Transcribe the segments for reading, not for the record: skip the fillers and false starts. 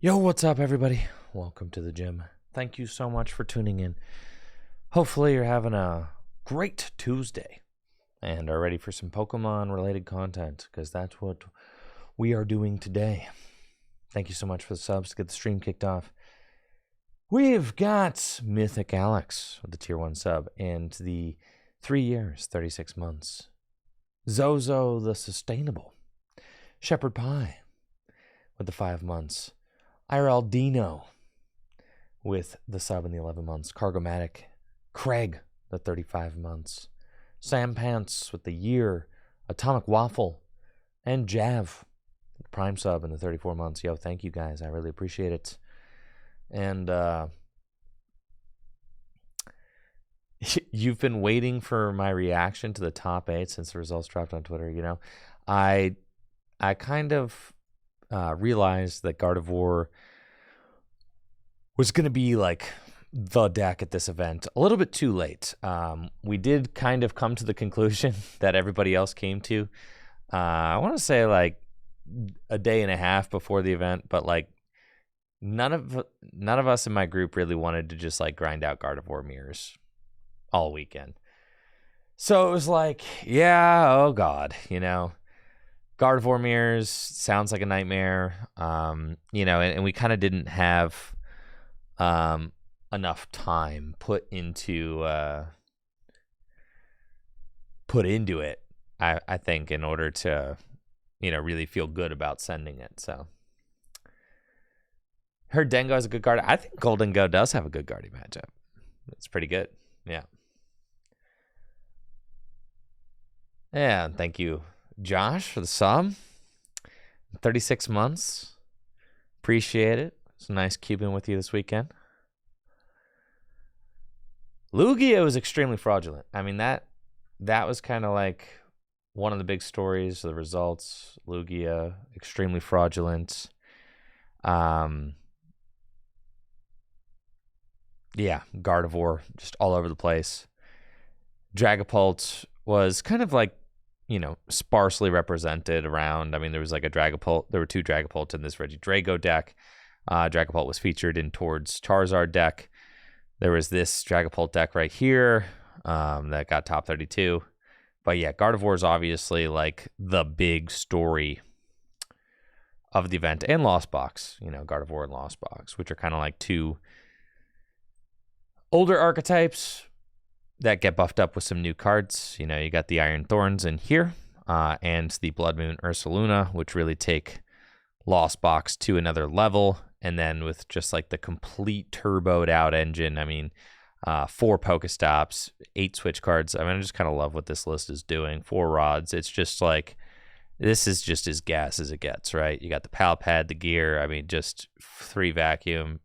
Yo, what's up, everybody? Welcome to the gym. Thank you so much for tuning in. Hopefully, you're having a great Tuesday and are ready for some Pokemon related content because that's what we are doing today. Thank you so much for the subs to get the stream kicked off. We've got Mythic Alex with the tier 1 sub and the 3 years, 36 months. Zozo the Sustainable. Shepherd Pie with the 5 months. IRL Dino with the sub in the 11 months. Cargomatic. Craig, the 35 months. Sam Pants with the year. Atomic Waffle. And Jav, prime sub in the 34 months. Yo, thank you guys. I really appreciate it. And you've been waiting for my reaction to the top 8 since the results dropped on Twitter. You know, I kind of realized that Gardevoir was going to be like the deck at this event a little bit too late. We did kind of come to the conclusion that everybody else came to. I want to say like a day and a half before the event, but like none of us in my group really wanted to just like grind out Gardevoir mirrors all weekend. So it was like, yeah, oh God, you know. Gardevoir mirrors sounds like a nightmare, you know, and we kind of didn't have enough time put into it, I think, in order to, you know, really feel good about sending it. So, heard Dengo has a good card. I think Golden Go does have a good Guardy matchup. It's pretty good, yeah. Yeah, thank you, Josh, for the sub. 36 months. Appreciate it. It's nice cubing with you this weekend. Lugia was extremely fraudulent. I mean, that was kind of like one of the big stories, the results. Lugia, extremely fraudulent. Yeah, Gardevoir, just all over the place. Dragapult was kind of like, you know, sparsely represented around. I mean, there was like a Dragapult. There were 2 Dragapults in this Regidrago deck. Dragapult was featured in Tord's Charizard deck. There was this Dragapult deck right here that got top 32. But yeah, Gardevoir is obviously like the big story of the event. And Lost Box, you know, Gardevoir and Lost Box, which are kind of like 2 older archetypes that get buffed up with some new cards. You know, you got the Iron Thorns in here and the Blood Moon Ursaluna, which really take Lost Box to another level. And then with just like the complete turboed out engine, I mean, 4 Pokestops, 8 switch cards. I mean, I just kind of love what this list is doing. 4 rods. It's just like, this is just as gas as it gets, right? You got the Pal Pad, the gear. I mean, just 3 vacuum.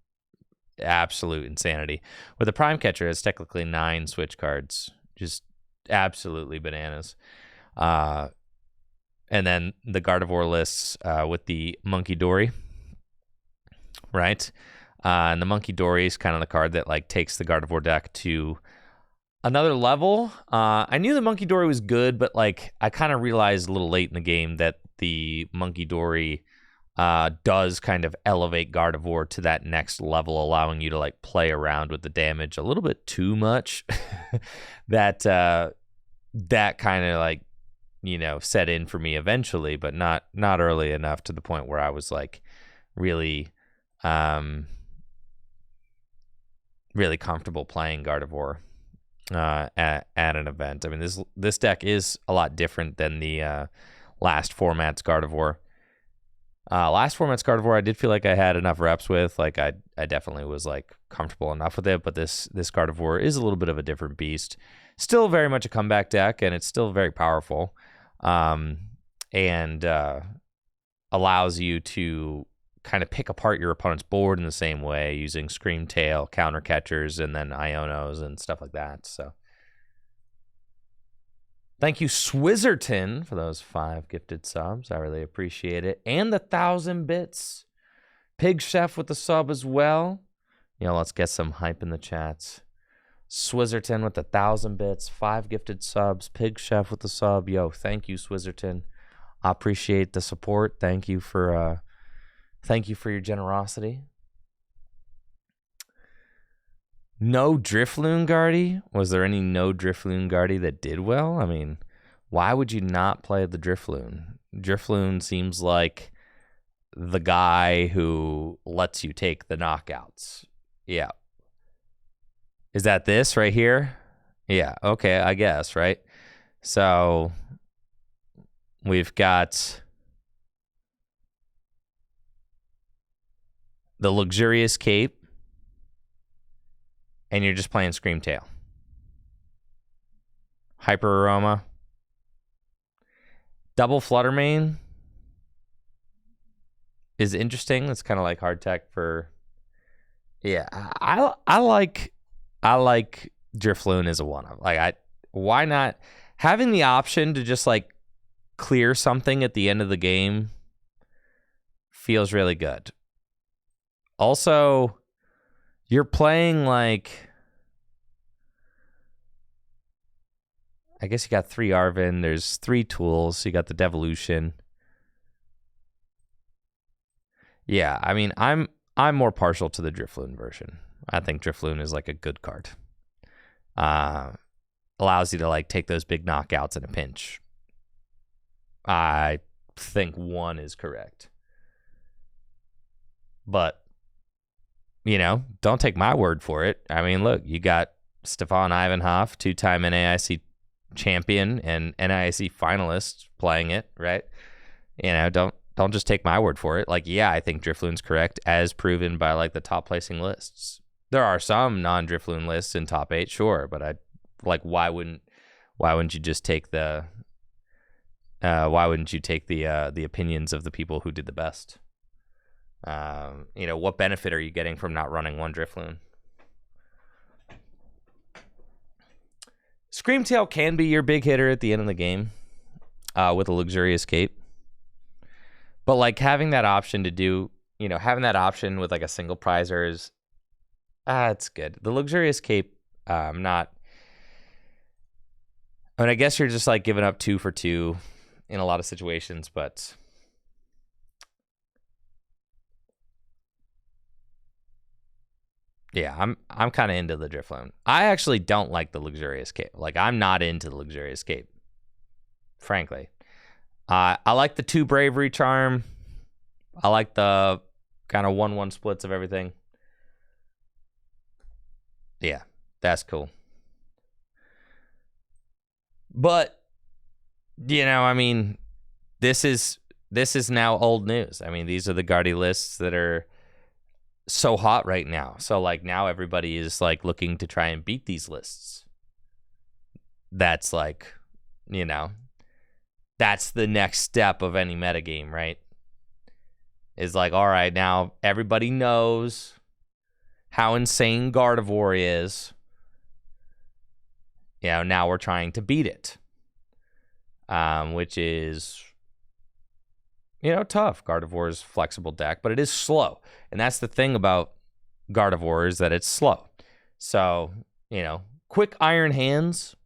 Absolute insanity. With the Prime Catcher, it's technically 9 switch cards. Just absolutely bananas. And then the Gardevoir lists with the Monkey Dory, right? And the Monkey Dory is kind of the card that like takes the Gardevoir deck to another level. I knew the Monkey Dory was good, but like I kind of realized a little late in the game that the Monkey Dory does kind of elevate Gardevoir to that next level, allowing you to like play around with the damage a little bit too much. that kind of like, you know, set in for me eventually, but not early enough to the point where I was like really really comfortable playing Gardevoir at an event. I mean, this deck is a lot different than the last format's Gardevoir. Last format's Gardevoir, I did feel like I had enough reps with. Like I definitely was like comfortable enough with it, but this Gardevoir is a little bit of a different beast. Still very much a comeback deck, and it's still very powerful, and allows you to kind of pick apart your opponent's board in the same way using Scream Tail, counter catchers, and then Ionos and stuff like that. So thank you, Swizzerton, for those 5 gifted subs. I really appreciate it. And the 1,000 bits. Pig Chef with the sub as well. You know, let's get some hype in the chats. Swizzerton with the 1,000 bits. 5 gifted subs. Pig Chef with the sub. Yo, thank you, Swizzerton. I appreciate the support. Thank you for Thank you for your generosity. No Drifloon Guardy? Was there any no Drifloon Guardy that did well? I mean, why would you not play the Drifloon? Drifloon seems like the guy who lets you take the knockouts. Yeah. Is that this right here? Yeah, okay, I guess, right? So we've got the Luxurious Cape, and you're just playing Screamtail. Hyper Aroma. Double Fluttermane is interesting. It's kind of like hard tech for... Yeah, I like Drifloon as a one-of. Like, why not? Having the option to just, like, clear something at the end of the game feels really good. Also, you're playing, like... I guess you got 3 Arven. There's 3 tools. You got the Devolution. Yeah, I mean, I'm more partial to the Drifloon version. I think Drifloon is like a good card. Allows you to like take those big knockouts in a pinch. I think 1 is correct. But, you know, don't take my word for it. I mean, look, you got Stefan Ivanhoff, 2-time NAIC champion and NAIC finalist playing it, right? You know, don't just take my word for it. Like, yeah, I think Drifloon's correct as proven by like the top placing lists. There are some non-Drifloon lists in top 8, sure, but I like why wouldn't you just take the opinions of the people who did the best? You know, what benefit are you getting from not running one Drifloon? Screamtail can be your big hitter at the end of the game with a Luxurious Cape. But, like, having that option to do, you know, having that option with, like, a single prizer is, it's good. The Luxurious Cape, I mean, I guess you're just, like, giving up 2 for 2 in a lot of situations, but... Yeah, I'm kind of into the Drifloon. I actually don't like the Luxurious Cape. Like, I'm not into the Luxurious Cape, frankly. I like the 2 Bravery Charm. I like the kind of 1/1 splits of everything. Yeah, that's cool. But, you know, I mean, this is now old news. I mean, these are the Guardy lists that are so hot right now. So like now everybody is like looking to try and beat these lists. That's like, you know, that's the next step of any metagame, right? Is like, all right, now everybody knows how insane Gardevoir is. You know, now we're trying to beat it. Which is, you know, tough. Gardevoir's flexible deck, but it is slow. And that's the thing about Gardevoir is that it's slow. So, you know, quick Iron Hands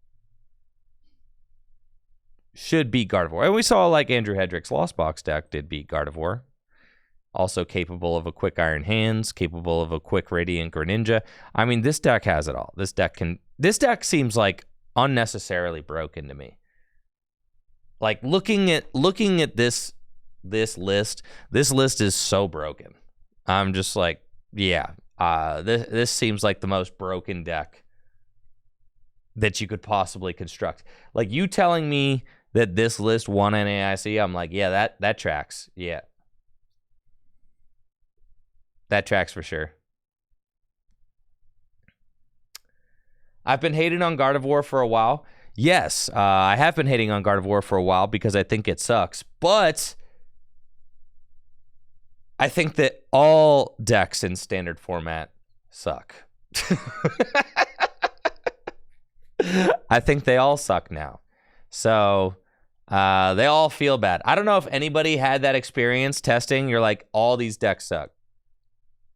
should beat Gardevoir. And we saw like Andrew Hedrick's Lost Box deck did beat Gardevoir. Also capable of a quick Iron Hands, capable of a quick Radiant Greninja. I mean, this deck has it all. This deck seems like unnecessarily broken to me. Like looking at this list is so broken. I'm just like, yeah, this seems like the most broken deck that you could possibly construct. Like you telling me that this list won NAIC, I'm like, yeah, that tracks. Yeah. That tracks for sure. I've been hating on Gardevoir for a while. Yes, I have been hating on Gardevoir for a while because I think it sucks. But I think that all decks in standard format suck. I think they all suck now. So they all feel bad. I don't know if anybody had that experience testing. You're like, all these decks suck.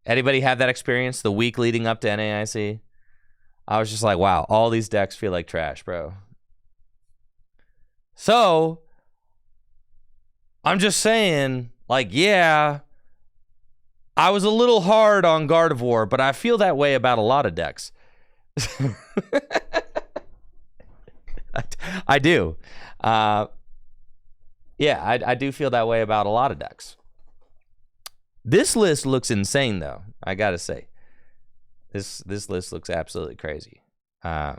Anybody have that experience the week leading up to NAIC? I was just like, wow, all these decks feel like trash, bro. So I'm just saying, like, yeah, I was a little hard on Gardevoir, but I feel that way about a lot of decks. I do. Yeah, I do feel that way about a lot of decks. This list looks insane, though. I gotta say, this list looks absolutely crazy. Yeah,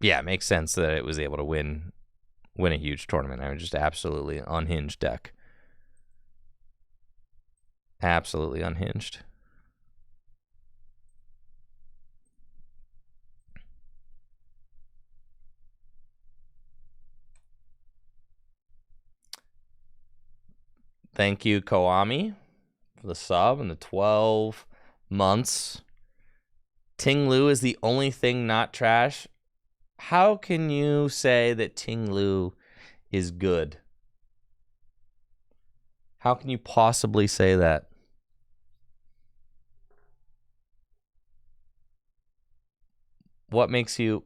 it makes sense that it was able to win a huge tournament. I mean, just absolutely unhinged deck. Absolutely unhinged. Thank you, Koami, for the sub and the 12 months. Ting Lu is the only thing not trash. How can you say that Ting Lu is good? How can you possibly say that? What makes you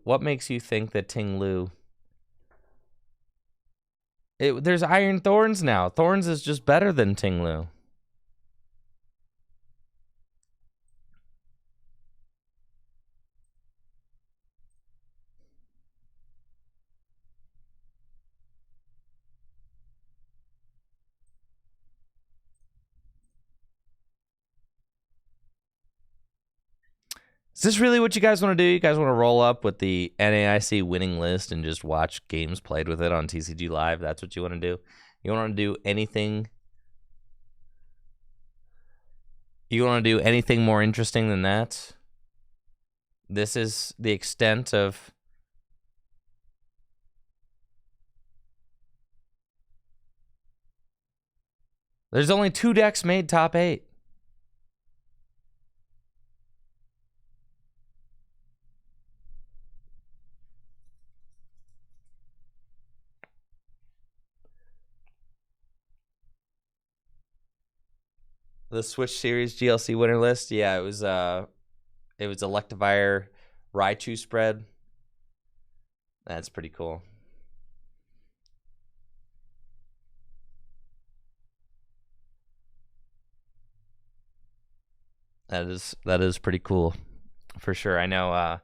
think that Ting Lu? There's Iron Thorns now. Thorns is just better than Ting Lu. Is this really what you guys want to do? You guys want to roll up with the NAIC winning list and just watch games played with it on TCG Live? That's what you want to do? You want to do anything? You want to do anything more interesting than that? This is the extent of... There's only 2 decks made top 8. The Switch Series GLC winner list, yeah, it was Electivire Raichu spread. That's pretty cool. That is pretty cool, for sure. I know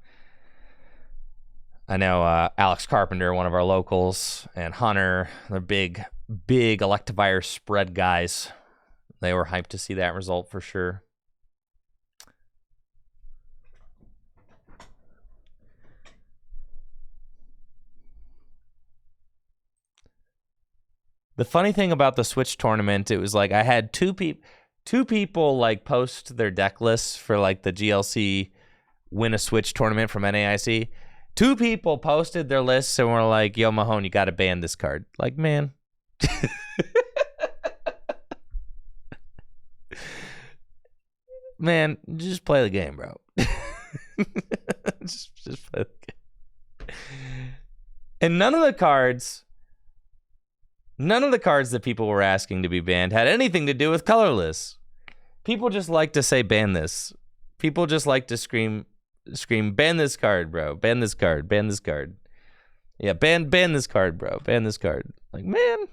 Alex Carpenter, one of our locals, and Hunter, they're big Electivire spread guys. They were hyped to see that result for sure. The funny thing about the Switch tournament, it was like I had two people like post their deck lists for like the GLC win a Switch tournament from NAIC. 2 people posted their lists and were like, "Yo, Mahone, you got to ban this card." Like, man. Man, just play the game, bro. just play the game. And none of the cards that people were asking to be banned had anything to do with colorless. People just like to say ban this. People just like to scream ban this card, bro. Ban this card. Ban this card. Yeah, ban this card, bro. Ban this card. Like, man.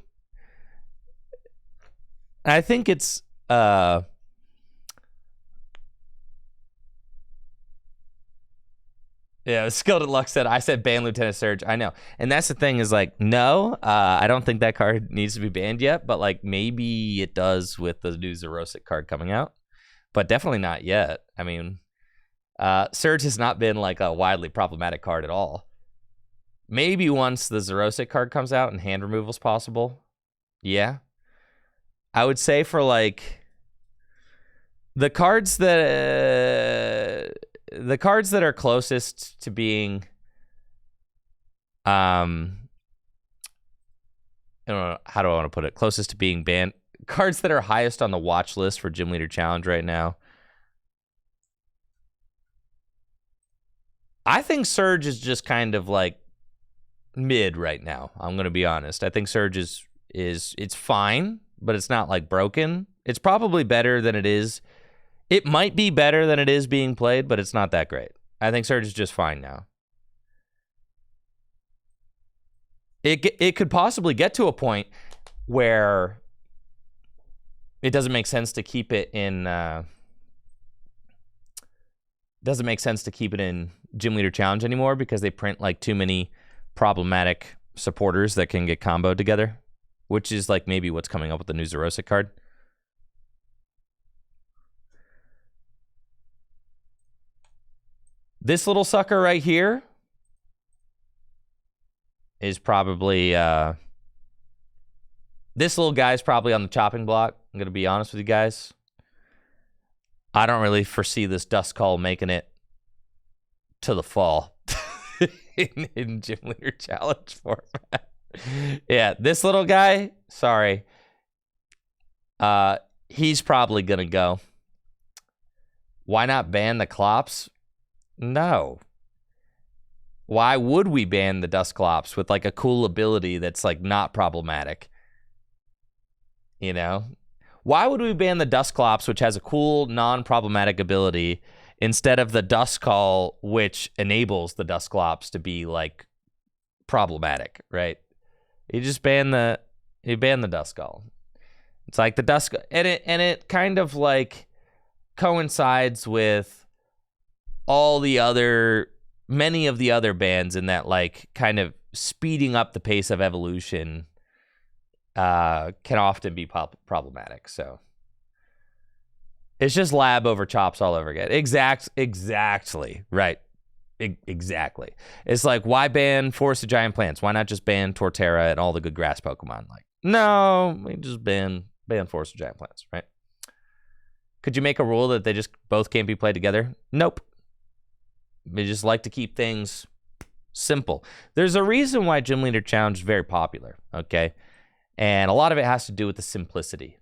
I think it's yeah, Skilled at Luck said, I said ban Lieutenant Surge. I know. And that's the thing is like, no, I don't think that card needs to be banned yet, but like maybe it does with the new Zerosic card coming out, but definitely not yet. I mean, Surge has not been like a widely problematic card at all. Maybe once the Zerosic card comes out and hand removal is possible. Yeah. I would say for like the cards that are closest to being I don't know, how do I want to put it? Closest to being banned. Cards that are highest on the watch list for Gym Leader Challenge right now. I think Surge is just kind of like mid right now. I'm going to be honest. I think Surge is it's fine, but it's not like broken. It's probably better than it is. It might be better than it is being played, but it's not that great. I think Surge is just fine now. It could possibly get to a point where it doesn't make sense to keep it in Gym Leader Challenge anymore because they print like too many problematic supporters that can get comboed together, which is like maybe what's coming up with the new Zerosic card. This little sucker right here is probably this little guy's probably on the chopping block. I'm gonna be honest with you guys. I don't really foresee this Duskull making it to the fall in Gym Leader Challenge format. Yeah, this little guy, sorry. He's probably gonna go. Why not ban the Clops? No. Why would we ban the Dusclops with like a cool ability that's like not problematic? You know? Why would we ban the Dusclops, which has a cool, non-problematic ability, instead of the Duskull, which enables the Dusclops to be like problematic, right? You just ban the Duskull. It's like the Duskull, and it kind of like coincides with many of the other bans in that like kind of speeding up the pace of evolution can often be problematic. So it's just lab over chops all over again. Exactly. Right. Exactly. It's like, why ban Forest of Giant Plants? Why not just ban Torterra and all the good grass Pokemon? Like, no, we just ban Forest of Giant Plants, right? Could you make a rule that they just both can't be played together? Nope. We just like to keep things simple. There's a reason why Gym Leader Challenge is very popular, okay? And a lot of it has to do with the simplicity.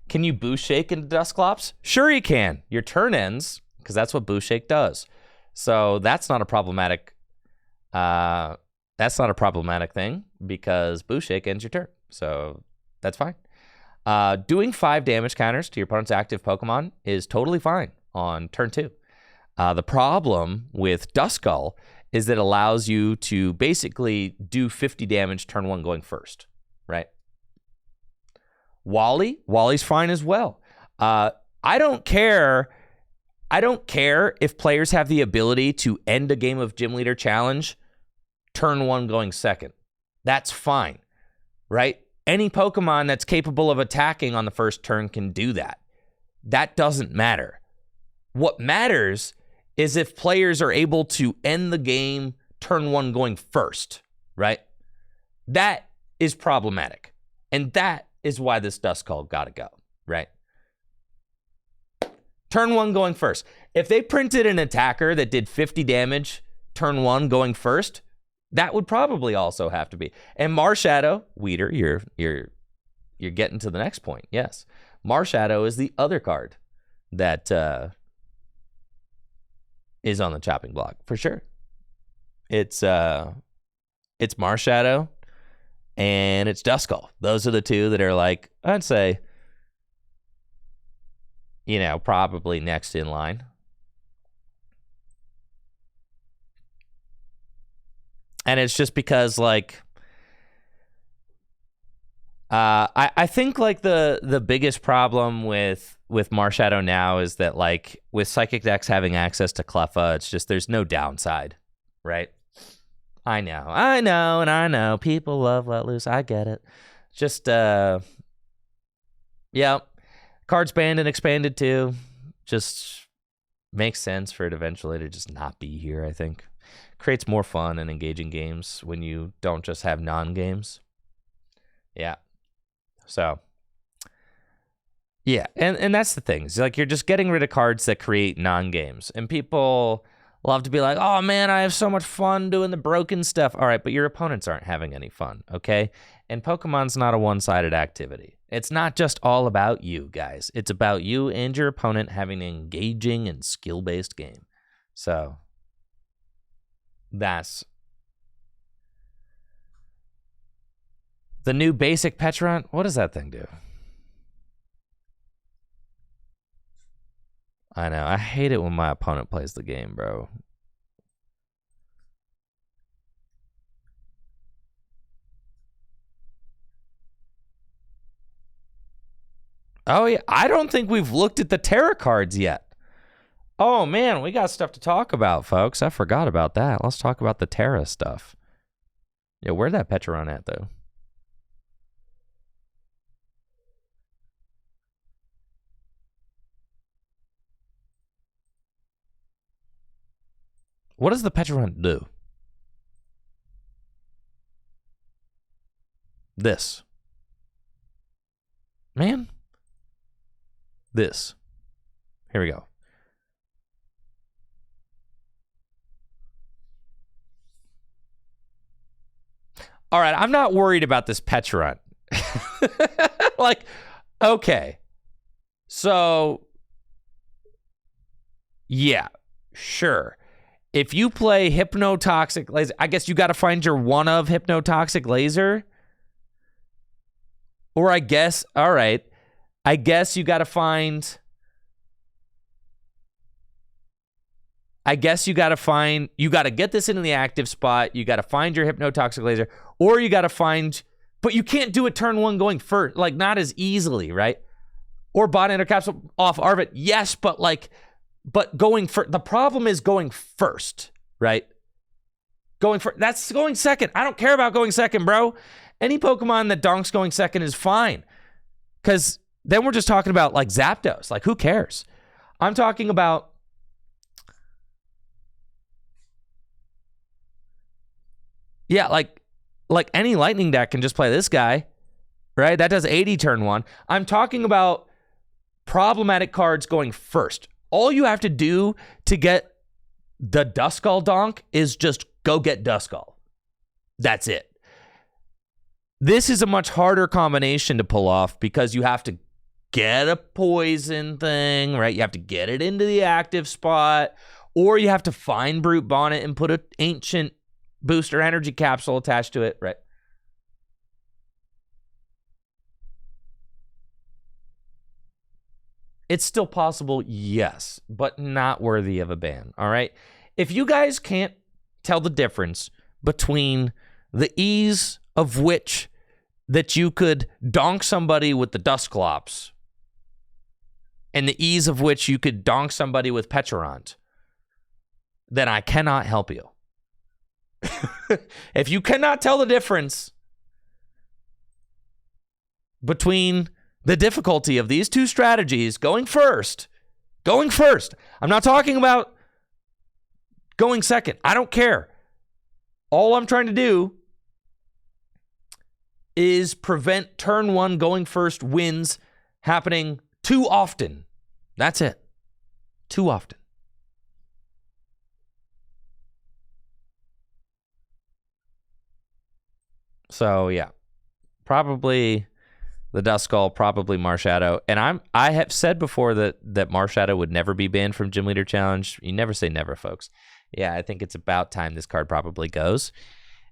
Can you boost shake into Dusclops? Sure you can. Your turn ends, because that's what boost shake does. So that's not a problematic thing, because boost shake ends your turn. So that's fine. Doing 5 damage counters to your opponent's active Pokemon is totally fine on turn 2. The problem with Duskull is that it allows you to basically do 50 damage turn 1 going first, right? Wally's fine as well. I don't care if players have the ability to end a game of Gym Leader Challenge turn 1 going second. That's fine, right? Any Pokemon that's capable of attacking on the first turn can do that. That doesn't matter. What matters is if players are able to end the game turn 1 going first, right? That is problematic. And that is why this Duskull gotta go, right? Turn 1 going first. If they printed an attacker that did 50 damage turn 1 going first, that would probably also have to be. And Marshadow, Weeder, you're getting to the next point. Yes. Marshadow is the other card that is on the chopping block for sure. It's Marshadow and it's Duskull. Those are the two that are like, I'd say, you know, probably next in line. And it's just because like I think like the biggest problem with Marshadow now is that like with Psychic decks having access to Cleffa, it's just there's no downside, right? I know. People love Let Loose. I get it. Just yeah. Cards banned and expanded too. Just makes sense for it eventually to just not be here, I think. Creates more fun and engaging games when you don't just have non-games. Yeah. So, yeah, and that's the thing. It's like you're just getting rid of cards that create non-games. And people love to be like, oh, man, I have so much fun doing the broken stuff. All right, but your opponents aren't having any fun, okay? And Pokemon's not a one-sided activity. It's not just all about you, guys. It's about you and your opponent having an engaging and skill-based game. So, that's the new basic Petron. What does that thing do? I know. I hate it when my opponent plays the game, bro. Oh, yeah. I don't think we've looked at the Terra cards yet. Oh, man, we got stuff to talk about, folks. I forgot about that. Let's talk about the Terra stuff. Yeah, where'd that Petron at, though? What does the Petron do? This. Man. This. Here we go. All right, I'm not worried about this Petron. Like, okay. So, yeah, sure. If you play Hypnotoxic Laser, I guess you got to find your one of Hypnotoxic Laser. Or I guess, all right, I guess you got to find... you got to get this into the active spot. You got to find your Hypnotoxic Laser, or you got to find, but you can't do it turn one going first, like not as easily, right? Or bot enter capsule off Arvet. Yes, but going first. The problem is going first, right? That's going second. I don't care about going second, bro. Any Pokemon that donks going second is fine. Because then we're just talking about like Zapdos. Like, who cares? I'm talking about like any Lightning deck can just play this guy, right? That does 80 turn one. I'm talking about problematic cards going first. All you have to do to get the Duskull donk is just go get Duskull. That's it. This is a much harder combination to pull off because you have to get a poison thing, right? You have to get it into the active spot, or you have to find Brute Bonnet and put an ancient booster energy capsule attached to it, right? It's still possible, yes, but not worthy of a ban, all right? If you guys can't tell the difference between the ease of which that you could donk somebody with the Dusclops and the ease of which you could donk somebody with Petarant, then I cannot help you. If you cannot tell the difference between the difficulty of these two strategies, going first, I'm not talking about going second. I don't care. All I'm trying to do is prevent turn one going first wins happening too often. That's it. Too often. So yeah, probably the Duskull, probably Marshadow. And I have said before that Marshadow would never be banned from Gym Leader Challenge. You never say never, folks. Yeah, I think it's about time this card probably goes.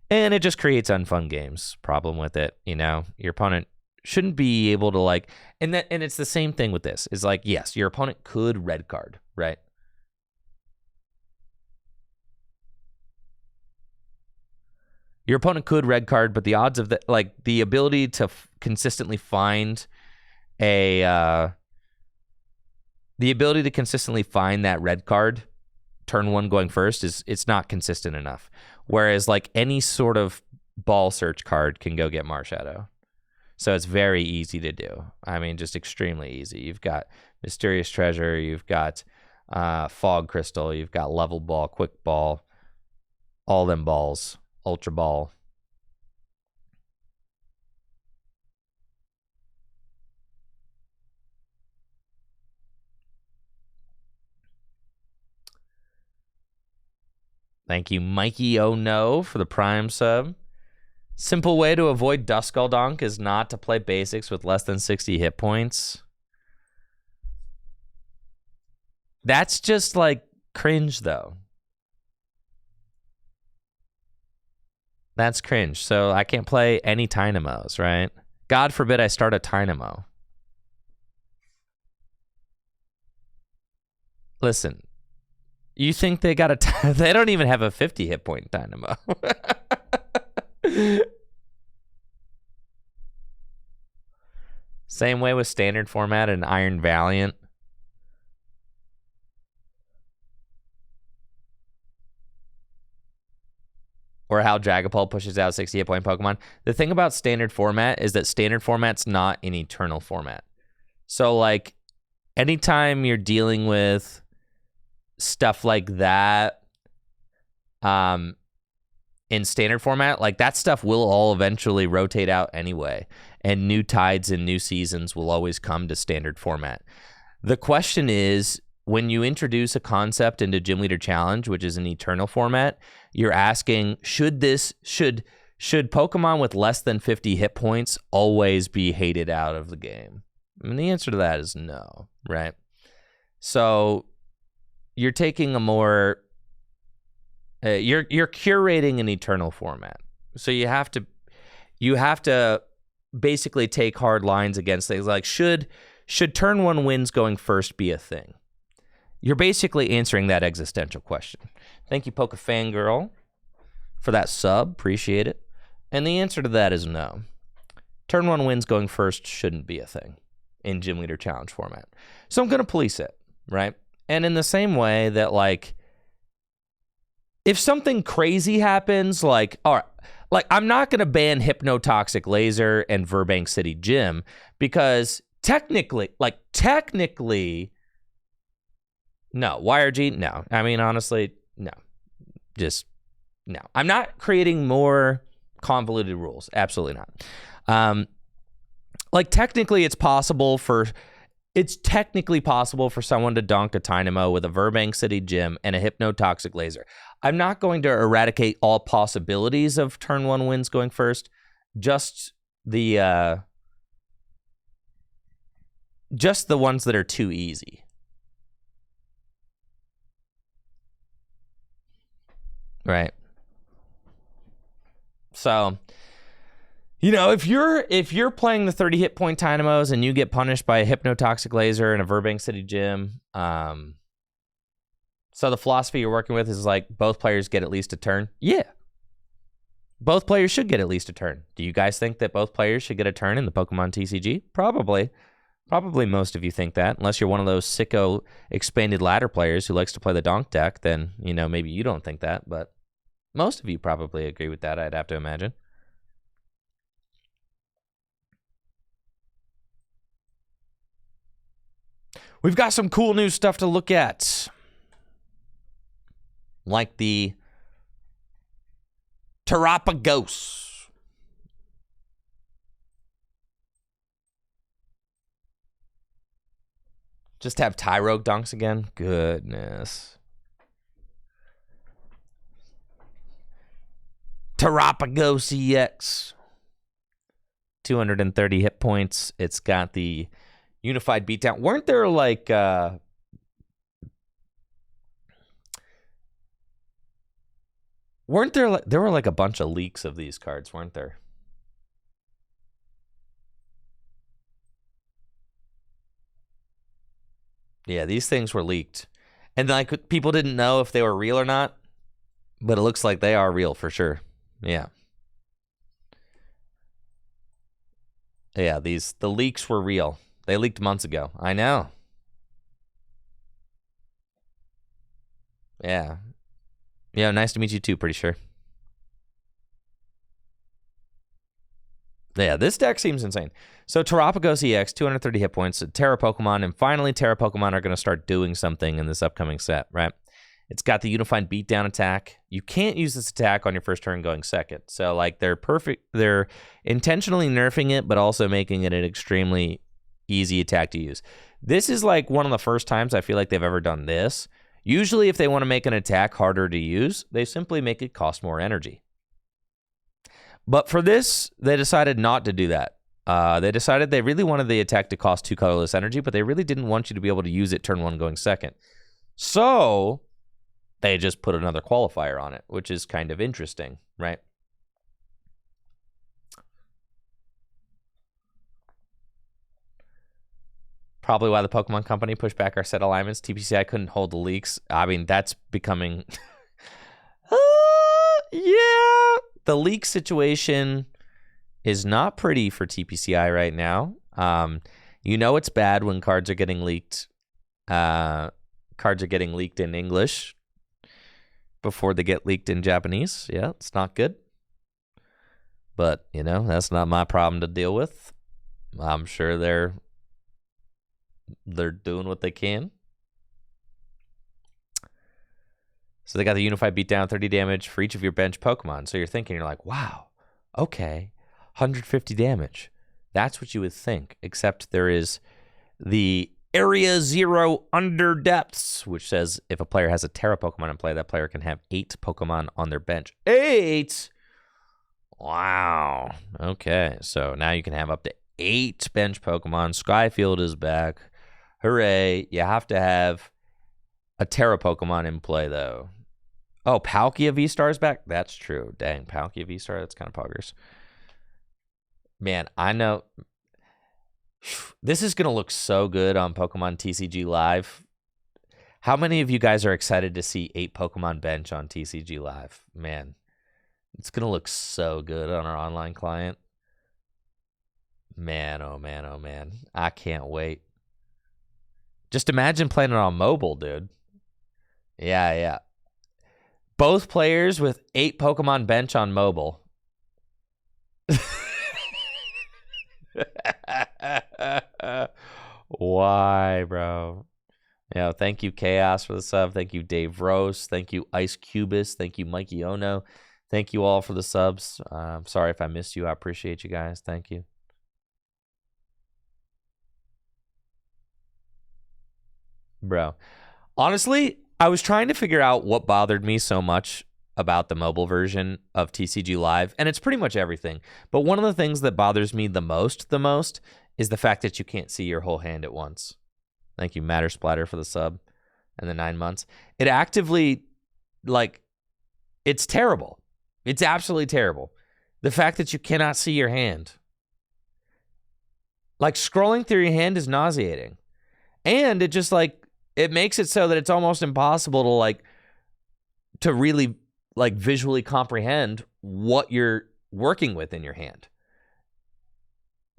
And it just creates unfun games. Problem with it, you know, your opponent shouldn't be able to like, and it's the same thing with this. Is like, yes, your opponent could red card, right? Your opponent could red card, but the odds of that, like the ability to consistently find that red card turn one going first it's not consistent enough. Whereas like any sort of ball search card can go get Marshadow. So it's very easy to do. I mean, just extremely easy. You've got Mysterious Treasure, you've got Fog Crystal, you've got Level Ball, Quick Ball, all them balls. Ultra Ball. Thank you, Mikey Oh No, for the Prime sub. Simple way to avoid Duskull Donk is not to play basics with less than 60 hit points. That's just like cringe, though. That's cringe. So I can't play any Tynamos, right? God forbid I start a Tynamo. Listen, you think they got a... they don't even have a 50 hit point Dynamo. Same way with standard format and Iron Valiant. Or how Dragapult pushes out 60 hit point Pokemon. The thing about standard format is that standard format's not an eternal format. So, like, anytime you're dealing with stuff like that in standard format, like, that stuff will all eventually rotate out anyway. And new tides and new seasons will always come to standard format. The question is, when you introduce a concept into Gym Leader Challenge, which is an eternal format, you're asking, should Pokemon with less than 50 hit points always be hated out of the game? And the answer to that is no, right? So you're taking a more you're curating an eternal format. So you have to basically take hard lines against things like, should turn 1 wins going first be a thing? You're basically answering that existential question. Thank you, Poke Fangirl, for that sub. Appreciate it. And the answer to that is no. Turn 1 wins going first shouldn't be a thing in Gym Leader Challenge format. So I'm going to police it, right? And in the same way that, like, if something crazy happens, like, all right, like, I'm not going to ban Hypnotoxic Laser and Burbank City Gym because technically, no. YRG, no. I mean, honestly, no. Just, no. I'm not creating more convoluted rules. Absolutely not. Like, technically, it's technically possible for someone to donk a Dynamo with a Burbank City Gym and a Hypnotoxic Laser. I'm not going to eradicate all possibilities of turn 1 wins going first. Just the ones that are too easy. Right. So, you know, if you're playing the 30 hit point Dynamos and you get punished by a Hypnotoxic Laser and a Burbank City Gym, so the philosophy you're working with is like both players get at least a turn. Yeah. Both players should get at least a turn. Do you guys think that both players should get a turn in the Pokemon TCG? Probably. Probably most of you think that. Unless you're one of those sicko expanded ladder players who likes to play the donk deck, then, you know, maybe you don't think that, but most of you probably agree with that, I'd have to imagine. We've got some cool new stuff to look at. Like the Terrapagos. Just have Tyrogue donks again? Goodness. Terrapagos EX. 230 hit points. It's got the Unified Beatdown. Weren't there like there were like a bunch of leaks of these cards, weren't there? Yeah, these things were leaked. And like people didn't know if they were real or not, but it looks like they are real for sure. Yeah. Yeah, the leaks were real. They leaked months ago. I know. Yeah. Yeah, nice to meet you too, pretty sure. Yeah, this deck seems insane. So Terrapagos EX, 230 hit points, Terra Pokemon, and finally Terra Pokemon are going to start doing something in this upcoming set, right? It's got the Unified Beatdown attack. You can't use this attack on your first turn going second. So, like, they're intentionally nerfing it, but also making it an extremely easy attack to use. This is, like, one of the first times I feel like they've ever done this. Usually, if they want to make an attack harder to use, they simply make it cost more energy. But for this, they decided not to do that. They decided they really wanted the attack to cost 2 colorless energy, but they really didn't want you to be able to use it turn 1 going second. So they just put another qualifier on it, which is kind of interesting, right? Probably why the Pokemon Company pushed back our set alignments. TPCI couldn't hold the leaks. I mean, that's becoming... yeah. The leak situation is not pretty for TPCI right now. You know it's bad when cards are getting leaked. Cards are getting leaked in English before they get leaked in Japanese. Yeah, it's not good. But, you know, that's not my problem to deal with. I'm sure they're doing what they can. So they got the Unified Beatdown, 30 damage for each of your bench Pokemon. So you're thinking, you're like, wow, okay, 150 damage. That's what you would think, except there is the Area 0 Under Depths, which says if a player has a Terra Pokemon in play, that player can have 8 Pokemon on their bench. 8? Wow. Okay, so now you can have up to 8 bench Pokemon. Skyfield is back. Hooray. You have to have a Terra Pokemon in play, though. Oh, Palkia V-Star is back? That's true. Dang, Palkia V-Star, that's kind of poggers. Man, I know. This is going to look so good on Pokemon TCG Live. How many of you guys are excited to see 8 Pokemon bench on TCG Live? Man, it's going to look so good on our online client. Man, oh man, oh man. I can't wait. Just imagine playing it on mobile, dude. Yeah. Both players with 8 Pokemon bench on mobile. Why, bro? Yeah, thank you, Chaos, for the sub. Thank you, Dave Rose. Thank you, Ice Cubist. Thank you, Mikey Ono. Thank you all for the subs. I'm sorry if I missed you. I appreciate you guys. Thank you. Bro, honestly, I was trying to figure out what bothered me so much about the mobile version of TCG Live, and it's pretty much everything. But one of the things that bothers me the most is the fact that you can't see your whole hand at once. Thank you, Matter Splatter, for the sub and the 9 months. It actively, it's terrible. It's absolutely terrible. The fact that you cannot see your hand. Scrolling through your hand is nauseating. And it just, it makes it so that it's almost impossible to really visually comprehend what you're working with in your hand.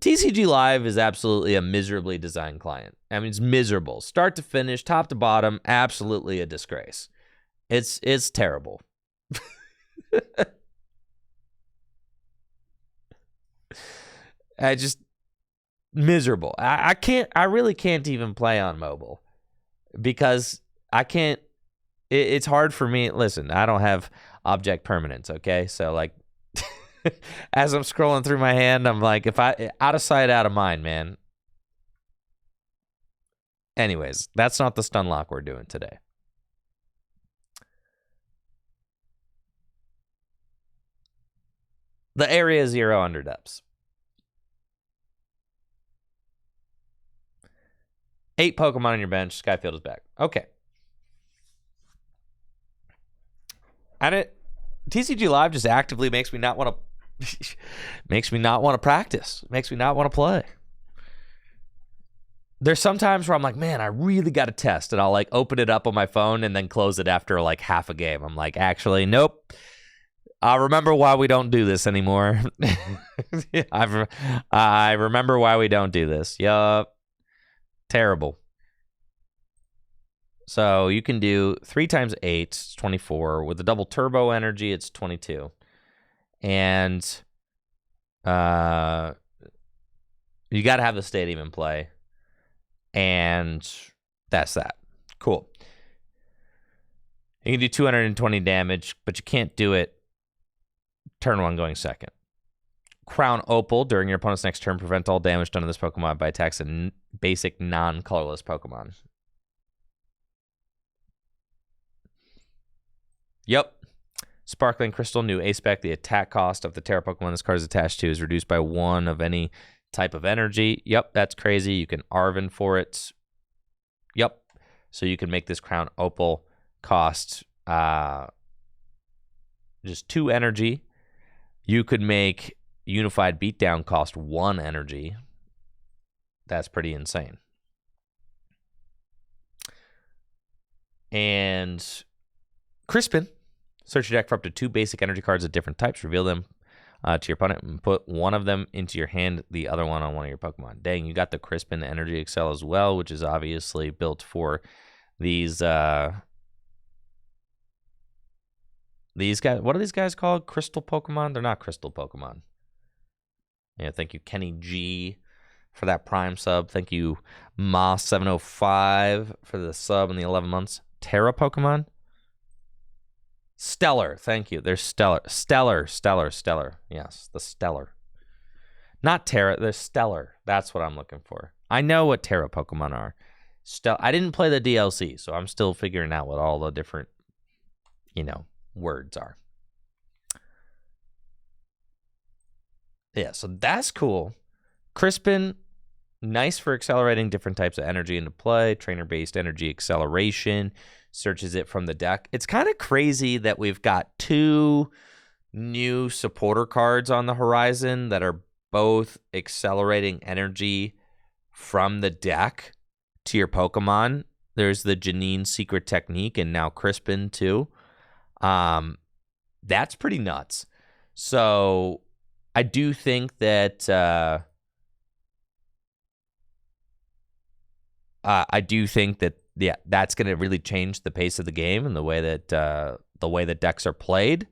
TCG Live is absolutely a miserably designed client. I mean, it's miserable. Start to finish, top to bottom, absolutely a disgrace. It's terrible. Miserable. I really can't even play on mobile because I can't. It's hard for me. Listen, I don't have object permanence, okay? So, as I'm scrolling through my hand, I'm if out of sight, out of mind, man. Anyways, that's not the stun lock we're doing today. The Area 0 Under Depths. 8 Pokemon on your bench. Skyfield is back. Okay. And TCG Live just actively makes me not want to practice. Makes me not want to play. There's some times where I'm like, man, I really got to test, and I'll open it up on my phone and then close it after half a game. I'm like, actually, nope. I remember why we don't do this anymore. I remember why we don't do this. Yup. Terrible. So you can do 3 times 8, it's 24. With the double turbo energy, it's 22. And you got to have the stadium in play. And that's that. Cool. You can do 220 damage, but you can't do it turn 1 going second. Crown Opal during your opponent's next turn. Prevent all damage done to this Pokemon by attacks a basic non-colorless Pokemon. Yep. Sparkling Crystal, new A-Spec. The attack cost of the Terra Pokemon this card is attached to is reduced by 1 of any type of energy. Yep, that's crazy. You can Arven for it. Yep. So you can make this Crown Opal cost just 2 energy. You could make Unified Beatdown cost 1 energy. That's pretty insane. And Crispin. Search your deck for up to 2 basic energy cards of different types. Reveal them to your opponent and put one of them into your hand, the other one on one of your Pokemon. Dang, you got the Crispin Energy Excel as well, which is obviously built for these guys. What are these guys called? Crystal Pokemon? They're not Crystal Pokemon. Yeah, thank you, Kenny G, for that Prime sub. Thank you, Ma705 for the sub and the 11 months. Terra Pokemon? Stellar, thank you. They're stellar. Stellar. Yes, the stellar. Not Terra, they're stellar. That's what I'm looking for. I know what Terra Pokemon are. I didn't play the DLC, so I'm still figuring out what all the different, words are. Yeah, so that's cool. Crispin, nice for accelerating different types of energy into play. Trainer-based energy acceleration. Searches it from the deck. It's kind of crazy that we've got 2 new supporter cards on the horizon that are both accelerating energy from the deck to your Pokemon. There's the Janine Secret Technique and now Crispin too. That's pretty nuts. So I do think that that's going to really change the pace of the game and the way that decks are played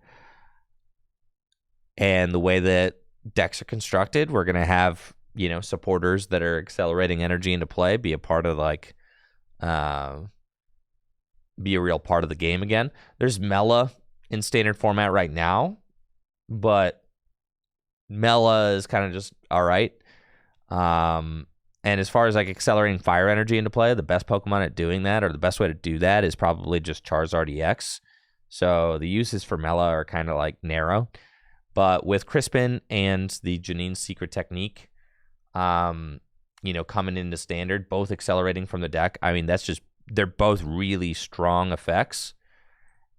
and the way that decks are constructed. We're going to have, supporters that are accelerating energy into play be a part of be a real part of the game again. There's Mela in standard format right now, but Mela is kind of just all right. And as far as accelerating fire energy into play, the best Pokemon at doing that, or the best way to do that, is probably just Charizard EX. So the uses for Mela are kind of narrow. But with Crispin and the Janine Secret Technique, coming into standard, both accelerating from the deck, I mean, they're both really strong effects.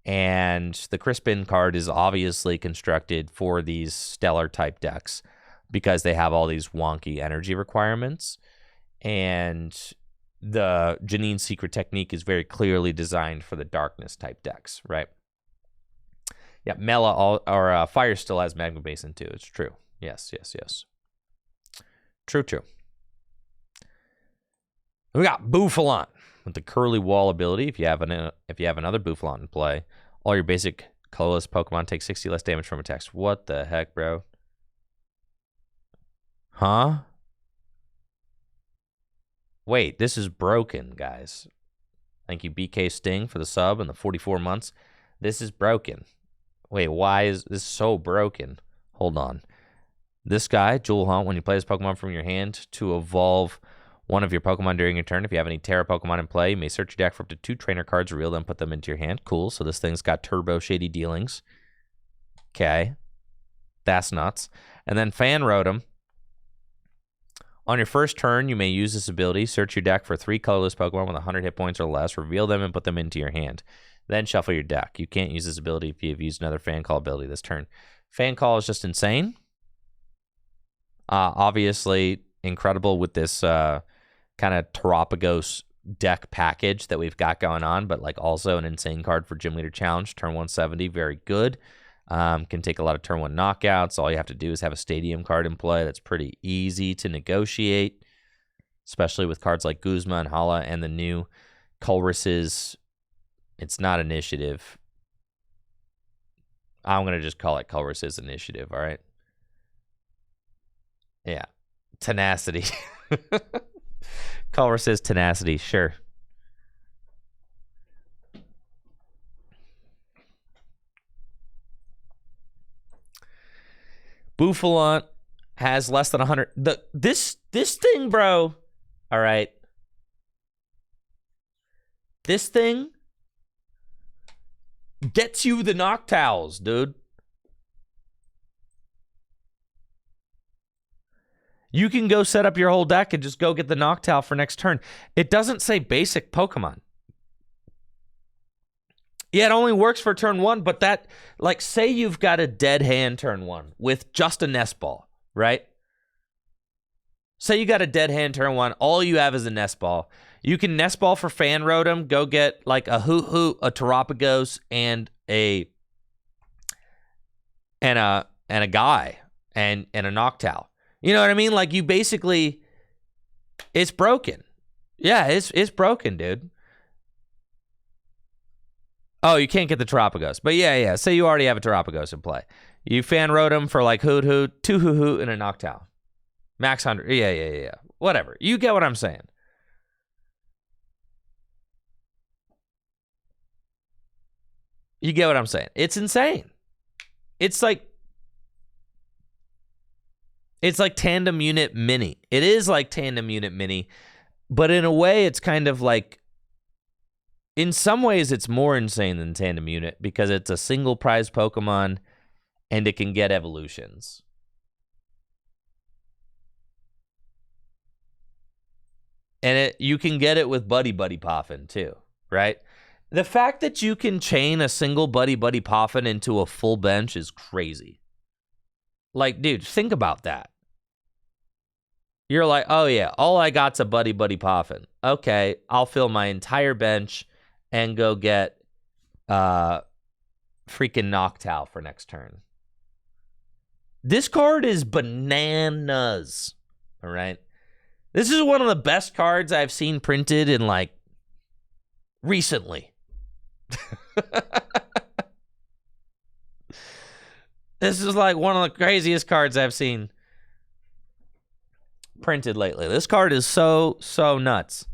And the Crispin card is obviously constructed for these stellar type decks because they have all these wonky energy requirements. And the Janine Secret Technique is very clearly designed for the darkness type decks, right? Yeah, Mela Fire still has Magma Basin too. It's true. Yes. True. We got Bouffalant with the Curly Wall ability. If you have another Bouffalant in play, all your basic colorless Pokemon take 60 less damage from attacks. What the heck, bro? Huh? Wait, this is broken, guys. Thank you, BK Sting, for the sub and the 44 months. This is broken. Wait, why is this so broken? Hold on. This guy, Jewel Hunt, when you play this Pokemon from your hand to evolve one of your Pokemon during your turn, if you have any Terra Pokemon in play, you may search your deck for up to 2 trainer cards, reel them, put them into your hand. Cool, so this thing's got turbo shady dealings. Okay. That's nuts. And then Fan Rotom. On your first turn, you may use this ability. Search your deck for 3 colorless Pokemon with 100 hit points or less. Reveal them and put them into your hand. Then shuffle your deck. You can't use this ability if you've used another Fan Call ability this turn. Fan Call is just insane. Obviously, incredible with this kind of Terapagos deck package that we've got going on, but also an insane card for Gym Leader Challenge. Turn 170, very good. Can take a lot of turn 1 knockouts. All you have to do is have a Stadium card in play. That's pretty easy to negotiate, especially with cards like Guzma and Hala and the new Colress's. It's not initiative. I'm going to just call it Colress's initiative, all right? Yeah. Tenacity. Colress's tenacity, sure. Bouffalant has less than 100. This thing, bro. All right. This thing gets you the Noctowls, dude. You can go set up your whole deck and just go get the Noctowl for next turn. It doesn't say basic Pokemon. Yeah, it only works for turn 1, but that, say you've got a dead hand turn 1 with just a Nest Ball, right? Say you got a dead hand turn 1, all you have is a Nest Ball. You can Nest Ball for Fan Rotom, go get a Hoot, a Terapagos, and a guy, and a Noctowl. You know what I mean? Like, you basically, it's broken. Yeah, it's broken, dude. Oh, you can't get the Terapagos. But yeah. Say you already have a Terapagos in play. You fan Rotom for like Hoot, 2 Hoot, and a Noctowl. Max 100. Yeah. Whatever. You get what I'm saying. You get what I'm saying. It's insane. It's like Tandem Unit Mini. It is like Tandem Unit Mini, but in a way it's kind of like, in some ways it's more insane than Tandem Unit because it's a single prize Pokemon and it can get evolutions. And you can get it with Buddy Poffin too, right? The fact that you can chain a single Buddy Poffin into a full bench is crazy. Like, dude, think about that. You're like, oh yeah, all I got's a Buddy Poffin. Okay, I'll fill my entire bench and go get freaking Noctowl for next turn. This card is bananas. All right. This is one of the best cards I've seen printed in like recently. This is like one of the craziest cards I've seen printed lately. This card is so nuts.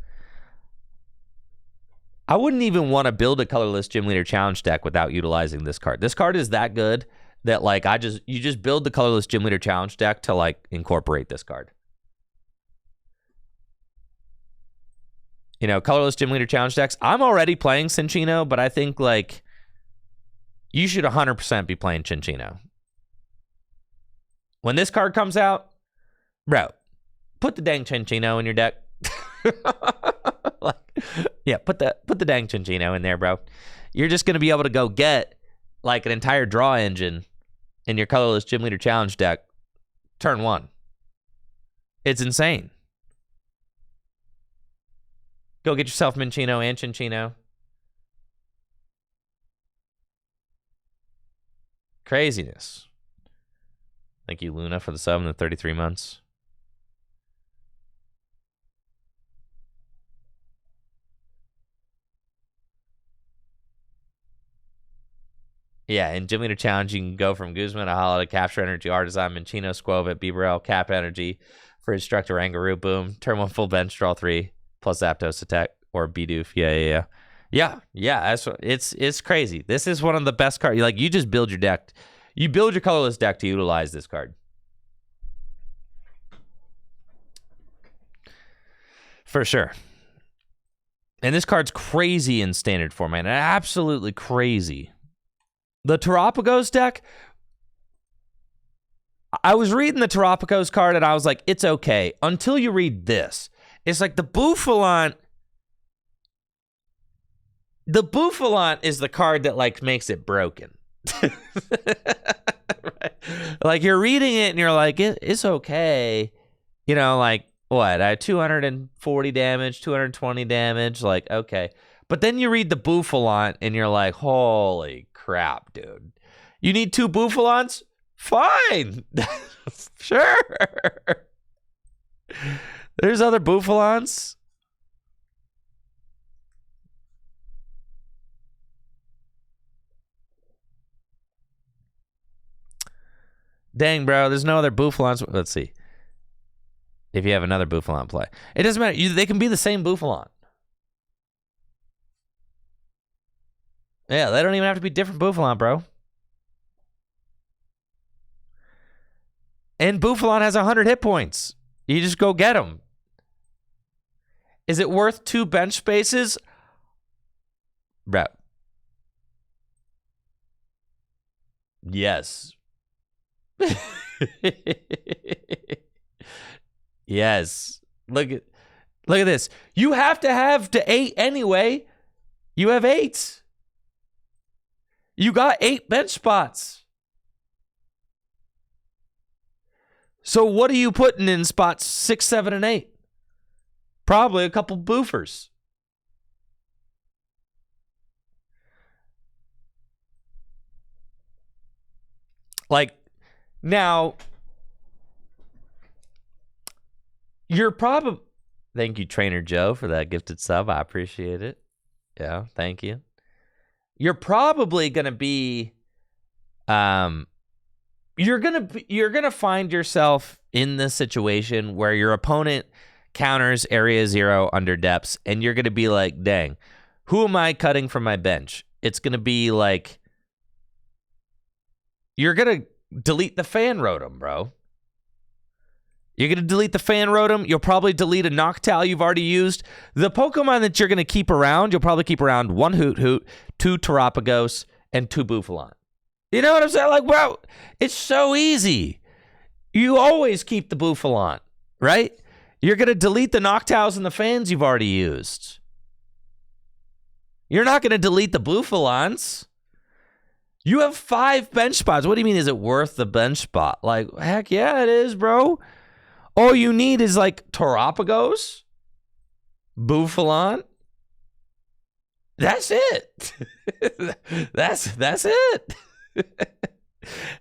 I wouldn't even want to build a colorless Gym Leader Challenge deck without utilizing this card. This card is that good that like you just build the colorless Gym Leader Challenge deck to like incorporate this card. You know, colorless Gym Leader Challenge decks. I'm already playing Cinccino, but I think like you should 100% be playing Cinccino. When this card comes out, bro, put the dang Cinccino in your deck. Like, yeah, put the dang Cinccino in there, bro. You're just gonna be able to go get like an entire draw engine in your colorless Gym Leader Challenge deck turn 1. It's insane. Go get yourself Minccino and Cinccino. Craziness. Thank you, Luna, for the sub in the 33 months. Yeah, in Gym Leader Challenge, you can go from Guzman to Hollow to Capture Energy, Artisan, Minccino, Squovit, Bibarel, Cap Energy for Instructor, Rangaroo, boom. Turn 1 full bench, draw 3, plus Zapdos attack, or Bidoof. Yeah, it's crazy. This is one of the best cards. Like, you just build your deck. You build your colorless deck to utilize this card. For sure. And this card's crazy in standard format. Absolutely crazy. The Terapagos deck, I was reading the Terapagos card and I was like, it's okay. Until you read this. It's like the Bouffalant. The Bouffalant is the card that like makes it broken. Right? Like, you're reading it and you're like, it's okay. You know, like, what? I had 240 damage, 220 damage. Like, okay. But then you read the Bouffalant and you're like, holy crap, dude. You need 2 Bouffalants? Fine. Sure. There's other Bouffalants. Dang, bro. There's no other Bouffalants. Let's see. If you have another Bouffalant play. It doesn't matter. They can be the same Bouffalant. Yeah, they don't even have to be different Bouffalant, bro. And Bouffalant has 100 hit points. You just go get them. Is it worth 2 bench spaces? Bro. Yes. Yes. Look at this. You have to 8 anyway. You have 8. You got 8 bench spots. So what are you putting in spots 6, 7, and 8? Probably a couple boofers. Like, now, You're probably... Thank you, Trainer Joe, for that gifted sub. I appreciate it. Yeah, thank you. You're probably going to be... You're gonna find yourself in this situation where your opponent counters Area 0 under depths, and you're gonna be like, dang, who am I cutting from my bench? It's gonna be like, you're gonna delete the Fan Rotom, bro. You're gonna delete the Fan Rotom. You'll probably delete a Noctowl you've already used. The Pokemon that you're gonna keep around, you'll probably keep around 1 Hoot Hoot, 2 Terapagos, and 2 Bouffalon. You know what I'm saying? Like, bro, it's so easy. You always keep the Bouffalon, right? You're going to delete the Noctowls and the Fans you've already used. You're not going to delete the Bouffalons. You have 5 bench spots. What do you mean, is it worth the bench spot? Like, heck yeah, it is, bro. All you need is, like, Terapagos, Bouffalon. That's it. That's it.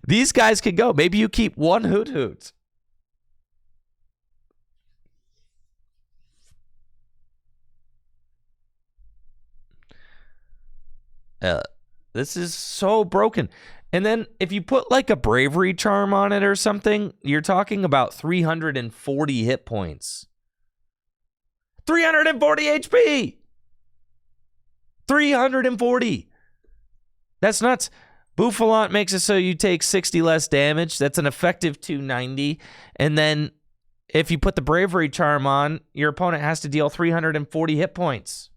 These guys could go. Maybe you keep 1 Hoot Hoot. This is so broken. And then if you put like a Bravery Charm on it or something, you're talking about 340 hit points. 340 HP. 340. That's nuts. Bouffalon makes it so you take 60 less damage. That's an effective 290. And then if you put the Bravery Charm on, your opponent has to deal 340 hit points.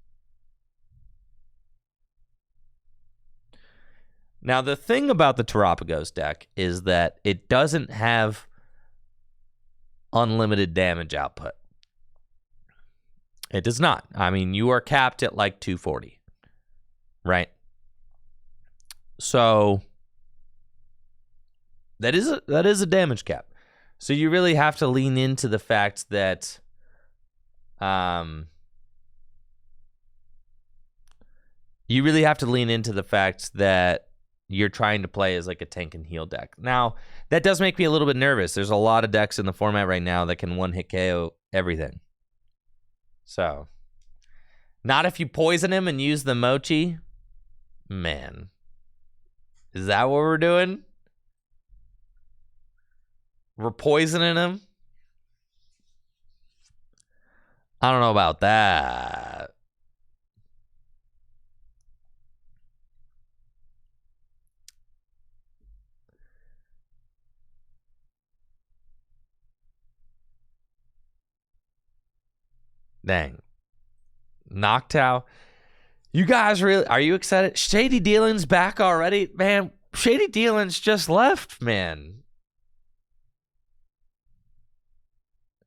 Now, the thing about the Terapagos deck is that it doesn't have unlimited damage output. It does not. I mean, you are capped at like 240, right? So that is a damage cap. So you really have to lean into the fact that you're trying to play as like a tank and heal deck. Now, that does make me a little bit nervous. There's a lot of decks in the format right now that can one-hit KO everything. So, not if you poison him and use the Mochi. Man. Is that what we're doing? We're poisoning him? I don't know about that. Dang. Noctowl. You guys really, are you excited? Shady Dealin's back already? Man, Shady Dealin's just left, man.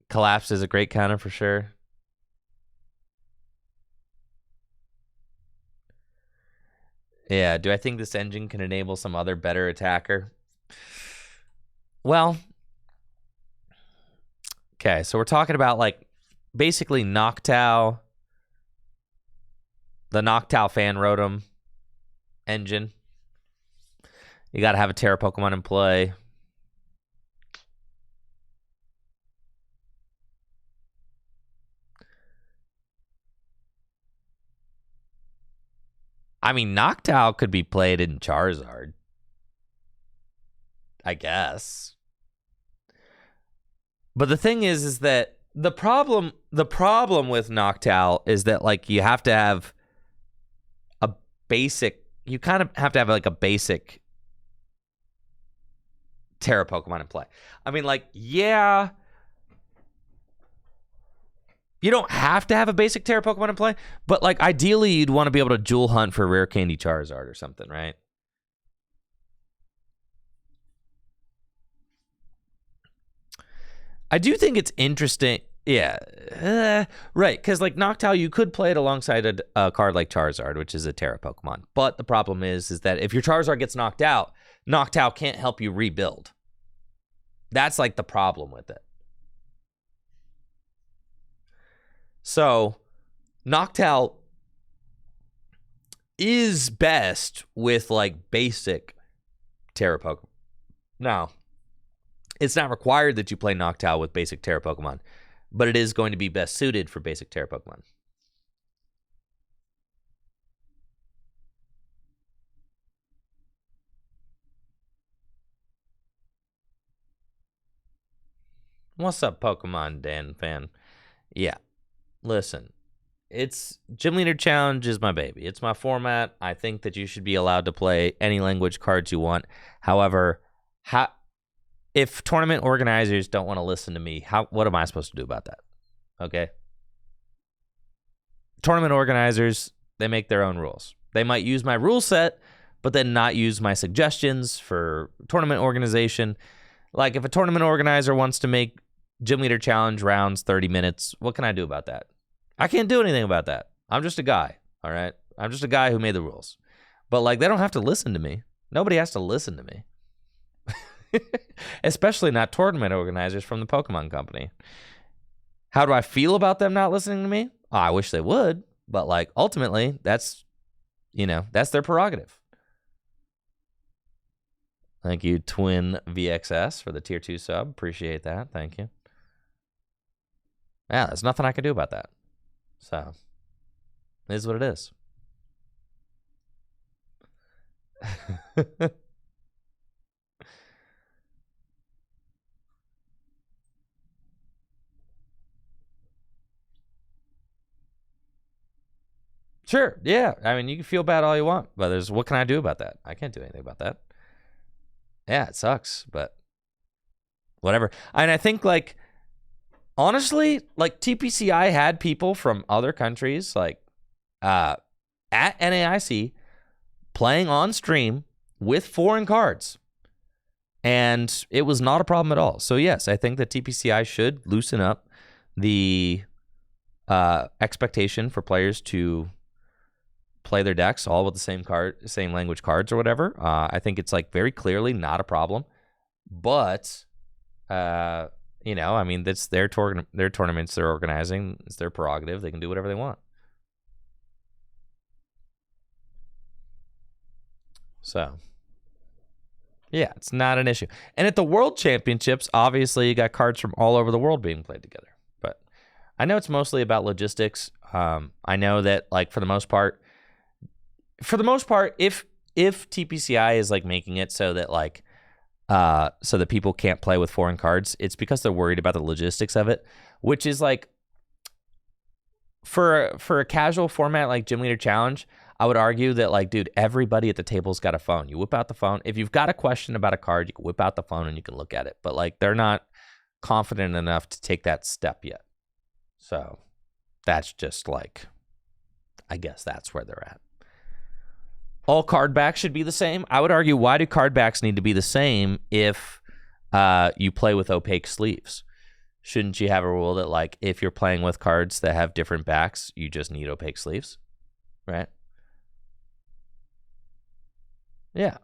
Collapse is a great counter for sure. Yeah, do I think this engine can enable some other better attacker? Well, okay, so we're talking about like basically Noctowl, the Noctowl Fan Rotom engine. You got to have a Terra Pokemon in play. I mean, Noctowl could be played in Charizard, I guess. But the thing is that the problem with Noctowl is that like you have to have a basic, you kind of have to have like a basic Terra Pokemon in play. I mean, like, yeah, you don't have to have a basic Terra Pokemon in play, but like ideally you'd want to be able to Jewel Hunt for Rare Candy Charizard or something, right? I do think it's interesting. Yeah, right, because like Noctowl, you could play it alongside a card like Charizard, which is a Terra Pokemon. But the problem is that if your Charizard gets knocked out, Noctowl can't help you rebuild. That's like the problem with it. So, Noctowl is best with like basic Terra Pokemon. Now, it's not required that you play Noctowl with basic Terra Pokemon. but it is going to be best suited for basic Terra Pokemon. What's up, Pokemon Den fan? Yeah, listen. It's Gym Leader Challenge is my baby. It's my format. I think that you should be allowed to play any language cards you want. However, if tournament organizers don't want to listen to me, what am I supposed to do about that? Okay. Tournament organizers, they make their own rules. They might use my rule set, but then not use my suggestions for tournament organization. Like if a tournament organizer wants to make Gym Leader Challenge rounds 30 minutes, what can I do about that? I can't do anything about that. I'm just a guy, all right? I'm just a guy who made the rules. But, like, they don't have to listen to me. Nobody has to listen to me. Especially not tournament organizers from the Pokemon Company. How do I feel about them not listening to me? Oh, I wish they would. But, like, ultimately, that's their prerogative. Thank you, Twin VXS, for the Tier 2 sub. Appreciate that. Thank you. Yeah, there's nothing I can do about that. So, it is what it is. Sure, yeah. I mean, you can feel bad all you want, but what can I do about that? I can't do anything about that. Yeah, it sucks, but whatever. And I think, like, honestly, like TPCI had people from other countries, like at NAIC, playing on stream with foreign cards, and it was not a problem at all. So yes, I think that TPCI should loosen up the expectation for players to play their decks all with the same language cards or whatever. I think it's like very clearly not a problem, but I mean, that's their tournaments they're organizing. It's their prerogative. They can do whatever they want. So, yeah, it's not an issue. And at the World Championships, obviously, you got cards from all over the world being played together. But I know it's mostly about logistics. I know that, like, for the most part, if TPCI is like making it so that like so that people can't play with foreign cards, it's because they're worried about the logistics of it, which is like for a casual format like Gym Leader Challenge, I would argue that, like, dude, everybody at the table's got a phone. You whip out the phone. If you've got a question about a card, you can whip out the phone and you can look at it. But, like, they're not confident enough to take that step yet. So that's just like, I guess that's where they're at. All card backs should be the same. I would argue, why do card backs need to be the same if you play with opaque sleeves? Shouldn't you have a rule that, like, if you're playing with cards that have different backs, you just need opaque sleeves, right? Yeah.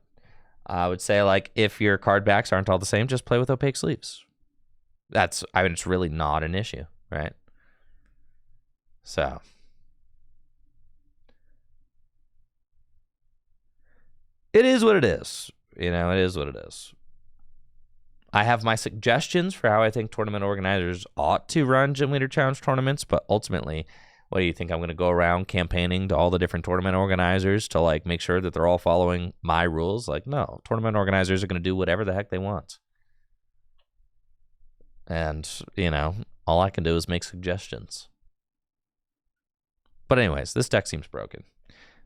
I would say, like, if your card backs aren't all the same, just play with opaque sleeves. It's really not an issue, right? So, it is what it is. It is what it is. I have my suggestions for how I think tournament organizers ought to run Gym Leader Challenge tournaments, but ultimately, what do you think? I'm going to go around campaigning to all the different tournament organizers to, like, make sure that they're all following my rules? Like, no. Tournament organizers are going to do whatever the heck they want. And, all I can do is make suggestions. But anyways, this deck seems broken.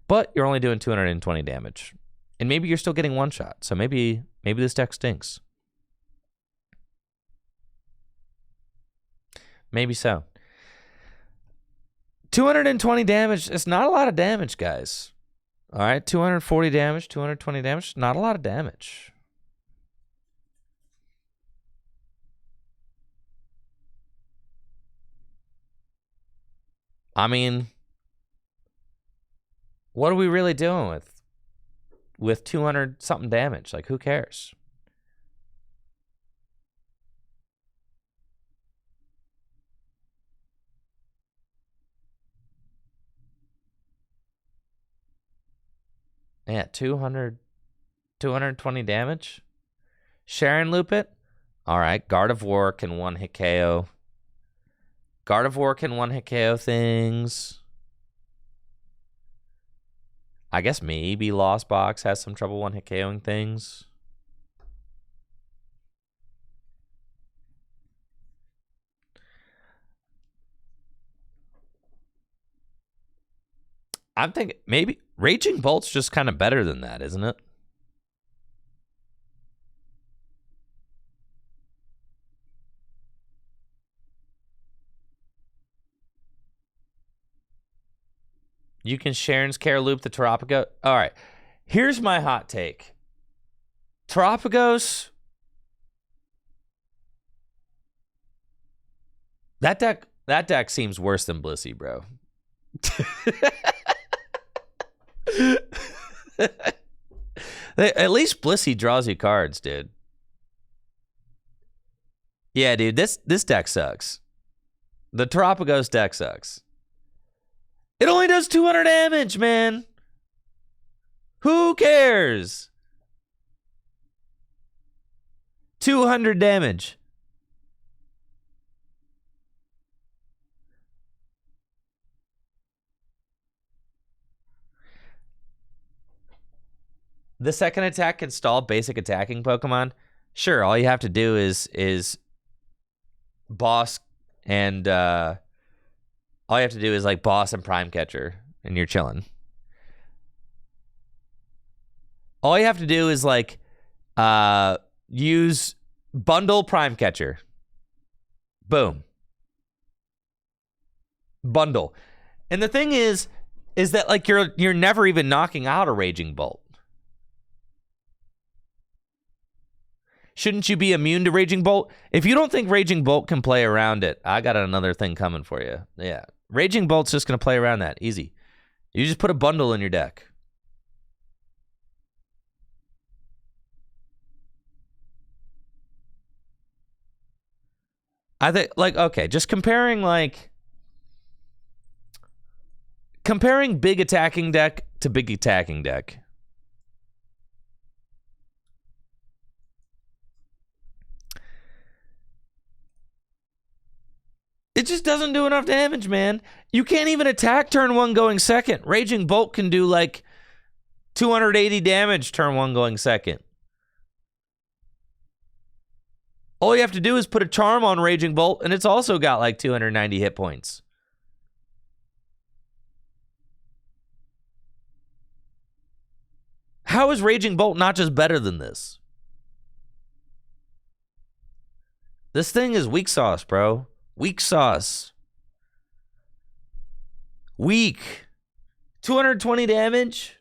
But you're only doing 220 damage. And maybe you're still getting one shot. So maybe this deck stinks. Maybe so. 220 damage. It's not a lot of damage, guys. All right, 240 damage, 220 damage. Not a lot of damage. I mean, what are we really doing with 200 something damage? Like, who cares? Yeah, 220 damage. Sharon loop it. All right, Guard of War can one hit KO. Gardevoir can one-hit KO things. I guess maybe Lost Box has some trouble one-hit KOing things. I'm thinking maybe Raging Bolt's just kind of better than that, isn't it? You can Sharon's Care loop the Terrapago. All right. Here's my hot take. Terrapagos. That deck seems worse than Blissey, bro. At least Blissey draws you cards, dude. Yeah, dude, this deck sucks. The Terrapagos deck sucks. It only does 200 damage, man. Who cares? 200 damage. The second attack can stall basic attacking Pokemon. Sure, all you have to do is boss and all you have to do is like boss and prime catcher and you're chilling. All you have to do is like use bundle prime catcher. Boom. Bundle. And the thing is that like you're never even knocking out a Raging Bolt. Shouldn't you be immune to Raging Bolt? If you don't think Raging Bolt can play around it, I got another thing coming for you. Yeah. Raging Bolt's just going to play around that. Easy. You just put a bundle in your deck. I think, like, okay, just comparing big attacking deck to big attacking deck. It just doesn't do enough damage, man. You can't even attack turn one going second. Raging Bolt can do like 280 damage turn one going second. All you have to do is put a charm on Raging Bolt, and it's also got like 290 hit points. How is Raging Bolt not just better than this? This thing is weak sauce, bro. Weak sauce. Weak. 220 damage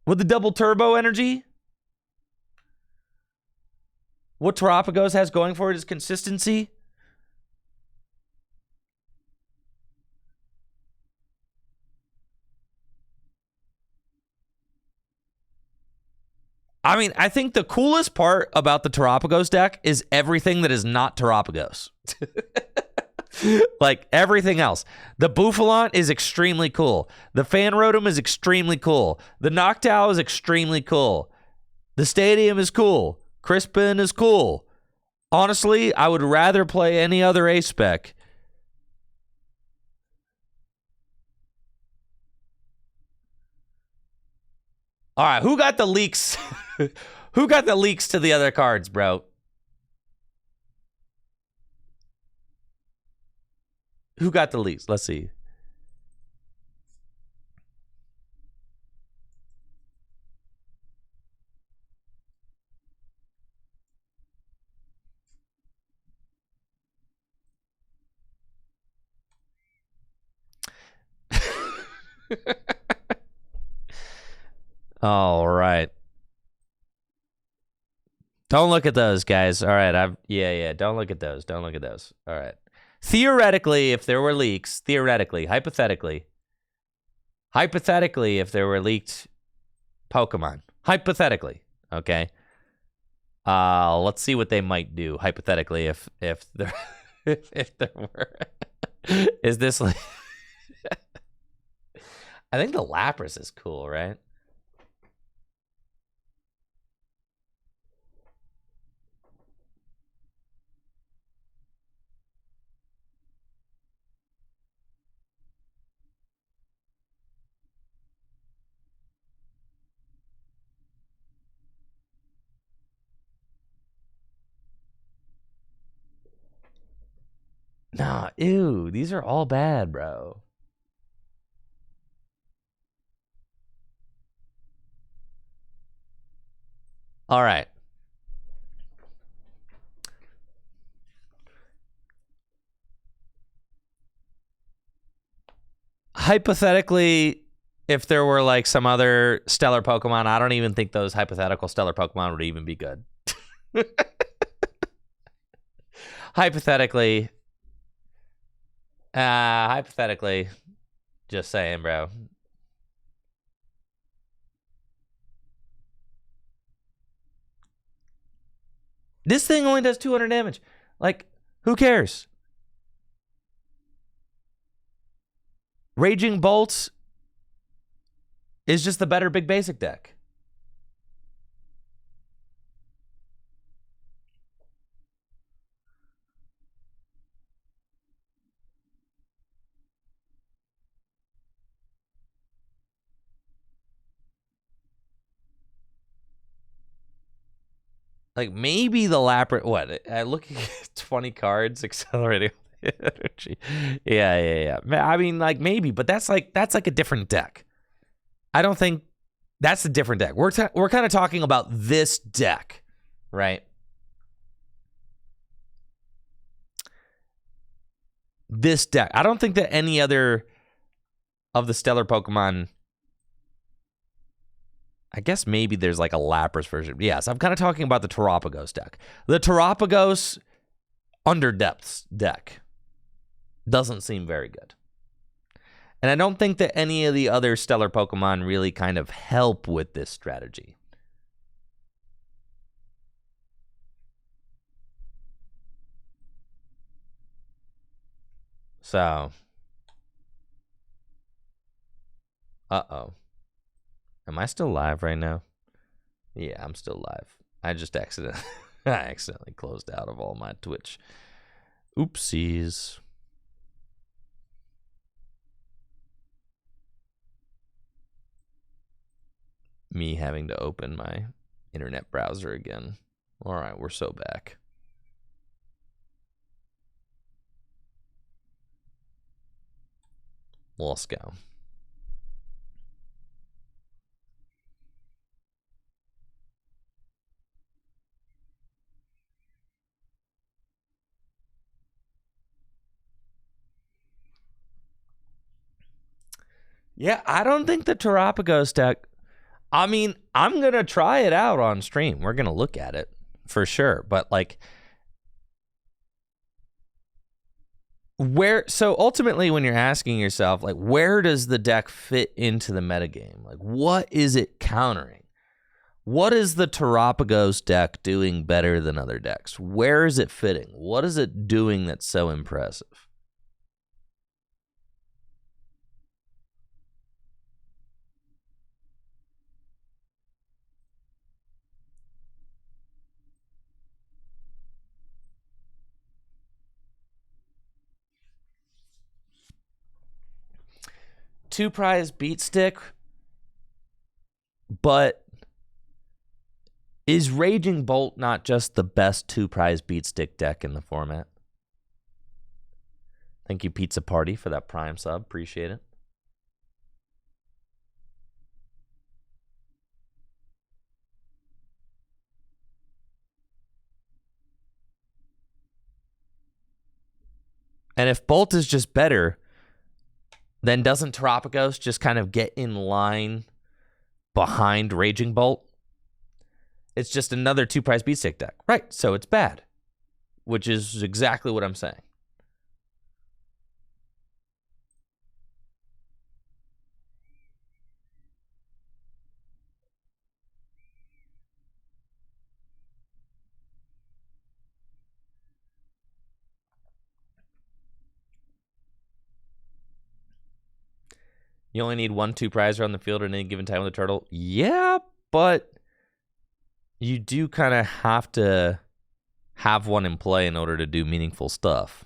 with the double turbo energy. What Terrapagos has going for it is consistency. I mean, I think the coolest part about the Terrapagos deck is everything that is not Terrapagos. Like everything else. The Bouffalant is extremely cool. The Fanrotom is extremely cool. The Noctowl is extremely cool. The Stadium is cool. Crispin is cool. Honestly, I would rather play any other A-Spec. All right, who got the leaks? Who got the leaks to the other cards, bro? Who got the leaks? Let's see. All right. Don't look at those, guys. All right, yeah. Don't look at those. Don't look at those. All right. Theoretically, if there were leaks, hypothetically, if there were leaked Pokemon, hypothetically, okay. Let's see what they might do hypothetically if there if there were. Is this like? I think the Lapras is cool, right? Nah, ew. These are all bad, bro. All right. Hypothetically, if there were like some other stellar Pokemon, I don't even think those hypothetical stellar Pokemon would even be good. Hypothetically, just saying, bro. This thing only does 200 damage. Like, who cares? Raging Bolts is just the better big basic deck. Like, maybe the Lapras... What? Looking at 20 cards, accelerating energy. Yeah. I mean, like, maybe, but that's like a different deck. I don't think... That's a different deck. We're kind of talking about this deck, right? This deck. I don't think that any other of the stellar Pokemon... I guess maybe there's like a Lapras version. Yes, I'm kind of talking about the Terapagos deck. The Terapagos Underdepths deck doesn't seem very good. And I don't think that any of the other stellar Pokemon really kind of help with this strategy. So, uh-oh. Am I still live right now? Yeah, I'm still live. I just accidentally closed out of all my Twitch. Oopsies. Me having to open my internet browser again. All right, we're so back. Let's go. Yeah, I don't think the Terapagos deck... I mean, I'm going to try it out on stream. We're going to look at it for sure. But, like... So ultimately, when you're asking yourself, like, where does the deck fit into the metagame? Like, what is it countering? What is the Terapagos deck doing better than other decks? Where is it fitting? What is it doing that's so impressive? Two prize beat stick, but is Raging Bolt not just the best two prize beat stick deck in the format? Thank you, Pizza Party, for that Prime sub. Appreciate it. And if Bolt is just better, then doesn't Terapagos just kind of get in line behind Raging Bolt? It's just another two prize beat stick deck. Right, so it's bad, which is exactly what I'm saying. You only need one two prizer on the field at any given time with a turtle. Yeah, but you do kind of have to have one in play in order to do meaningful stuff.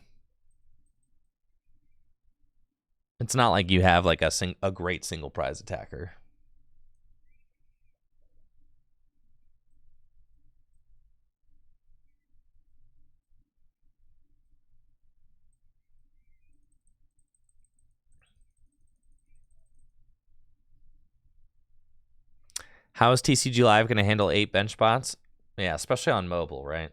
It's not like you have like a great single prize attacker. How is TCG Live going to handle 8 bench spots? Yeah, especially on mobile, right?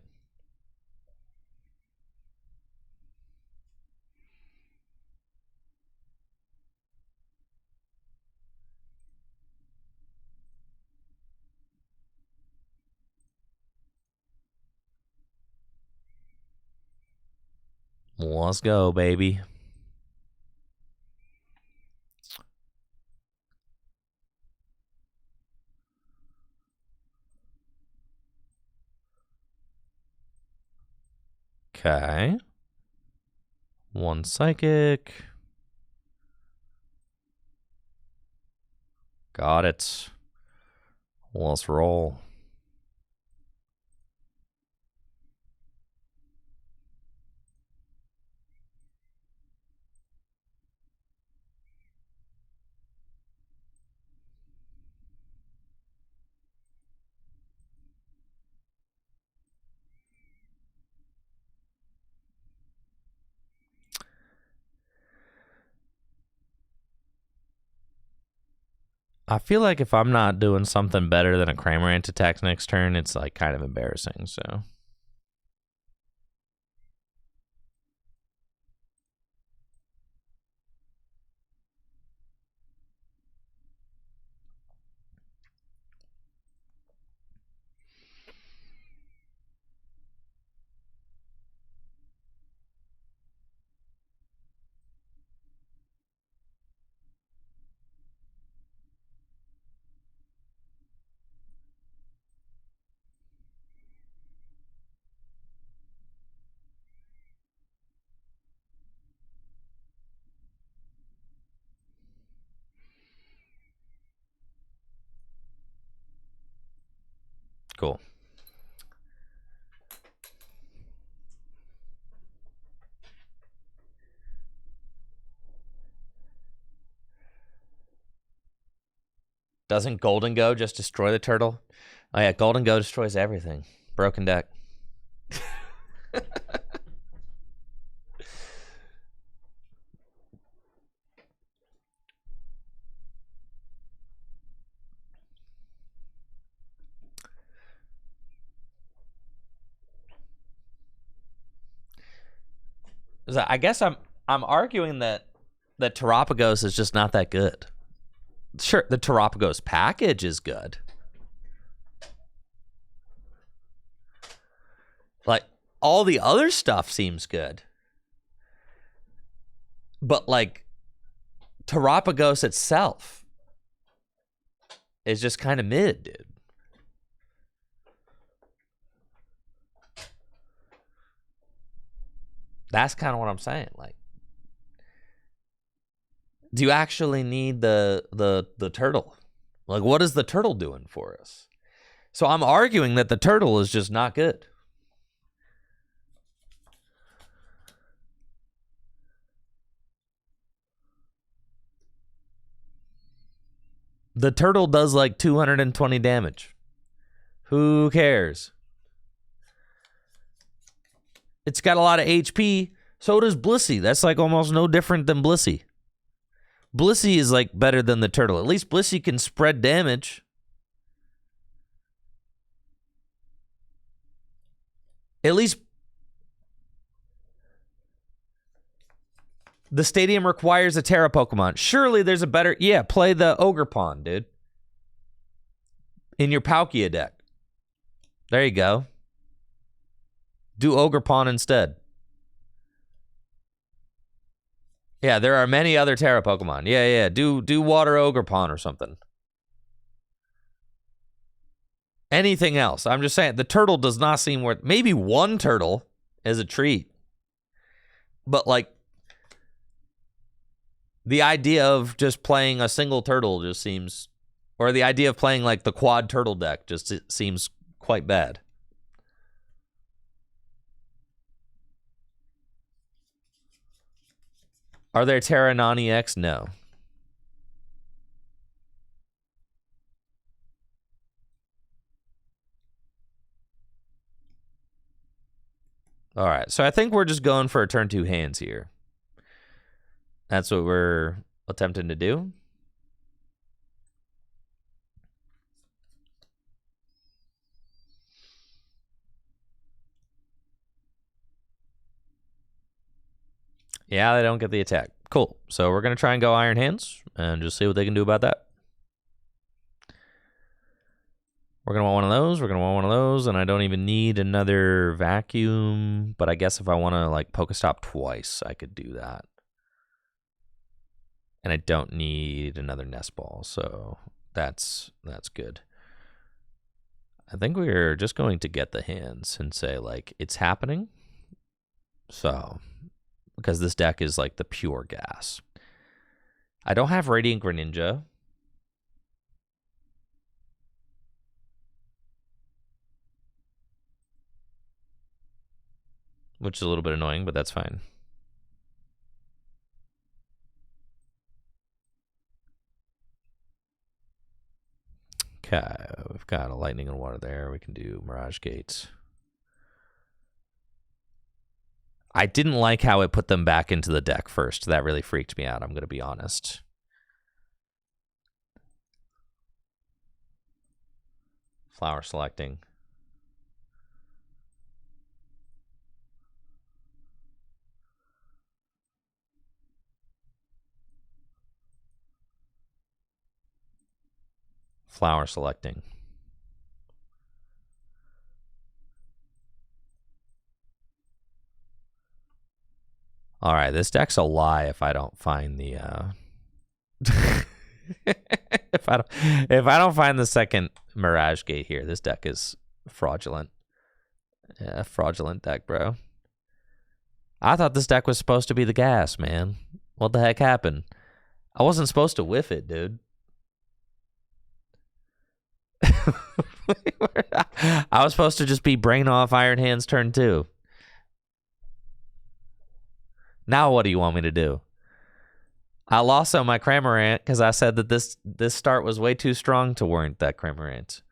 Let's go, baby. Okay. 1 psychic. Got it. Let's roll. I feel like if I'm not doing something better than a Cramorant attack next turn, it's like kind of embarrassing, so. Cool. Doesn't Golden Go just destroy the turtle? Oh yeah, Golden Go destroys everything. Broken deck. I guess I'm arguing that Terapagos is just not that good. Sure, the Terapagos package is good. Like, all the other stuff seems good. But, like, Terapagos itself is just kind of mid, dude. That's kind of what I'm saying. Like, do you actually need the turtle? Like, what is the turtle doing for us? So I'm arguing that the turtle is just not good. The turtle does like 220 damage. Who cares? It's got a lot of HP. So does Blissey. That's like almost no different than Blissey. Blissey is like better than the turtle. At least Blissey can spread damage. At least the stadium requires a Terra Pokemon. Surely there's a better... Yeah, play the Ogerpon, dude. In your Palkia deck. There you go. Do Ogerpon instead. Yeah, there are many other Terra Pokemon. Yeah. Do Water Ogerpon or something. Anything else. I'm just saying, the turtle does not seem worth... Maybe one turtle is a treat. But, like, the idea of just playing a single turtle just seems... Or the idea of playing, like, the quad turtle deck just seems quite bad. Are there Terra Nani X? No. All right, so I think we're just going for a turn 2 hands here. That's what we're attempting to do. Yeah, they don't get the attack. Cool. So we're going to try and go Iron Hands and just see what they can do about that. We're going to want one of those. We're going to want one of those. And I don't even need another vacuum. But I guess if I want to like Pokestop twice, I could do that. And I don't need another nest ball. So that's good. I think we're just going to get the hands and say like it's happening. So because this deck is like the pure gas. I don't have Radiant Greninja. Which is a little bit annoying, but that's fine. Okay, we've got a Lightning and Water there. We can do Mirage Gates. I didn't like how it put them back into the deck first. That really freaked me out, I'm going to be honest. Flower selecting. Flower selecting. All right, this deck's a lie if I don't find the if I don't find the second Mirage Gate here, this deck is fraudulent. Yeah, fraudulent deck, bro. I thought this deck was supposed to be the gas, man. What the heck happened? I wasn't supposed to whiff it, dude. I was supposed to just be brain off Iron Hands turn 2. Now what do you want me to do? I lost on my Cramorant because I said that this start was way too strong to warrant that Cramorant.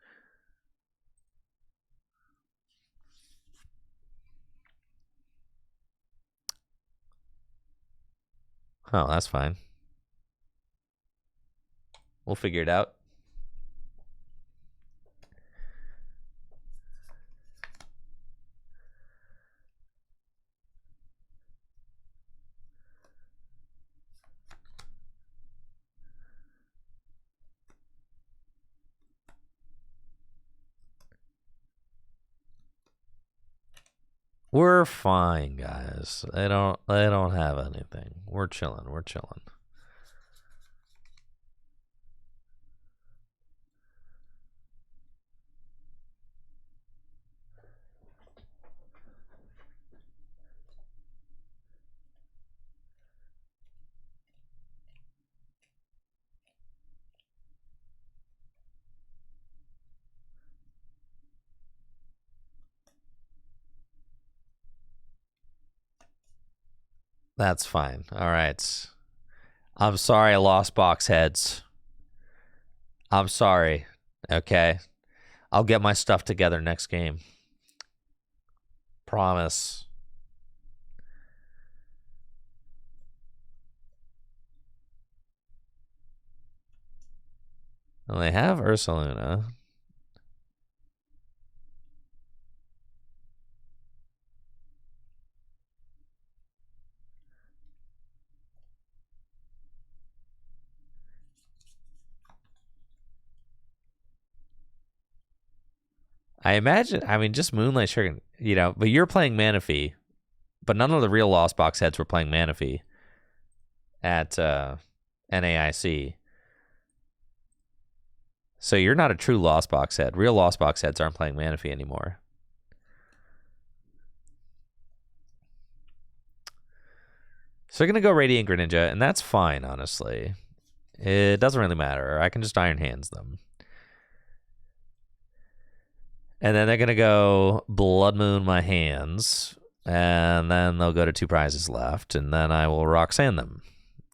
Oh, that's fine. We'll figure it out. We're fine, guys. They don't have anything. We're chilling. That's fine. All right. I'm sorry I lost box heads. I'm sorry. Okay. I'll get my stuff together next game. Promise. Well, they have Ursaluna. I imagine, just Moonlight Sugar, but you're playing Manaphy, but none of the real Lost Box heads were playing Manaphy at NAIC. So you're not a true Lost Box head. Real Lost Box heads aren't playing Manaphy anymore. So they're going to go Radiant Greninja, and that's fine, honestly. It doesn't really matter. I can just Iron Hands them. And then they're going to go Blood Moon my hands. And then they'll go to 2 prizes left. And then I will Roxanne them.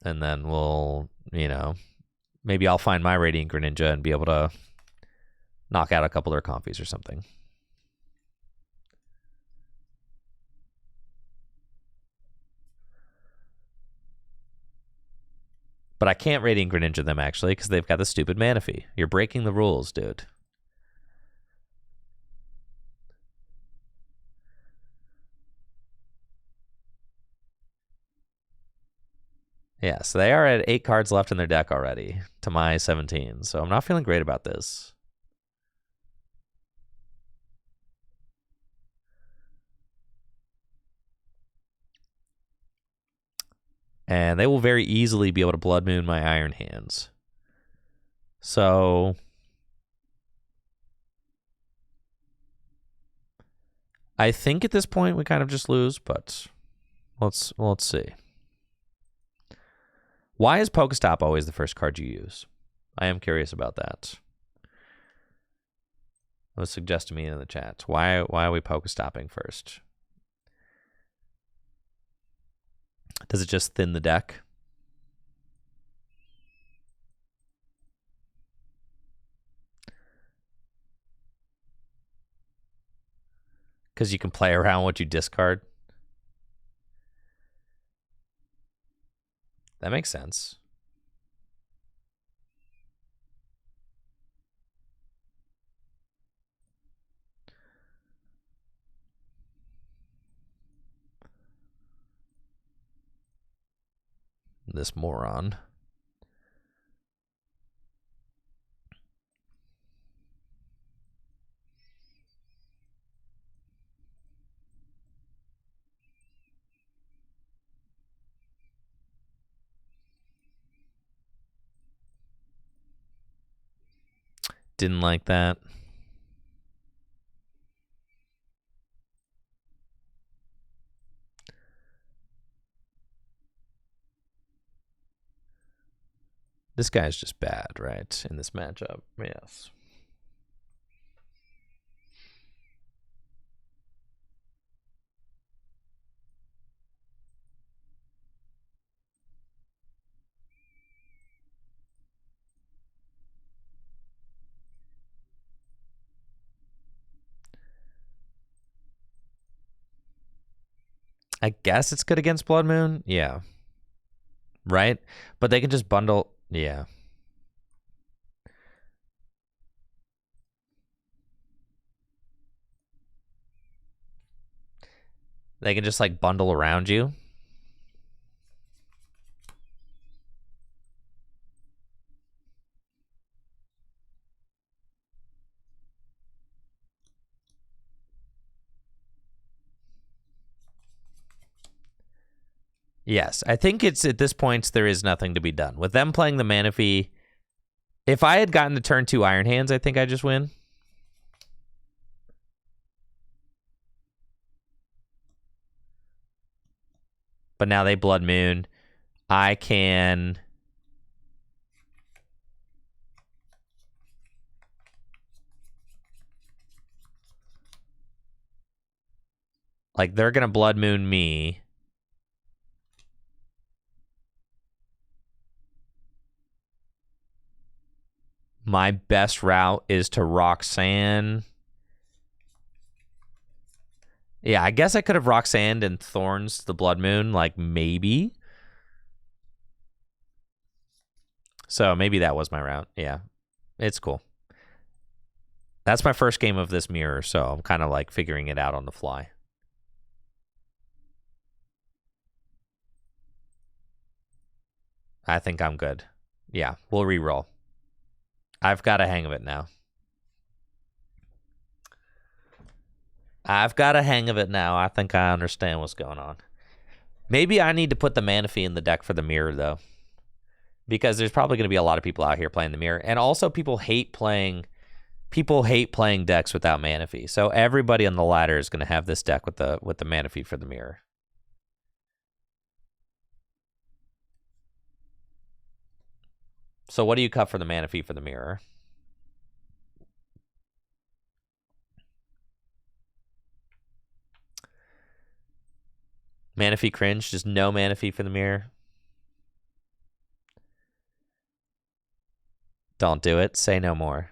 And then we'll, maybe I'll find my Radiant Greninja and be able to knock out a couple of their compies or something. But I can't Radiant Greninja them, actually, because they've got the stupid Manaphy. You're breaking the rules, dude. Yeah, so they are at 8 cards left in their deck already to my 17. So I'm not feeling great about this. And they will very easily be able to Blood Moon my Iron Hands. So I think at this point we kind of just lose, but let's see. Why is Pokestop always the first card you use? I am curious about that. Let's suggest to me in the chat. Why are we Pokestopping first? Does it just thin the deck? Because you can play around what you discard? That makes sense. This moron. Didn't like that. This guy's just bad, right? In this matchup, yes. I guess it's good against Blood Moon. Yeah. Right? But they can just bundle. Yeah. They can just like bundle around you. Yes, I think it's at this point there is nothing to be done. With them playing the Manaphy, if I had gotten the turn 2 Iron Hands, I think I just win. But now they Blood Moon. I can... Like, they're going to Blood Moon me. My best route is to Roxanne. Yeah, I guess I could have Roxanne and Thorns the Blood Moon, like, maybe. So maybe that was my route. Yeah, it's cool. That's my first game of this mirror, so I'm kind of like figuring it out on the fly. I think I'm good. Yeah, we'll re-roll. I've got a hang of it now. I think I understand what's going on. Maybe I need to put the Manaphy in the deck for the mirror, though. Because there's probably going to be a lot of people out here playing the mirror. And also people hate playing decks without Manaphy. So everybody on the ladder is going to have this deck with the Manaphy for the mirror. So what do you cut for the Manaphy for the mirror? Manaphy cringe, just no Manaphy for the mirror. Don't do it. Say no more.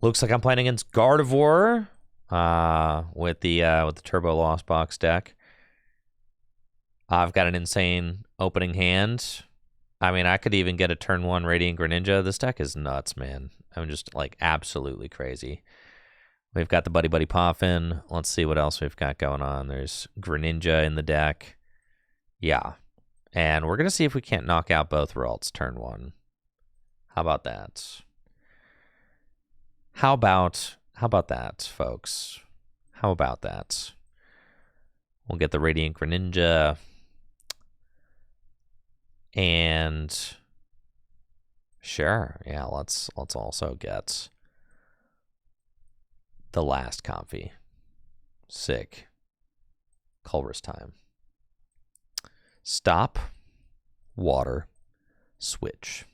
Looks like I'm playing against Gardevoir with the Turbo Lost Box deck. I've got an insane opening hand. I mean, I could even get a turn 1 Radiant Greninja. This deck is nuts, man. I'm just like absolutely crazy. We've got the Buddy Buddy Poffin. Let's see what else we've got going on. There's Greninja in the deck. Yeah. And we're going to see if we can't knock out both Ralts turn 1. How about that? How about that, folks? How about that? We'll get the Radiant Greninja. And sure, yeah, let's also get the last Comfy. Sick. Culver's time. Stop. Water. Switch.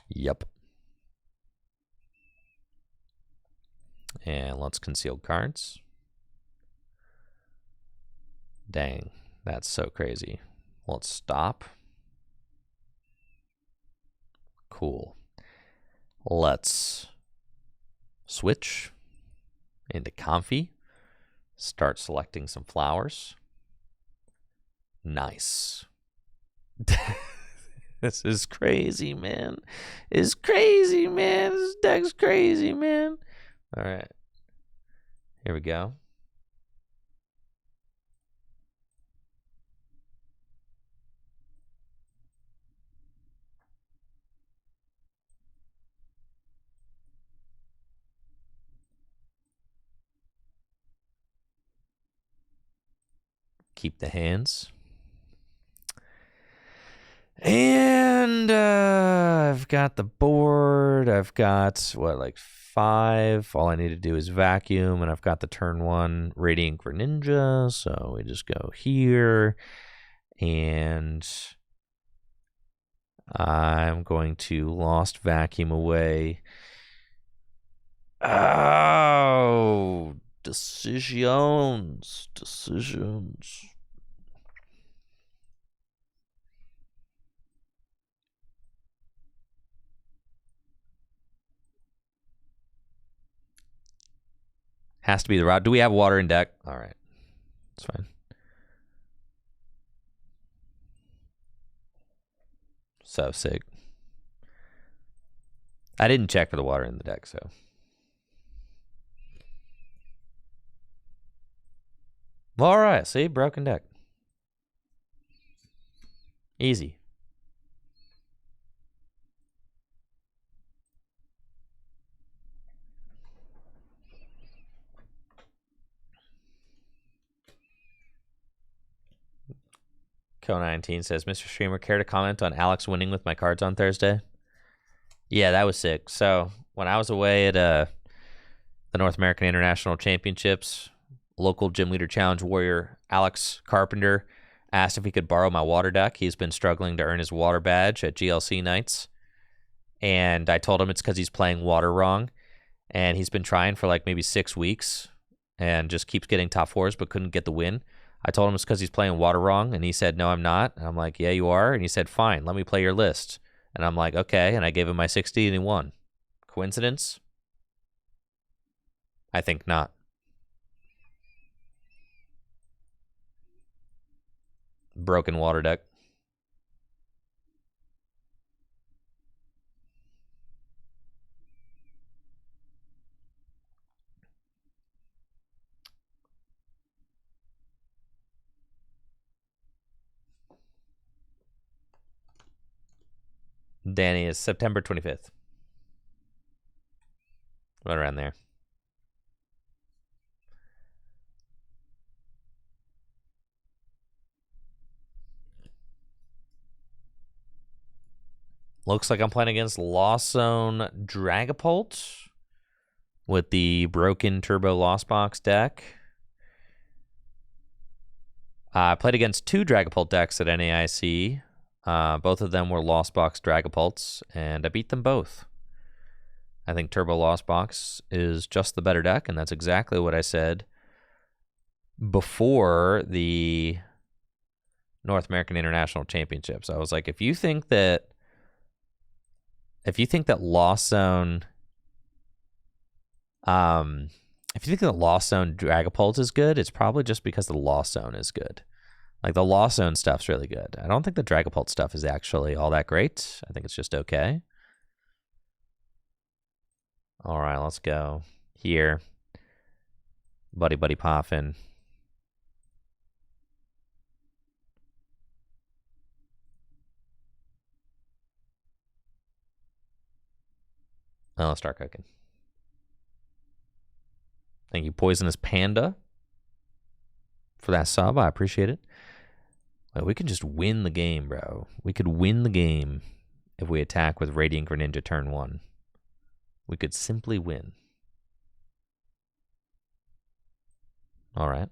Yep. And let's conceal cards. Dang, that's so crazy. Let's stop. Cool. Let's switch into Comfy. Start selecting some flowers. Nice. This is crazy, man. It's crazy, man. This deck's crazy, man. All right. Here we go. Keep the hands. And I've got the board. I've got, what, like 5. All I need to do is vacuum. And I've got the turn 1 Radiant Greninja. So we just go here. And I'm going to Lost Vacuum away. Oh, decisions. Has to be the route. Do we have water in deck? All right. It's fine. So sick. I didn't check for the water in the deck, so. All right. See? Broken deck. Easy. Co19 says, Mr. Streamer, care to comment on Alex winning with my cards on Thursday? Yeah, that was sick. So when I was away at the North American International Championships, local gym leader challenge warrior Alex Carpenter asked if he could borrow my water deck. He's been struggling to earn his water badge at GLC nights. And I told him it's because he's playing water wrong. And he's been trying for like maybe 6 weeks and just keeps getting top 4s but couldn't get the win. I told him it's because he's playing water wrong, and he said, no, I'm not. And I'm like, yeah, you are. And he said, fine, let me play your list. And I'm like, okay. And I gave him my 60, and he won. Coincidence? I think not. Broken water deck. Danny is September 25th. Right around there. Looks like I'm playing against Lost Zone Dragapult with the broken Turbo Lost Box deck. I played against 2 Dragapult decks at NAIC. Both of them were Lost Box Dragapults, and I beat them both. I think Turbo Lost Box is just the better deck, and that's exactly what I said before the North American International Championships. I was like, if you think that if you think that Lost Zone, if you think that Lost Zone Dragapult is good, it's probably just because the Lost Zone is good. Like, the Lost Zone stuff's really good. I don't think the Dragapult stuff is actually all that great. I think it's just okay. All right, let's go. Here. Buddy Poffin. Oh, let's start cooking. Thank you, Poisonous Panda, for that sub. I appreciate it. Like, we could just win the game, bro. We could win the game if we attack with Radiant Greninja turn 1. We could simply win. All right.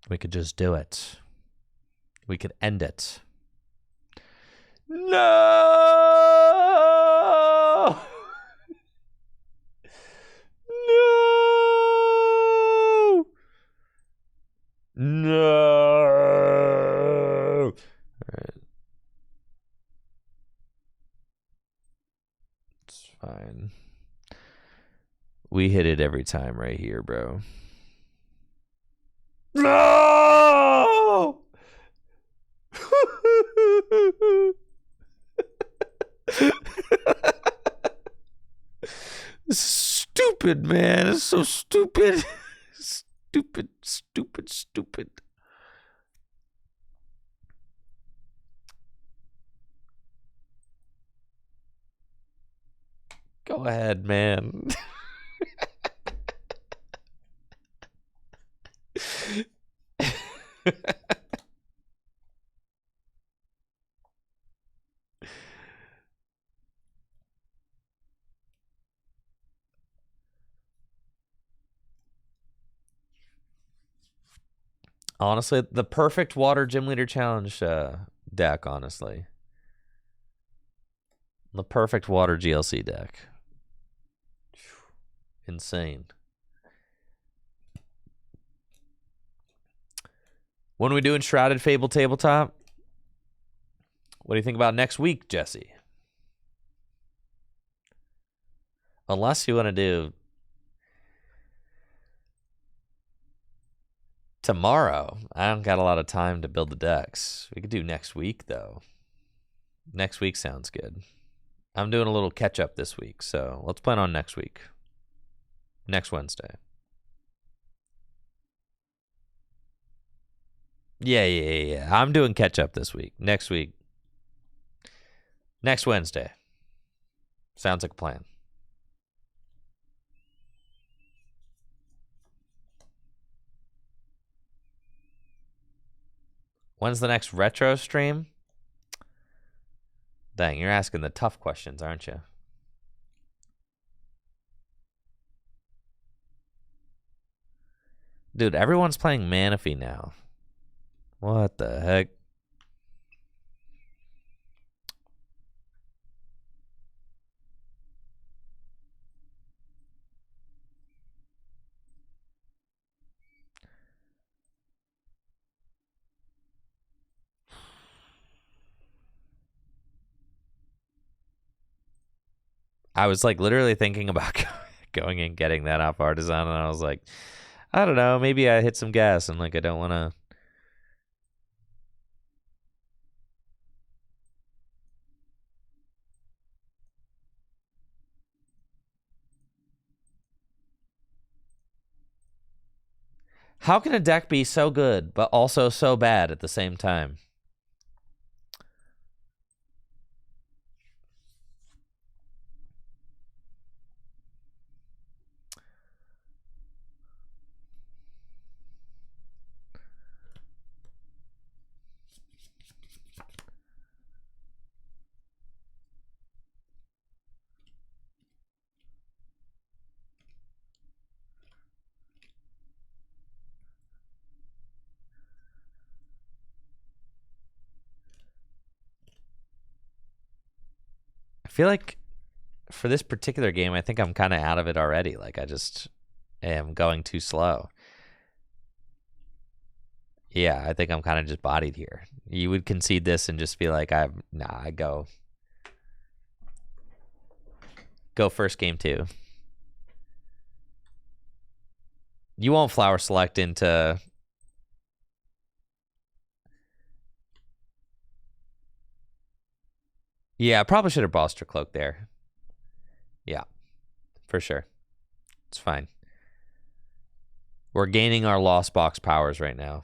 We could just do it. We could end it. No! No! No! All right. It's fine. We hit it every time right here, bro. No! This is stupid, man. It's so stupid. Stupid. Go ahead, man. Honestly, the perfect water gym leader challenge deck, honestly. The perfect water GLC deck. Insane. When are we doing Shrouded Fable Tabletop? What do you think about next week, Jesse? Unless you want to do tomorrow. I don't got a lot of time to build the decks. We could do next week, though. Next week sounds good. I'm doing a little catch up this week, so let's plan on next week. Next Wednesday. Yeah. I'm doing catch up this week. Next week. Next Wednesday. Sounds like a plan. When's the next retro stream? Dang, you're asking the tough questions, aren't you? Dude, everyone's playing Manaphy now. What the heck? I was like literally thinking about going and getting that off Artisan, and I was like, I don't know, maybe I hit some gas and like I don't want to. How can a deck be so good but also so bad at the same time? I feel like for this particular game, I think I'm kind of out of it already. Like, I just am going too slow. Yeah, I think I'm kind of just bodied here. You would concede this and just be like, I go first game 2. You won't flower select into... Yeah, I probably should have bossed her cloak there. Yeah, for sure. It's fine. We're gaining our lost box powers right now.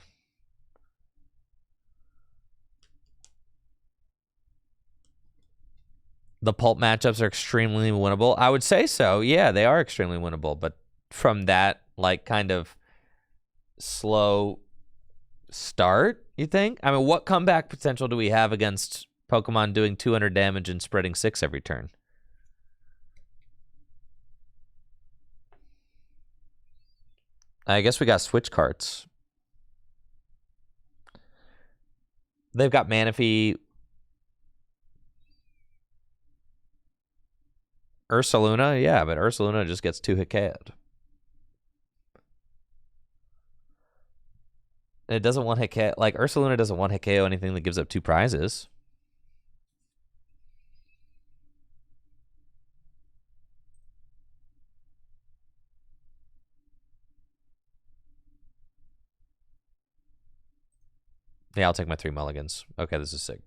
The pulp matchups are extremely winnable. I would say so. Yeah, they are extremely winnable. But from that, like, kind of slow start, you think? I mean, what comeback potential do we have against Pokemon doing 200 damage and spreading 6 every turn? I guess we got switch cards. They've got Manaphy. Ursaluna, yeah, but Ursaluna just gets 2-hit KO'd. It doesn't one-hit KO. Like, Ursaluna doesn't one-hit KO anything that gives up 2 prizes. Yeah, I'll take my 3 mulligans. Okay, this is sick.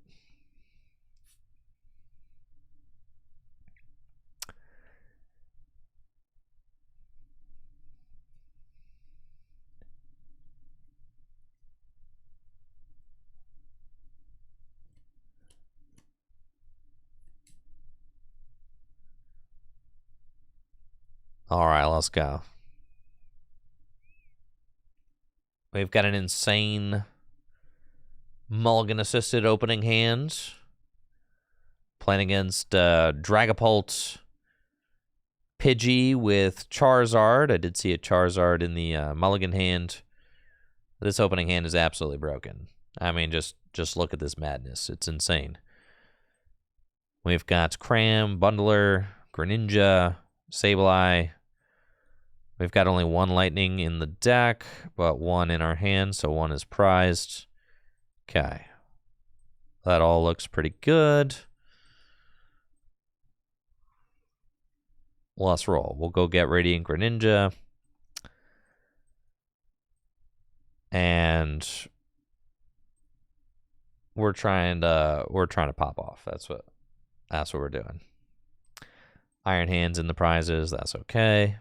All right, let's go. We've got an insane mulligan-assisted opening hand. Playing against Dragapult, Pidgey with Charizard. I did see a Charizard in the mulligan hand. This opening hand is absolutely broken. I mean, just look at this madness. It's insane. We've got Cram, Bundler, Greninja, Sableye. We've got only 1 lightning in the deck, but 1 in our hand, so 1 is prized. Okay. That all looks pretty good. Let's roll. We'll go get Radiant Greninja. And we're trying to pop off. That's what we're doing. Iron Hands in the prizes, that's okay.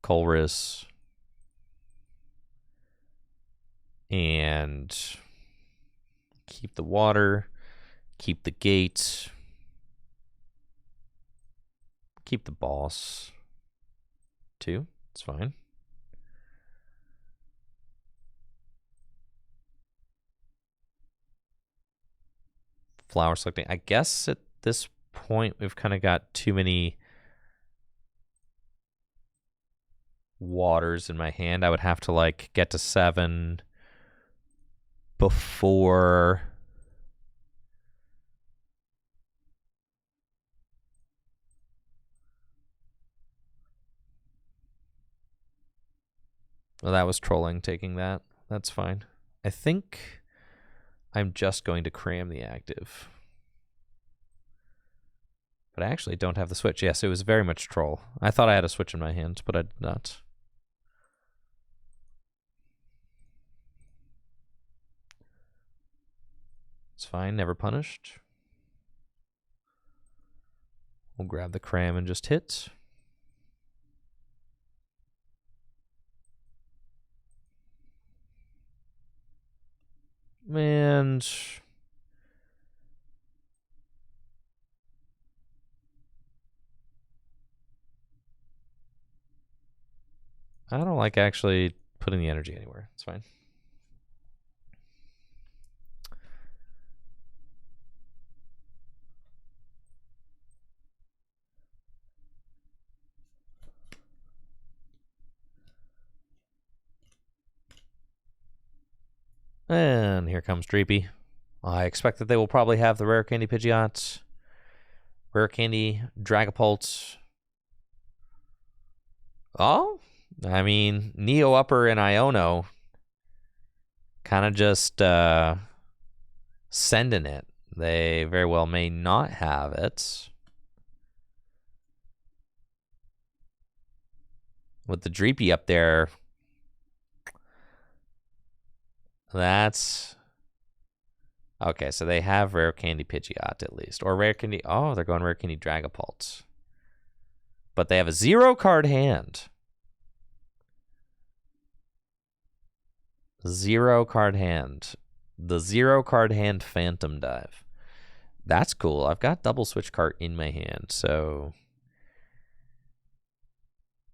Colress. And keep the water. Keep the gate. Keep the boss. 2. It's fine. Flower selecting. I guess at this point we've kind of got too many waters in my hand. I would have to like get to 7 before well, that was trolling taking that. That's fine. I think I'm just going to cram the active. But I actually don't have the switch. Yes, it was very much troll. I thought I had a switch in my hand, but I did not. It's fine, never punished. We'll grab the cram and just hit. And I don't like actually putting the energy anywhere. It's fine. And here comes Dreepy. I expect that they will probably have the Rare Candy Pidgeot, Rare Candy Dragapult. Oh, I mean, Neo Upper and Iono kind of just sending it. They very well may not have it. With the Dreepy up there, that's... Okay, so they have Rare Candy Pidgeot at least. Or Rare Candy... Oh, they're going Rare Candy Dragapult. But they have a 0-card hand. 0-card hand. The 0-card hand Phantom Dive. That's cool. I've got double switch cart in my hand, so...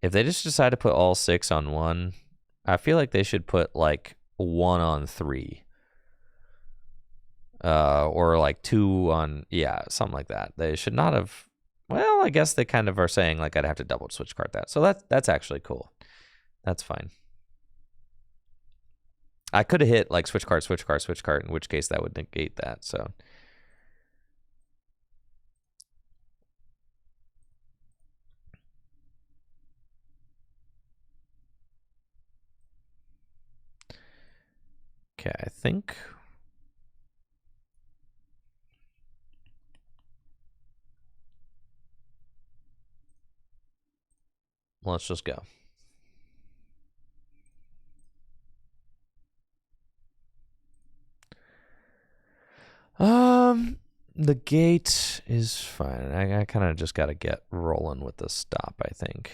If they just decide to put all 6 on 1, I feel like they should put, like, 1 on 3. Or, like, 2 on... Yeah, something like that. They should not have... Well, I guess they kind of are saying, like, I'd have to double switch cart that. So that's actually cool. That's fine. I could have hit, like, switch cart, switch cart, switch cart, in which case that would negate that, so... Okay, I think... Let's just go. The gate is fine. I kind of just got to get rolling with the stop, I think.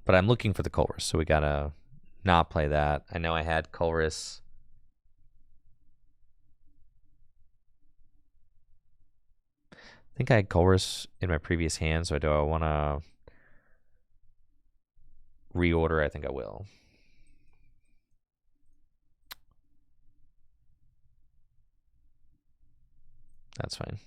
But I'm looking for the Colress, so we got to not play that. I know I had Colress. I think I had Colress in my previous hand, so do I want to reorder? I think I will. That's fine.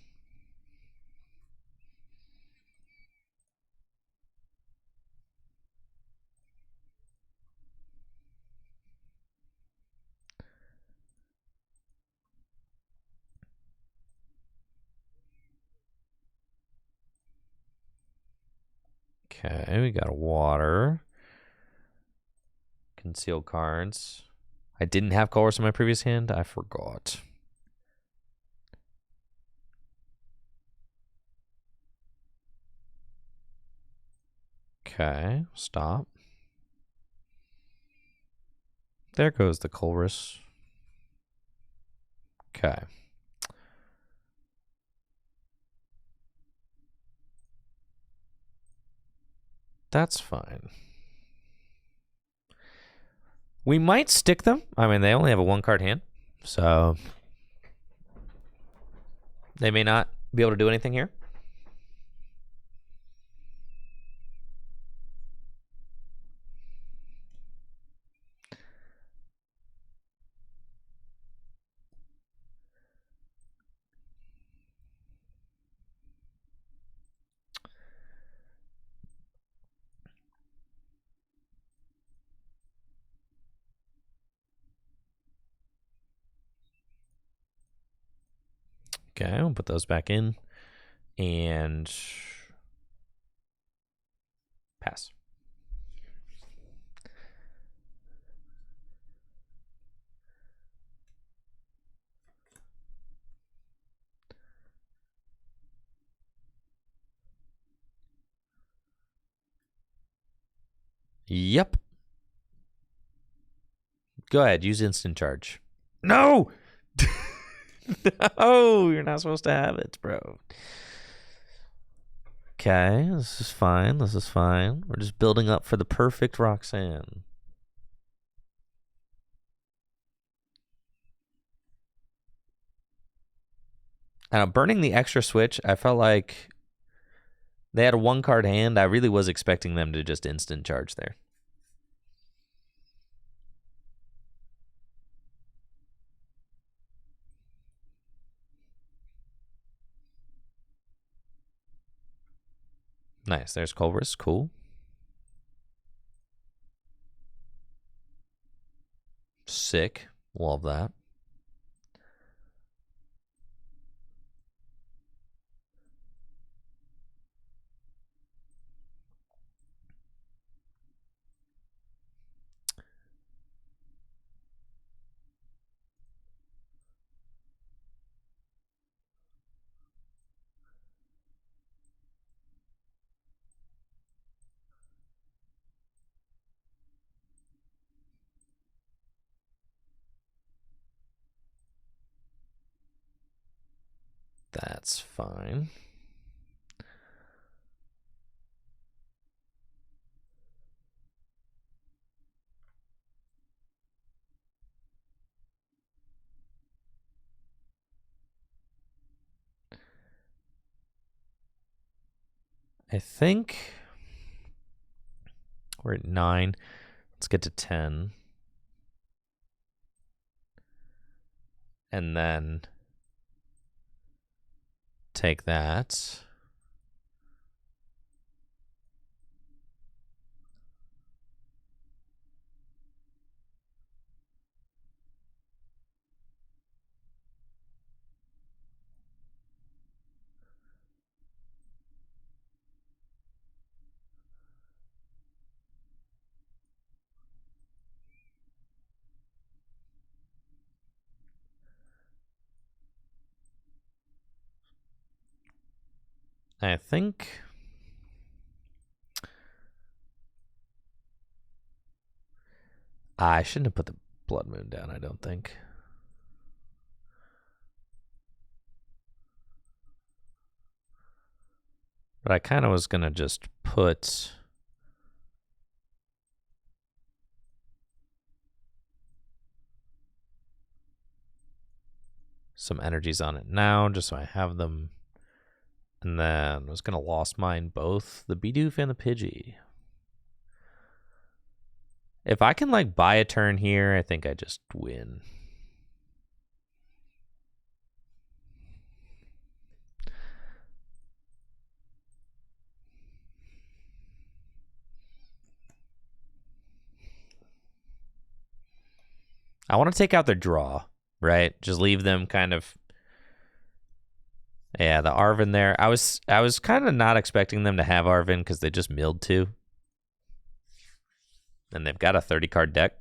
Okay, we got a water. Concealed cards. I didn't have Colress in my previous hand. I forgot. Okay, stop. There goes the Colress. Okay. That's fine. We might stick them. I mean, they only have a 1-card hand, so they may not be able to do anything here. Okay, we'll put those back in and pass. Yep. Go ahead, use instant charge. No! No, you're not supposed to have it, bro. Okay, this is fine. This is fine. We're just building up for the perfect Roxanne. And burning the extra switch, I felt like they had a 1-card hand. I really was expecting them to just instant charge there. Nice. There's Culver's. Cool. Sick. Love that. That's fine. I think we're at 9. Let's get to 10. And then take that. I think I shouldn't have put the Blood Moon down, I don't think. But I kind of was going to just put some energies on it now, just so I have them. And then I was going to lost mine both the Bidoof and the Pidgey. If I can like buy a turn here, I think I just win. I want to take out their draw, right? Just leave them kind of. Yeah, the Arven there. I was kind of not expecting them to have Arven because they just milled 2. And they've got a 30-card deck.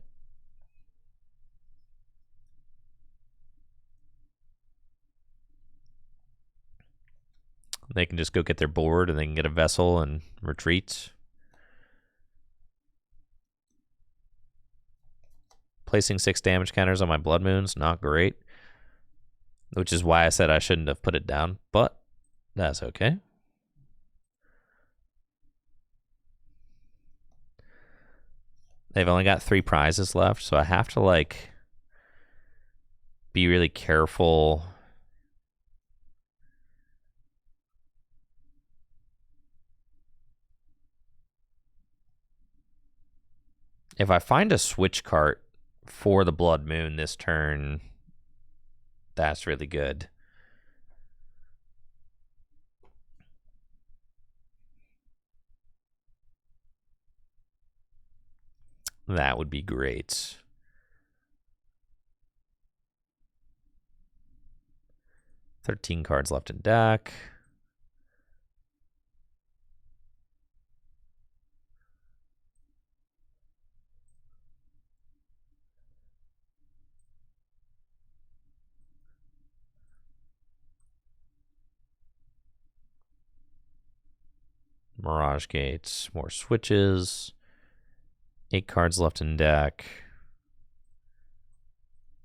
They can just go get their board and they can get a Vessel and retreat. Placing 6 damage counters on my Blood Moons, not great. Which is why I said I shouldn't have put it down, but that's okay. They've only got 3 prizes left, so I have to like be really careful. If I find a switch cart for the Blood Moon this turn, that's really good. That would be great. $13 cards left in deck. Mirage Gates, more switches. 8 cards left in deck.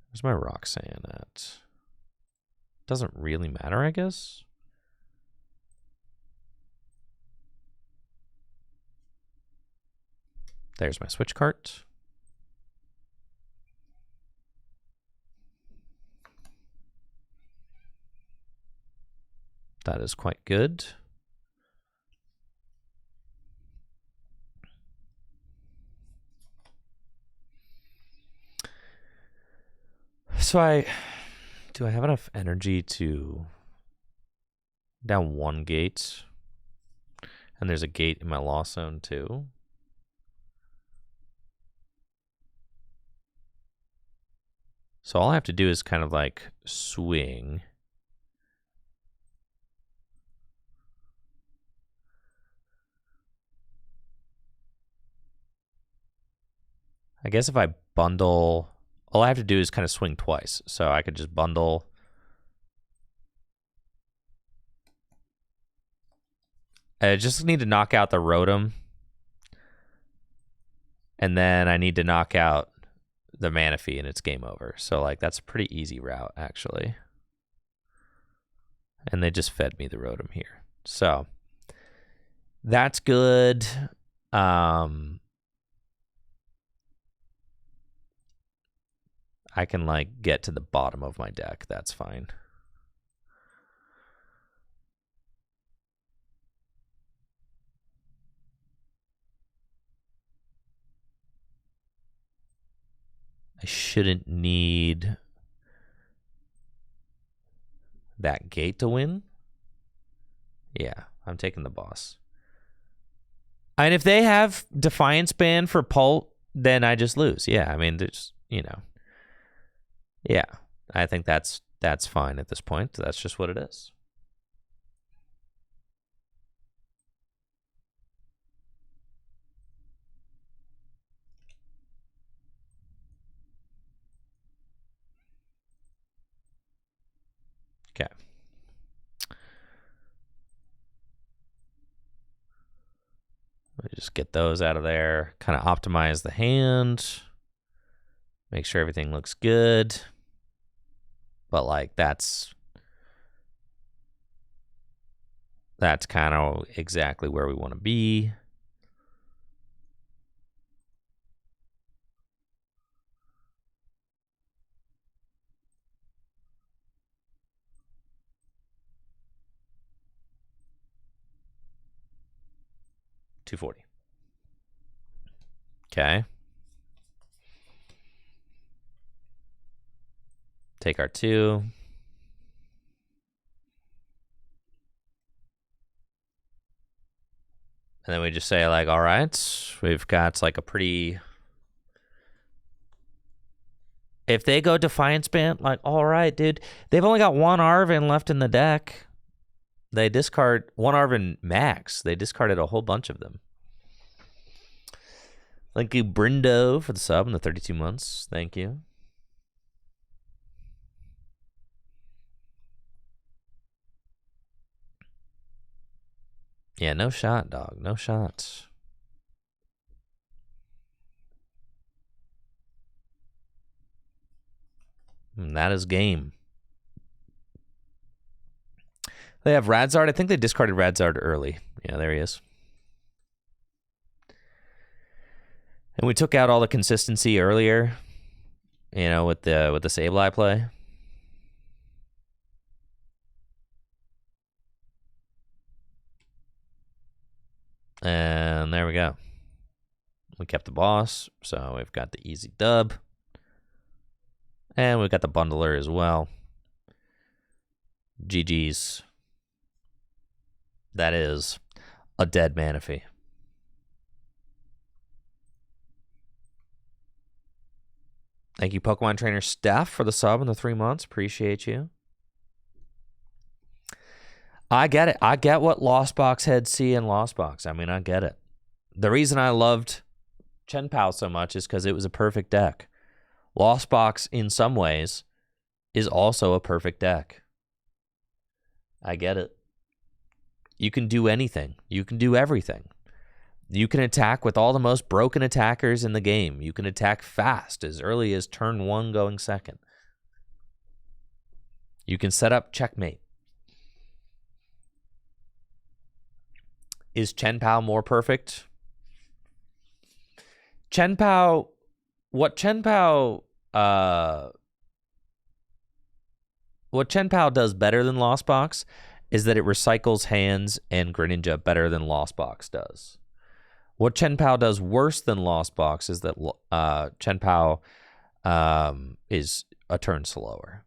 Where's my Roxanne at? Doesn't really matter, I guess. There's my switch cart. That is quite good. So do I have enough energy to down 1 gate? And there's a gate in my loss zone too. So all I have to do is kind of like swing. I guess if I bundle, all I have to do is kind of swing twice. So I could just bundle. I just need to knock out the Rotom. And then I need to knock out the Manaphy and it's game over. So like that's a pretty easy route actually. And they just fed me the Rotom here. So that's good. I can like get to the bottom of my deck. That's fine. I shouldn't need that gate to win. Yeah, I'm taking the boss. And if they have Defiance ban for Pult, then I just lose. Yeah, I mean, there's, you know. Yeah, I think that's fine at this point. That's just what it is. Okay. Let me just get those out of there. Kind of optimize the hand. Make sure everything looks good. But like that's kind of exactly where we want to be. $240. Okay. Take our 2. And then we just say like, all right, we've got like a pretty, if they go Defiance ban, like, all right, dude, they've only got one Arven left in the deck. They discard one Arven max. They discarded a whole bunch of them. Thank you, Brindo, for the sub in the 32 months. Thank you. Yeah, no shot, dog. No shot. And that is game. They have Radzard. I think they discarded Radzard early. Yeah, there he is. And we took out all the consistency earlier, you know, with the Sableye play. And there we go. We kept the boss, so we've got the easy dub. And we've got the bundler as well. GG's. That is a dead Manaphy. Thank you, Pokemon Trainer Steph, for the sub in the 3 months. Appreciate you. I get it. I get what Lost Box heads see in Lost Box. I mean, I get it. The reason I loved Chen Pao so much is because it was a perfect deck. Lost Box, in some ways, is also a perfect deck. I get it. You can do anything. You can do everything. You can attack with all the most broken attackers in the game. You can attack fast as early as turn 1 going second. You can set up checkmate. Is Chen Pao more perfect? What Chen Pao does better than Lost Box is that it recycles hands and Greninja better than Lost Box does. What Chen Pao does worse than Lost Box is that Chen Pao is a turn slower.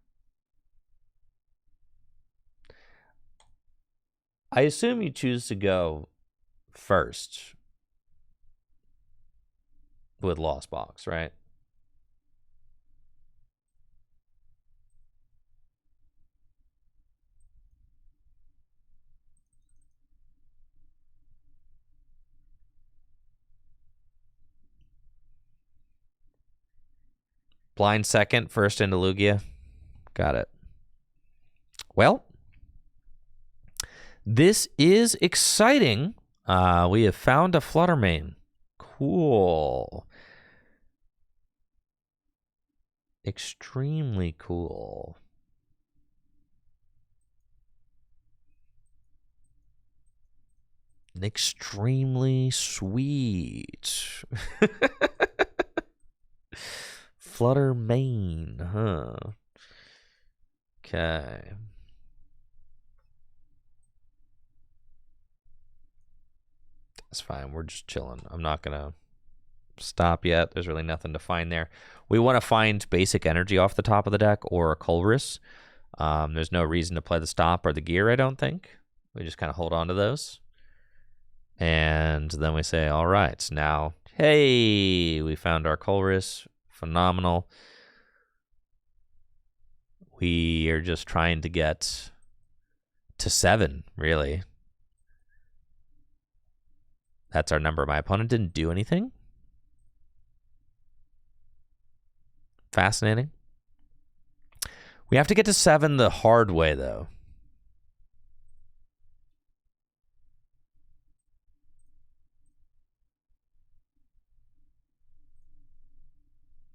I assume you choose to go first with Lost Box, right? Blind second, first into Lugia. Got it. Well, this is exciting. We have found a Fluttermane. Cool. Extremely cool. Extremely sweet. Fluttermane, huh? Okay. That's fine. We're just chilling. I'm not going to stop yet. There's really nothing to find there. We want to find basic energy off the top of the deck or a Colress. There's no reason to play the stop or the gear, I don't think. We just kind of hold on to those. And then we say, all right, now, hey, we found our Colress. Phenomenal. We are just trying to get to 7, really. That's our number. My opponent didn't do anything. Fascinating. We have to get to 7 the hard way, though.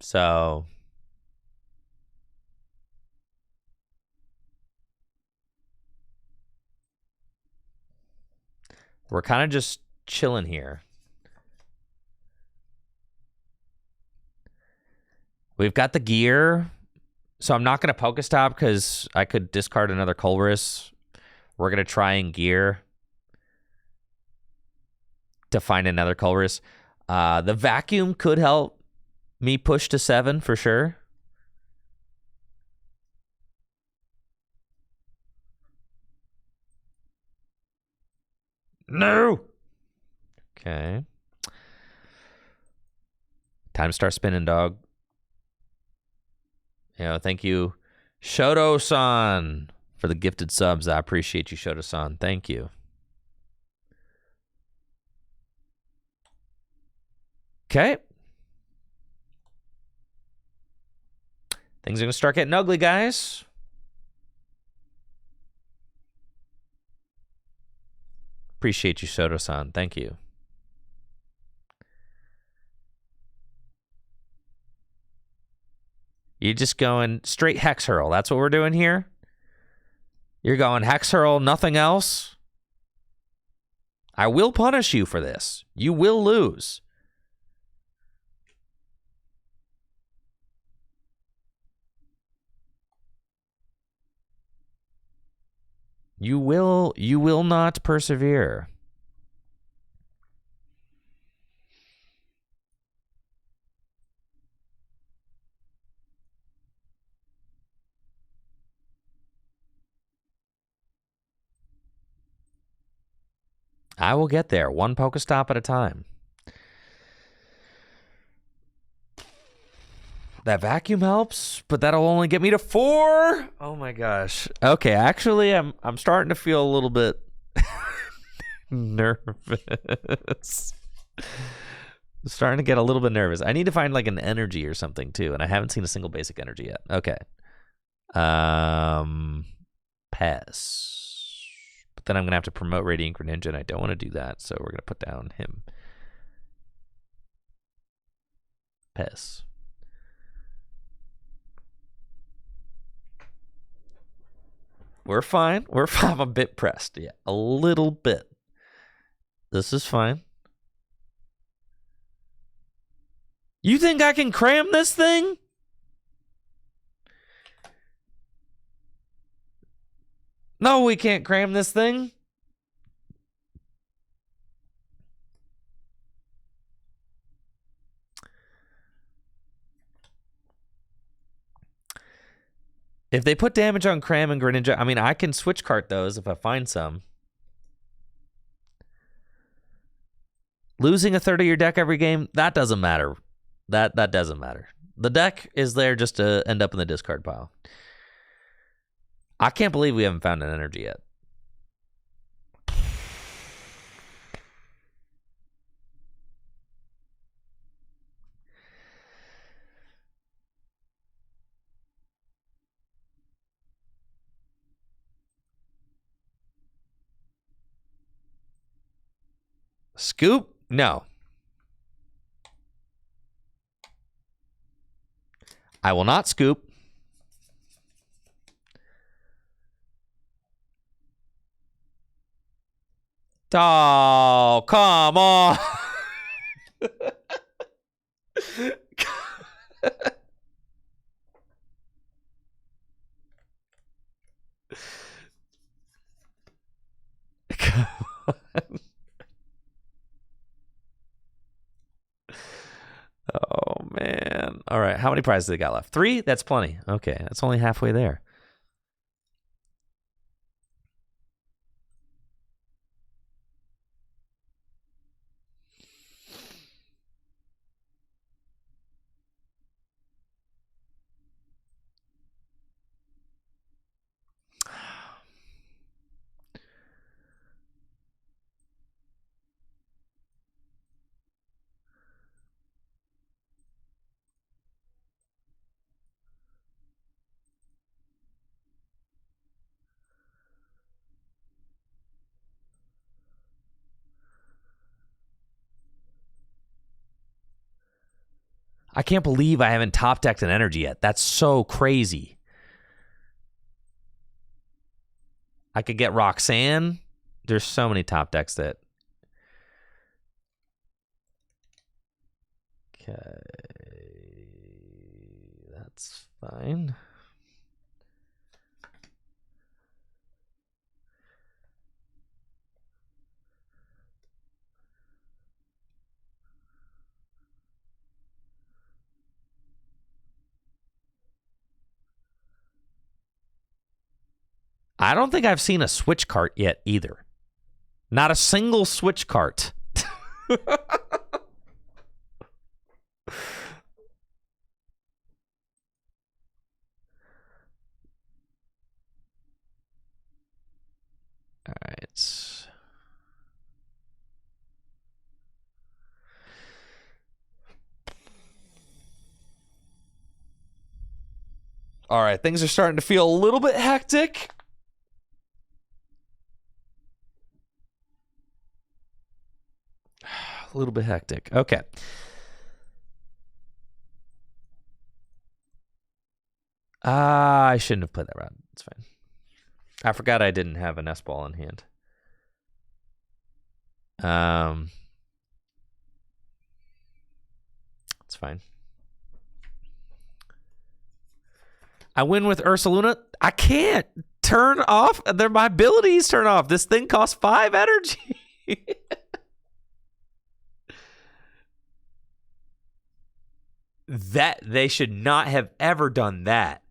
So we're kind of just chilling here. We've got the gear, so I'm not going to Pokestop because I could discard another Colress. We're going to try and gear to find another Colress. The vacuum could help me push to 7 for sure. No. Okay. Time to start spinning, dog. Thank you, Shoto-san, for the gifted subs. I appreciate you, Shoto-san. Thank you. Okay. Things are going to start getting ugly, guys. Appreciate you, Shoto-san. Thank you. You're just going straight Hex Hurl. That's what we're doing here? You're going Hex Hurl, nothing else? I will punish you for this. You will lose. You will not persevere. I will get there, one Pokestop at a time. That vacuum helps, but that'll only get me to 4. Oh my gosh. Okay, actually, I'm starting to feel a little bit nervous. I'm starting to get a little bit nervous. I need to find like an energy or something too, and I haven't seen a single basic energy yet. Okay. Pass. But then I'm gonna have to promote Radiant Greninja, and I don't want to do that, so we're gonna put down him. Pass. We're fine. We're fine. I'm a bit pressed. Yeah, a little bit. This is fine. You think I can cram this thing? No, we can't cram this thing. If they put damage on Cram and Greninja, I mean, I can switch cart those if I find some. Losing a third of your deck every game, that doesn't matter. That doesn't matter. The deck is there just to end up in the discard pile. I can't believe we haven't found an energy yet. Scoop? No. I will not scoop. Oh, come on. Come on. Oh, man. All right. How many prizes they got left? 3? That's plenty. Okay. That's only halfway there. I can't believe I haven't top decked an energy yet. That's so crazy. I could get Roxanne. There's so many top decks that. Okay. That's fine. I don't think I've seen a switch cart yet either. Not a single switch cart. All right. All right, things are starting to feel a little bit hectic. A little bit hectic. Okay. I shouldn't have played that round. It's fine. I forgot I didn't have an S-ball in hand. It's fine. I win with Ursaluna. I can't turn off. My abilities turn off. This thing costs 5 energy. That they should not have ever done that.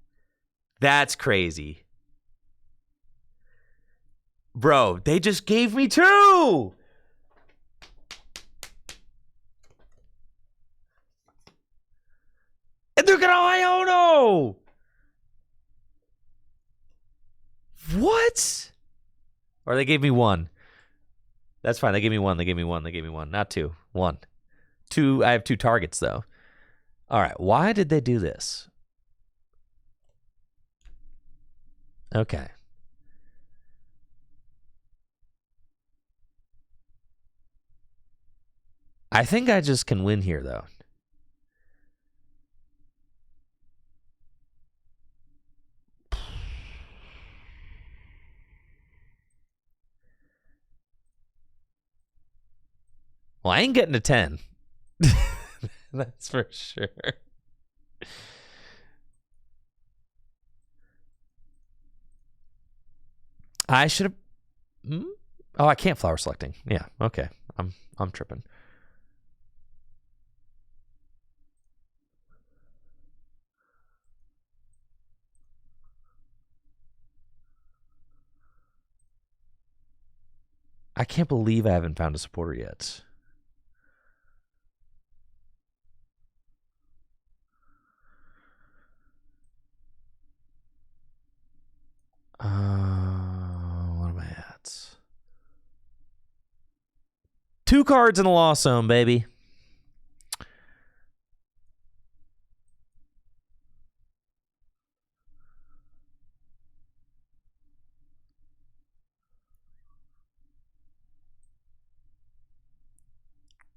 That's crazy. Bro, they just gave me 2. And they're gonna Iono. What? Or they gave me 1. That's fine. They gave me 1. They gave me 1. They gave me 1. Not 2. 1. 2. I have 2 targets though. All right. Why did they do this? Okay. I think I just can win here though. Well, I ain't getting to 10. That's for sure. I should have. Oh, I can't flower selecting. Yeah. Okay. I'm tripping. I can't believe I haven't found a supporter yet. 2 cards in the Lost Zone, baby.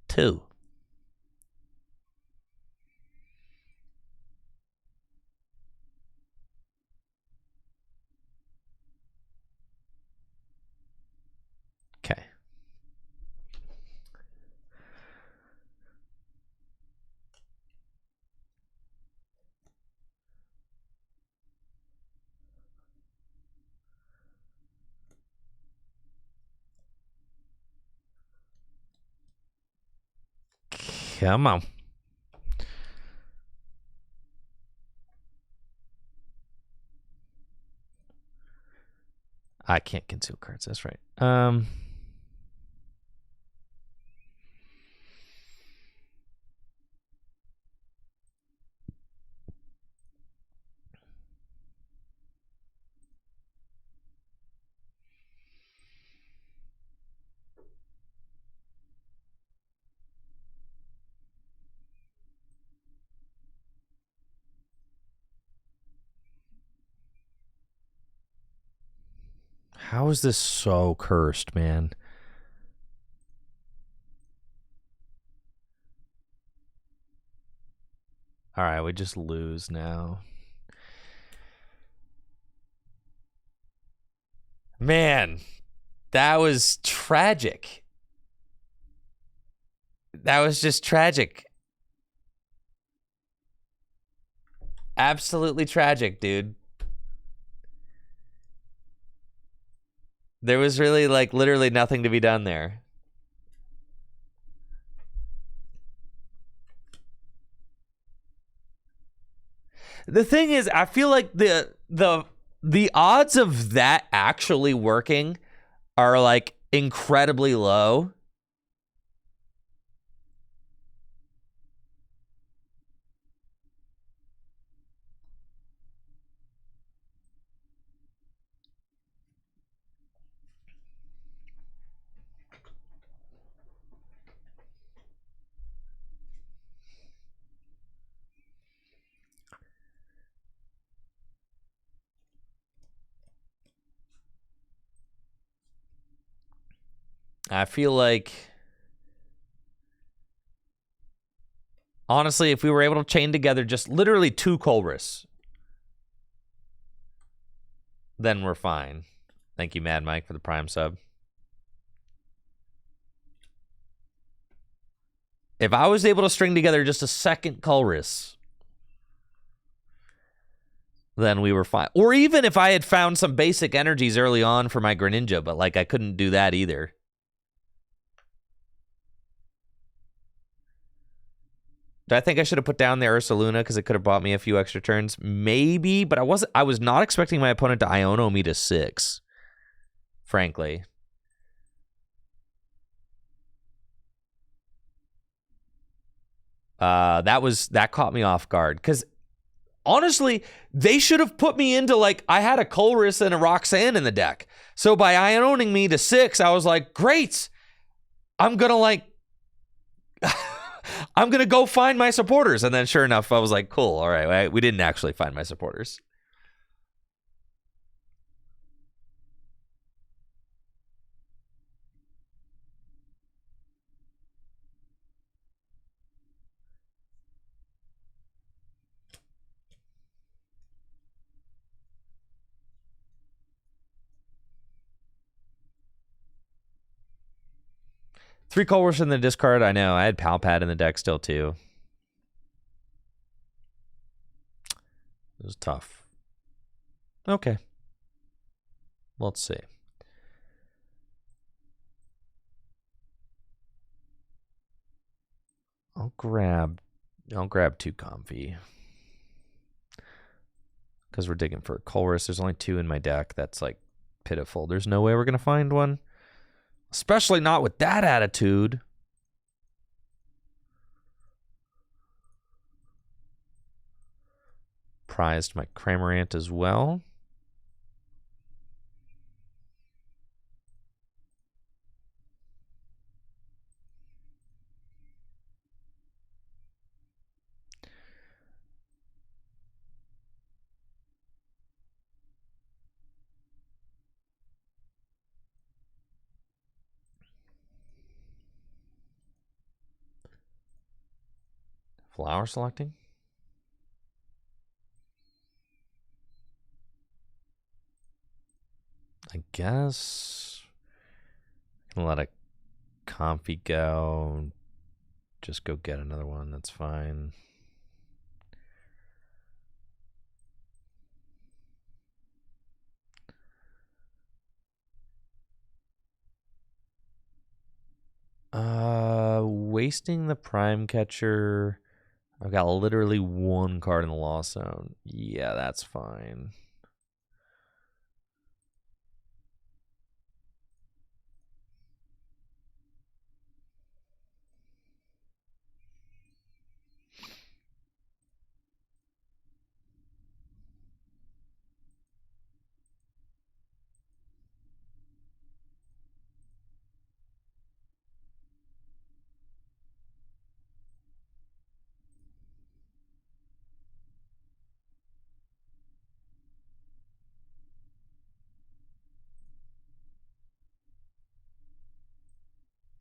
Two. Okay. Come on. I can't conceal cards. That's right. How is this so cursed, man? All right, we just lose now. Man, that was tragic. That was just tragic. Absolutely tragic, dude. There was really, like, literally nothing to be done there. The thing is, I feel like the odds of that actually working are, like, incredibly low. I feel like, honestly, if we were able to chain together just literally 2 Colress, then we're fine. Thank you, Mad Mike, for the Prime sub. If I was able to string together just a second Colress, then we were fine. Or even if I had found some basic energies early on for my Greninja, but, like, I couldn't do that either. Do I think I should have put down the Ursaluna because it could have bought me a few extra turns? Maybe, but I was not expecting my opponent to Iono me to 6, frankly. That caught me off guard because honestly, they should have put me into, like, I had a Colress and a Roxanne in the deck. So by Ioning me to 6, I was like, great. I'm gonna, like, I'm going to go find my supporters. And then sure enough, I was like, cool. All right. We didn't actually find my supporters. Three Colress in the discard. I know. I had Palpad in the deck still, too. It was tough. Okay. Let's see. I'll grab 2 Comfy. Because we're digging for a Colress. There's only 2 in my deck. That's, like, pitiful. There's no way we're going to find one. Especially not with that attitude. Prized my Cramorant as well. Flower selecting? I guess I'm gonna let a Comfy go. Just go get another one. That's fine. Wasting the Prime Catcher. I've got literally one card in the Lost Zone. Yeah, that's fine.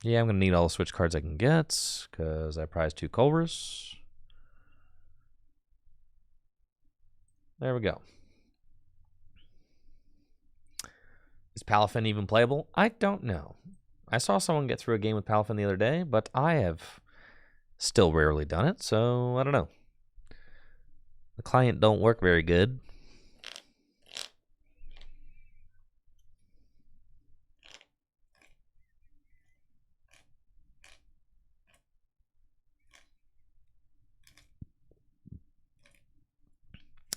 Yeah, I'm going to need all the switch cards I can get because I prize 2 Culvers. There we go. Is Palafin even playable? I don't know. I saw someone get through a game with Palafin the other day, but I have still rarely done it, so I don't know. The client don't work very good.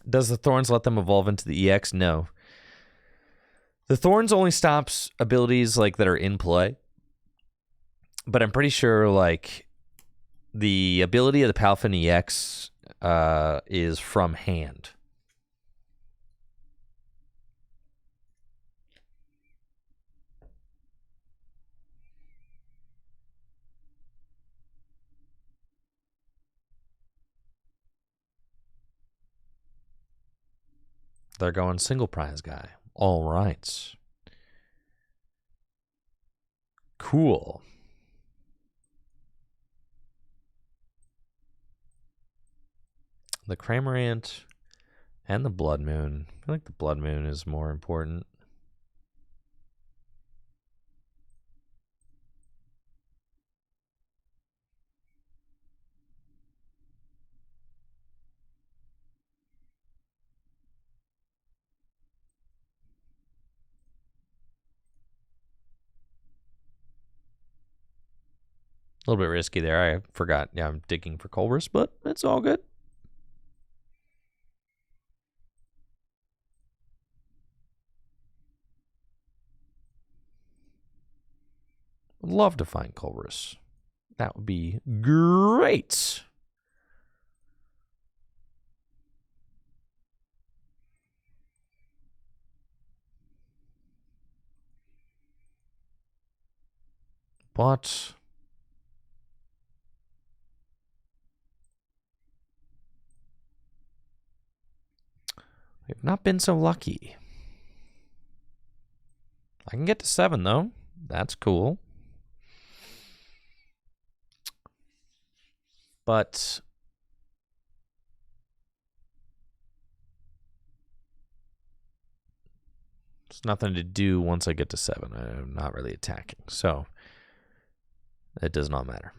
Does the Thorns let them evolve into the EX? No. The Thorns only stops abilities like that are in play. But I'm pretty sure like the ability of the Palafin EX is from hand. They're going single prize guy. All right. Cool. The Cramorant and the Blood Moon. I feel like the Blood Moon is more important. A little bit risky there. I forgot. Yeah, I'm digging for Culver's, but it's all good. Would love to find Culver's. That would be great. But we've not been so lucky. I can get to 7, though. That's cool. But there's nothing to do once I get to 7. I'm not really attacking. So it does not matter.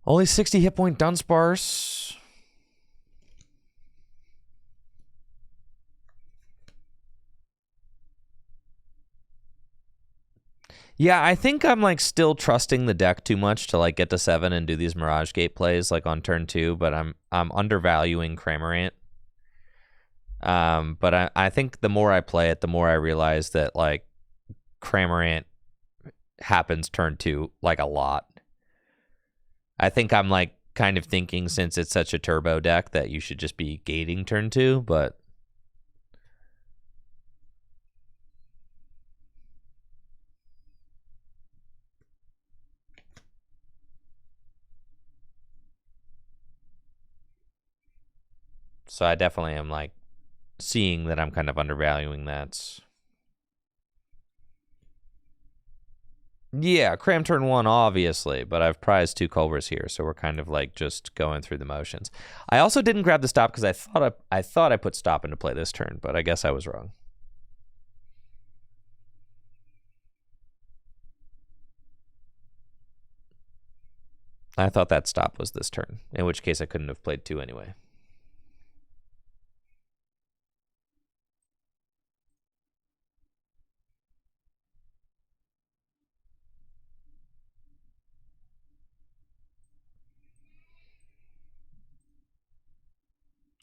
Only 60 hit point Dunsparce. Yeah, I think I'm like still trusting the deck too much to like get to 7 and do these Mirage Gate plays like on turn 2, but I'm undervaluing Cramorant. But I think the more I play it, the more I realize that like Cramorant happens turn 2 like a lot. I think I'm like kind of thinking since it's such a turbo deck that you should just be gating turn 2, but So I definitely am like seeing that I'm kind of undervaluing that. Yeah, cram turn 1, obviously, but I've prized 2 Culvers here, so we're kind of like just going through the motions. I also didn't grab the stop because I thought I put stop into play this turn, but I guess I was wrong. I thought that stop was this turn, in which case I couldn't have played 2 anyway.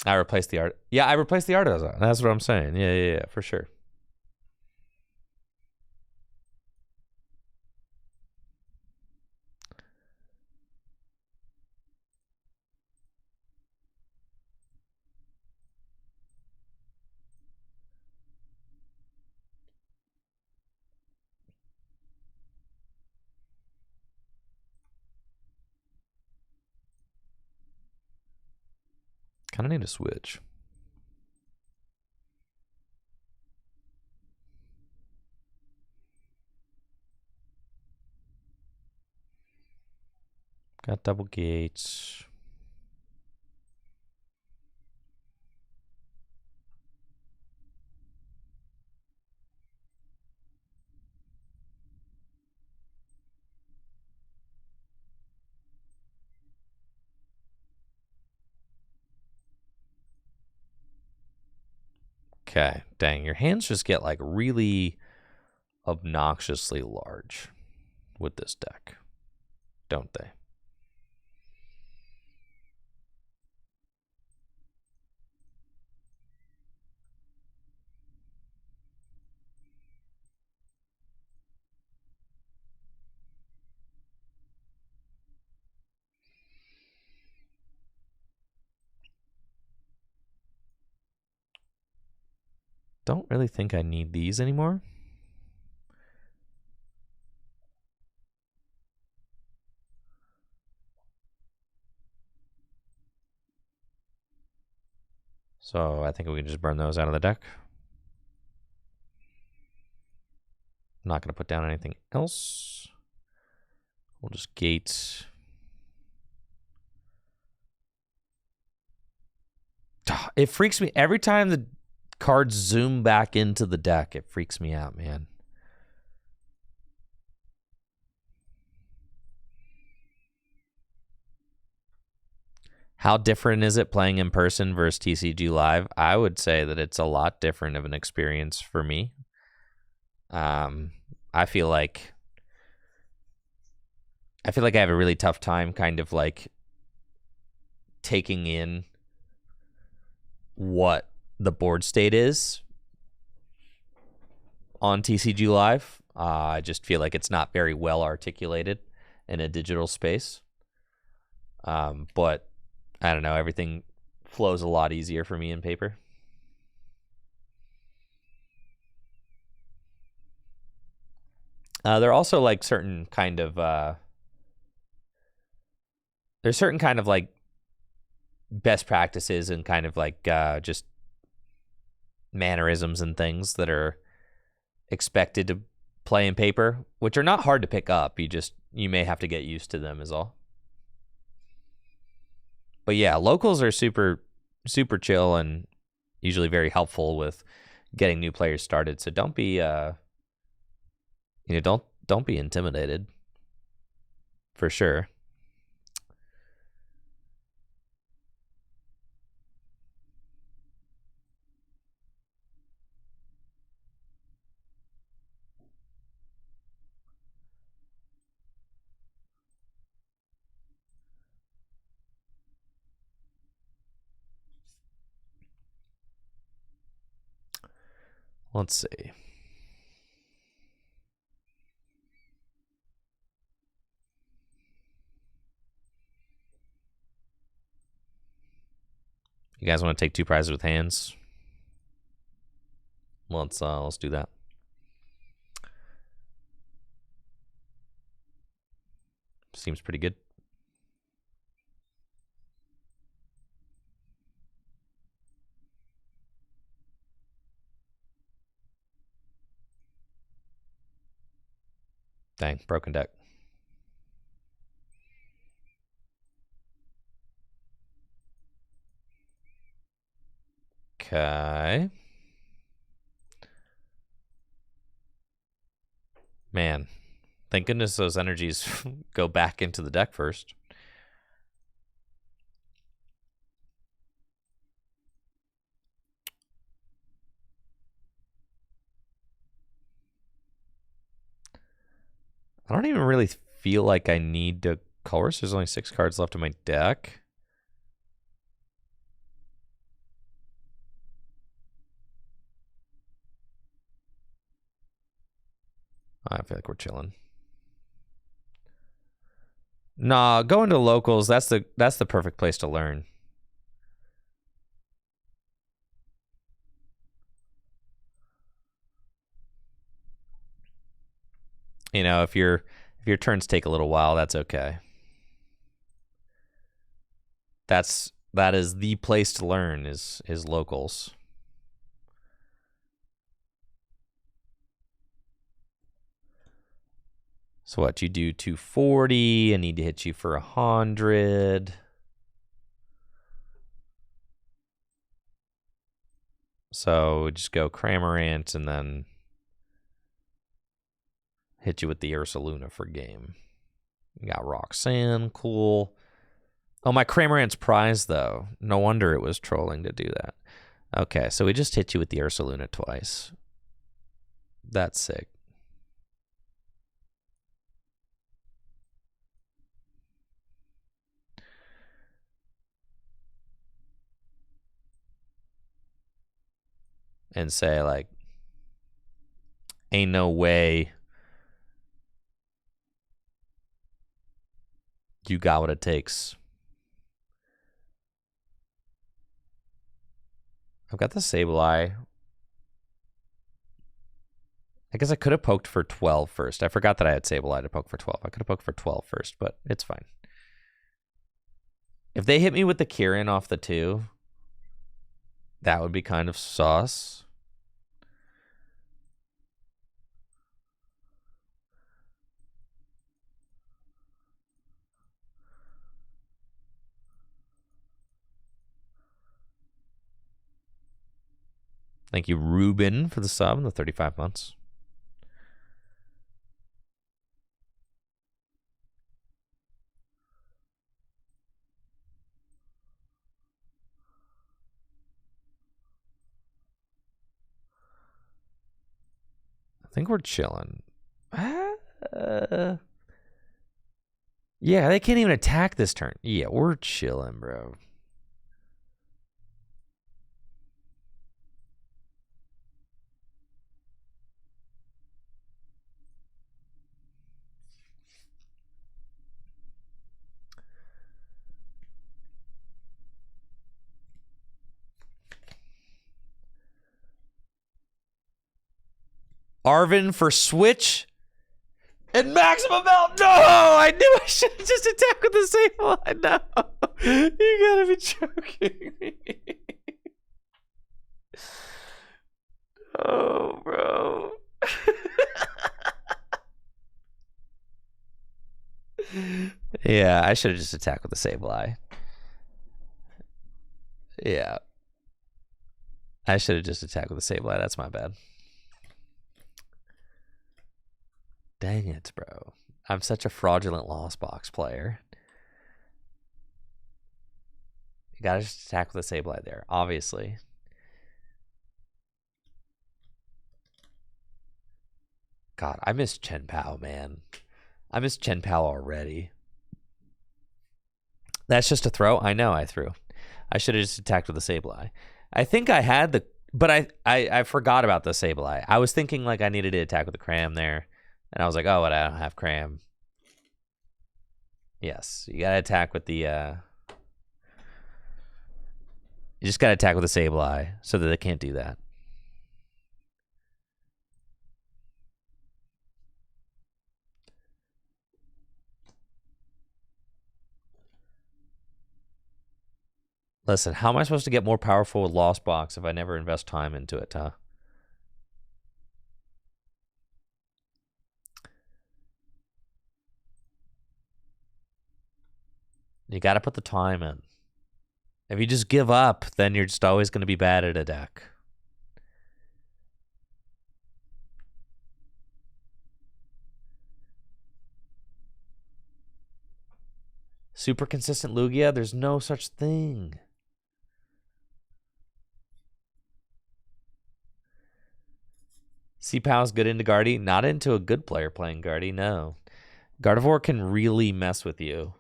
I replaced the art. Yeah, I replaced the Artisan. That's what I'm saying. Yeah, for sure. Kind of need to switch. Got double gates. Okay, dang, your hands just get like really obnoxiously large with this deck, don't they? Don't really think I need these anymore. So I think we can just burn those out of the deck. I'm not going to put down anything else. We'll just gate. It freaks me every time the cards zoom back into the deck. It freaks me out, man. How different is it playing in person versus TCG Live? I would say that it's a lot different of an experience for me. I feel like I have a really tough time kind of like taking in what the board state is on TCG Live. I just feel like it's not very well articulated in a digital space. But I don't know, everything flows a lot easier for me in paper. There are also like certain kind of there's certain kind of like best practices and kind of like just mannerisms and things that are expected to play in paper, which are not hard to pick up. You may have to get used to them is all. But yeah, locals are super chill and usually very helpful with getting new players started. So don't be don't be intimidated. For sure. Let's see. You guys want to take 2 prizes with hands? Let's do that. Seems pretty good. Dang, broken deck. Okay. Man, thank goodness those energies go back into the deck first. I don't even really feel like I need to colors. There's only 6 cards left in my deck. I feel like we're chilling. Nah, going to locals, that's the perfect place to learn. You know, if your turns take a little while, that's okay. That is the place to learn is locals. So what, you do 240, I need to hit you for 100. So just go Cramorant and then hit you with the Ursaluna for game. You got Roxanne, cool. Oh, my Cramorant's prize, though. No wonder it was trolling to do that. Okay, so we just hit you with the Ursaluna twice. That's sick. And say, like, ain't no way you got what it takes. I've got the Sableye. I guess I could have poked for 12 first. I forgot that I had Sableye to poke for 12. I could have poked for 12 first, but it's fine. If they hit me with the Kirin off the 2, that would be kind of sauce. Thank you, Ruben, for the sub and the 35 months. I think we're chilling. Yeah, they can't even attack this turn. Yeah, we're chilling, bro. Arvin for Switch and maximum belt. No, I knew I should have just attacked with the same one. No, you gotta be joking me. Oh, bro. Yeah, I should have just attacked with the Sableye. Yeah. I should have just attacked with the Sableye. That's my bad. Dang it, bro. I'm such a fraudulent Lost Box player. You gotta just attack with the Sableye there, obviously. God, I miss Chen Pao, man. I miss Chen Pao already. That's just a throw? I know I threw. I should have just attacked with the Sableye. I think I had the... But I forgot about the Sableye. I was thinking like I needed to attack with the Cram there. And I was like, oh, what? I don't have Cram. Yes, you gotta attack with the... You just gotta attack with the Sableye so that they can't do that. Listen, how am I supposed to get more powerful with Lost Box if I never invest time into it, huh? You got to put the time in. If you just give up, then you're just always going to be bad at a deck. Super consistent Lugia? There's no such thing. C-Pow's good into Guardy. Not into a good player playing Guardy, no. Gardevoir can really mess with you.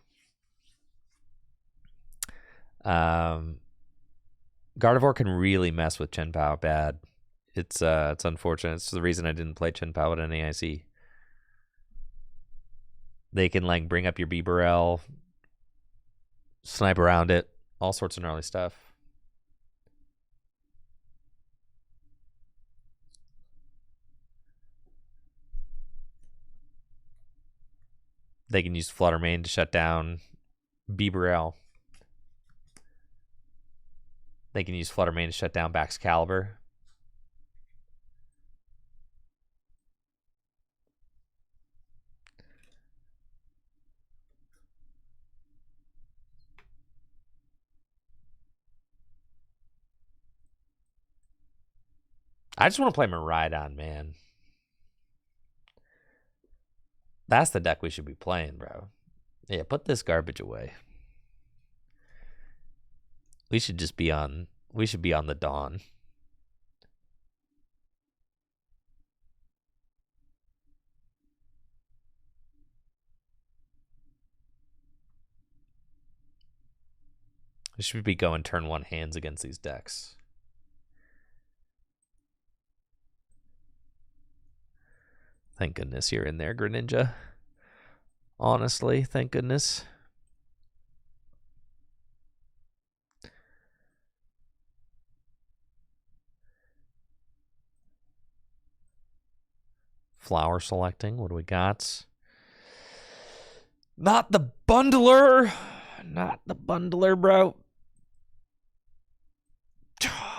Gardevoir can really mess with Chen Pao bad. It's unfortunate. It's the reason I didn't play Chen Pao at NAIC. They can like bring up your Bibarel, snipe around it, all sorts of gnarly stuff. They can use Flutter Mane to shut down Bibarel. They can use Flutter Mane to shut down Baxcalibur. I just want to play Miraidon, man. That's the deck we should be playing, bro. Yeah, put this garbage away. We should just be on. We should be on the dawn. We should be going turn one hands against these decks. Thank goodness you're in there, Greninja. Honestly, thank goodness. Flower selecting. What do we got? Not the bundler. Not the bundler, bro.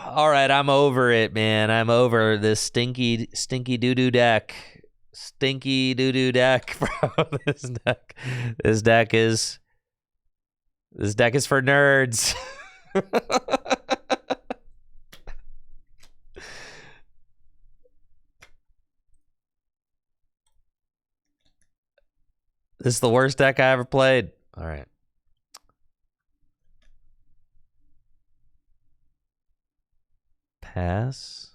All right, I'm over it, man. I'm over this stinky doo-doo deck. Stinky doo-doo deck, bro. This deck is for nerds. This is the worst deck I ever played. All right. Pass.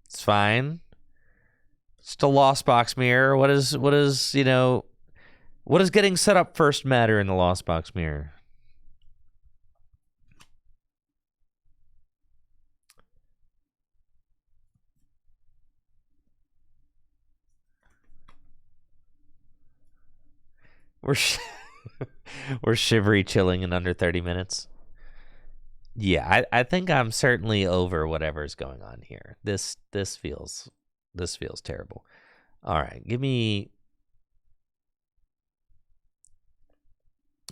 It's fine. It's a lost box mirror. What is what does getting set up first matter in the lost box mirror? We're shivery chilling in under 30 minutes. Yeah, I think I'm certainly over whatever's going on here. This feels terrible. All right, give me.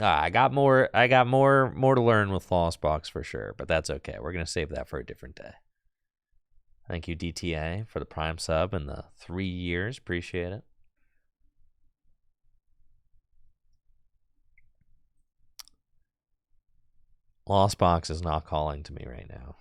I got more to learn with Lost Box for sure, but that's okay. We're gonna save that for a different day. Thank you, DTA, for the Prime sub and the 3 years. Appreciate it. Lost Box is not calling to me right now.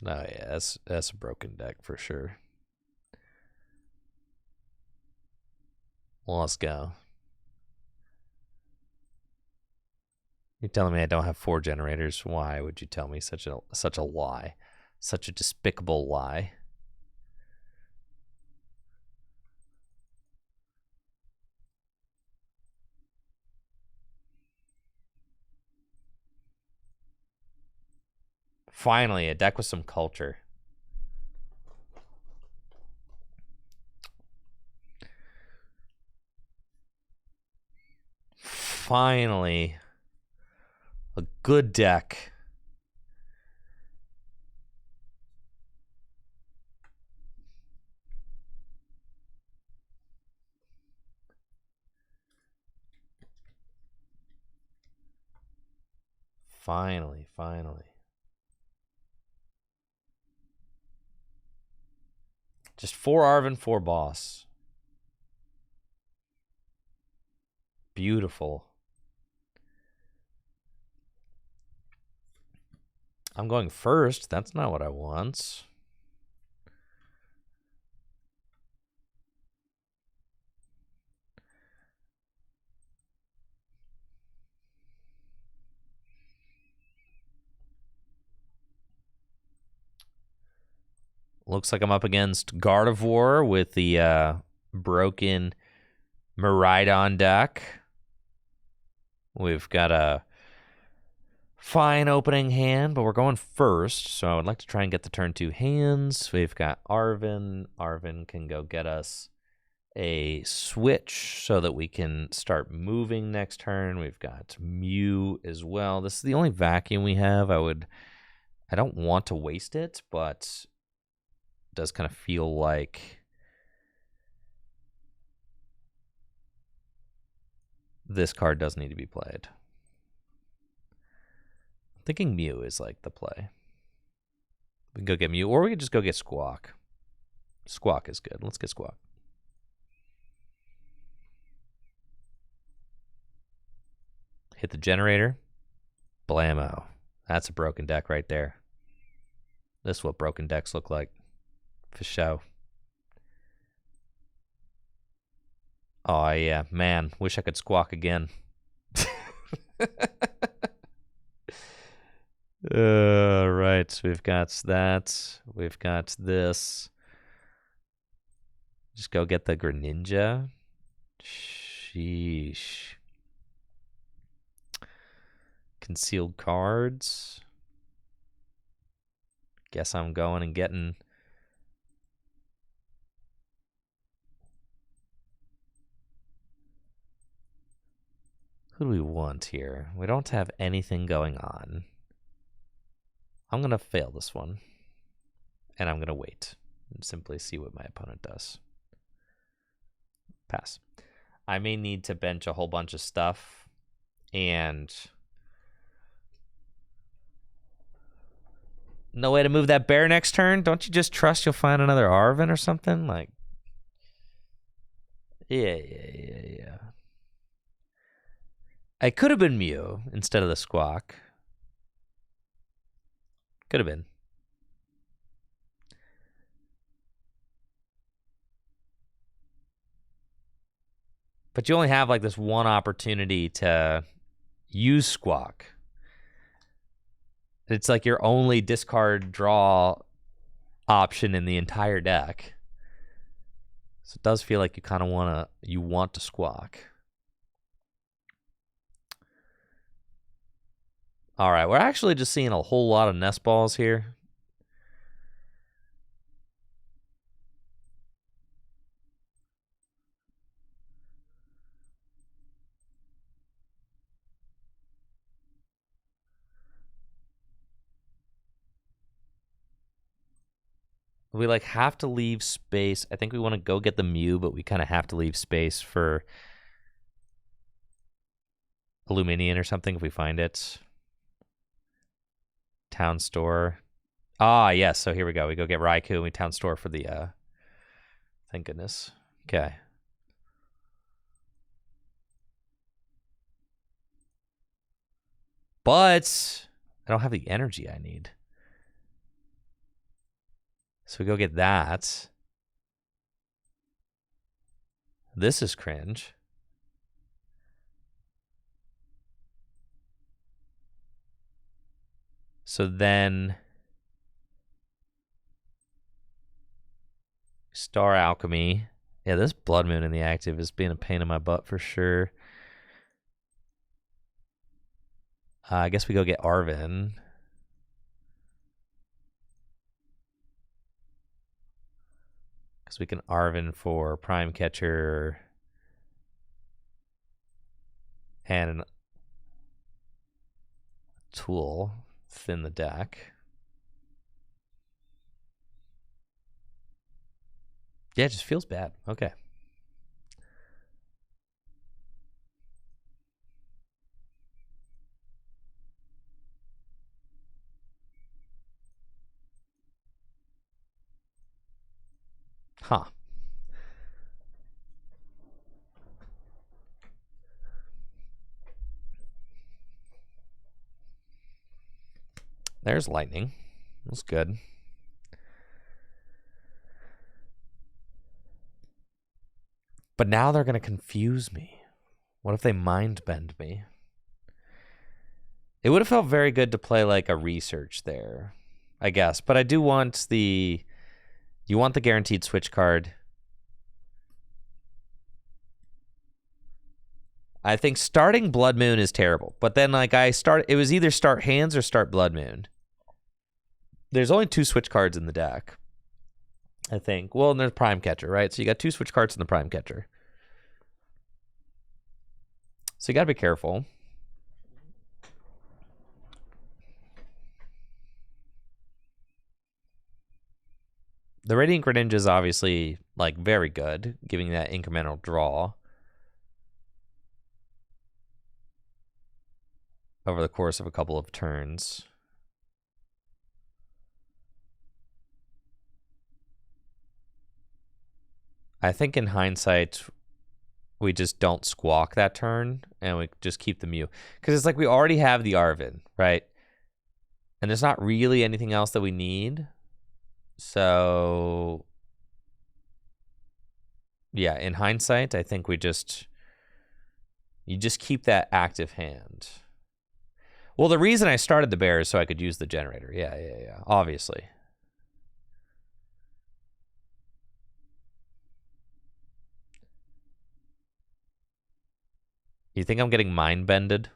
Oh yeah, that's a broken deck for sure. Well, let's go. You're telling me I don't have 4 generators? Why would you tell me such a lie? Such a despicable lie. Finally, a deck with some culture. Finally, a good deck. Finally. Just 4 Arven, 4 boss. Beautiful. I'm going first. That's not what I want. Looks like I'm up against Gardevoir with the broken Miraidon deck. We've got a fine opening hand, but we're going first, so I would like to try and get the turn 2 hands. We've got Arven. Arven can go get us a switch so that we can start moving next turn. We've got Mew as well. This is the only vacuum we have. I don't want to waste it, but it does kind of feel like this card does need to be played. I'm thinking Mew is like the play. We can go get Mew, or we could just go get Squawk. Squawk is good. Let's get Squawk. Hit the generator. Blammo. That's a broken deck right there. This is what broken decks look like. For show. Oh, yeah. Man, wish I could Squawk again. Right. We've got that. We've got this. Just go get the Greninja. Sheesh. Concealed cards. Guess I'm going and getting... Who do we want here? We don't have anything going on. I'm going to fail this one. And I'm going to wait and simply see what my opponent does. Pass. I may need to bench a whole bunch of stuff. And... no way to move that bear next turn? Don't you just trust you'll find another Arven or something? Like... Yeah. I could have been Mew instead of the Squawk. Could have been. But you only have like this one opportunity to use Squawk. It's like your only discard draw option in the entire deck. So it does feel like you kind of want to Squawk. All right, we're actually just seeing a whole lot of nest balls here. We like have to leave space. I think we want to go get the Mew, but we kind of have to leave space for Illuminion or something if we find it. Town store. Ah, yes. So here we go. We go get Raikou and we town store for the thank goodness. Okay. But I don't have the energy I need. So we go get that. This is cringe. So then Star Alchemy. Yeah, this Blood Moon in the active is being a pain in my butt for sure. I guess we go get Arven. Because we can Arven for Prime Catcher and a tool. Thin the deck. Yeah, it just feels bad. Okay. Huh. There's lightning. That's good. But now they're going to confuse me. What if they mind bend me? It would have felt very good to play like a research there, I guess. But I do want the... You want the guaranteed switch card. I think starting Blood Moon is terrible. But then like it was either start Hands or start Blood Moon. There's only 2 switch cards in the deck, I think. Well, and there's Prime Catcher, right? So you got 2 switch cards in the Prime Catcher. So you got to be careful. The Radiant Greninja is obviously like very good, giving that incremental draw over the course of a couple of turns. I think in hindsight, we just don't squawk that turn and we just keep the Mew. Because it's like we already have the Arven, right? And there's not really anything else that we need. So, yeah, in hindsight, I think you just keep that active hand. Well, the reason I started the bear is so I could use the generator. Yeah, obviously. You think I'm getting mind bended?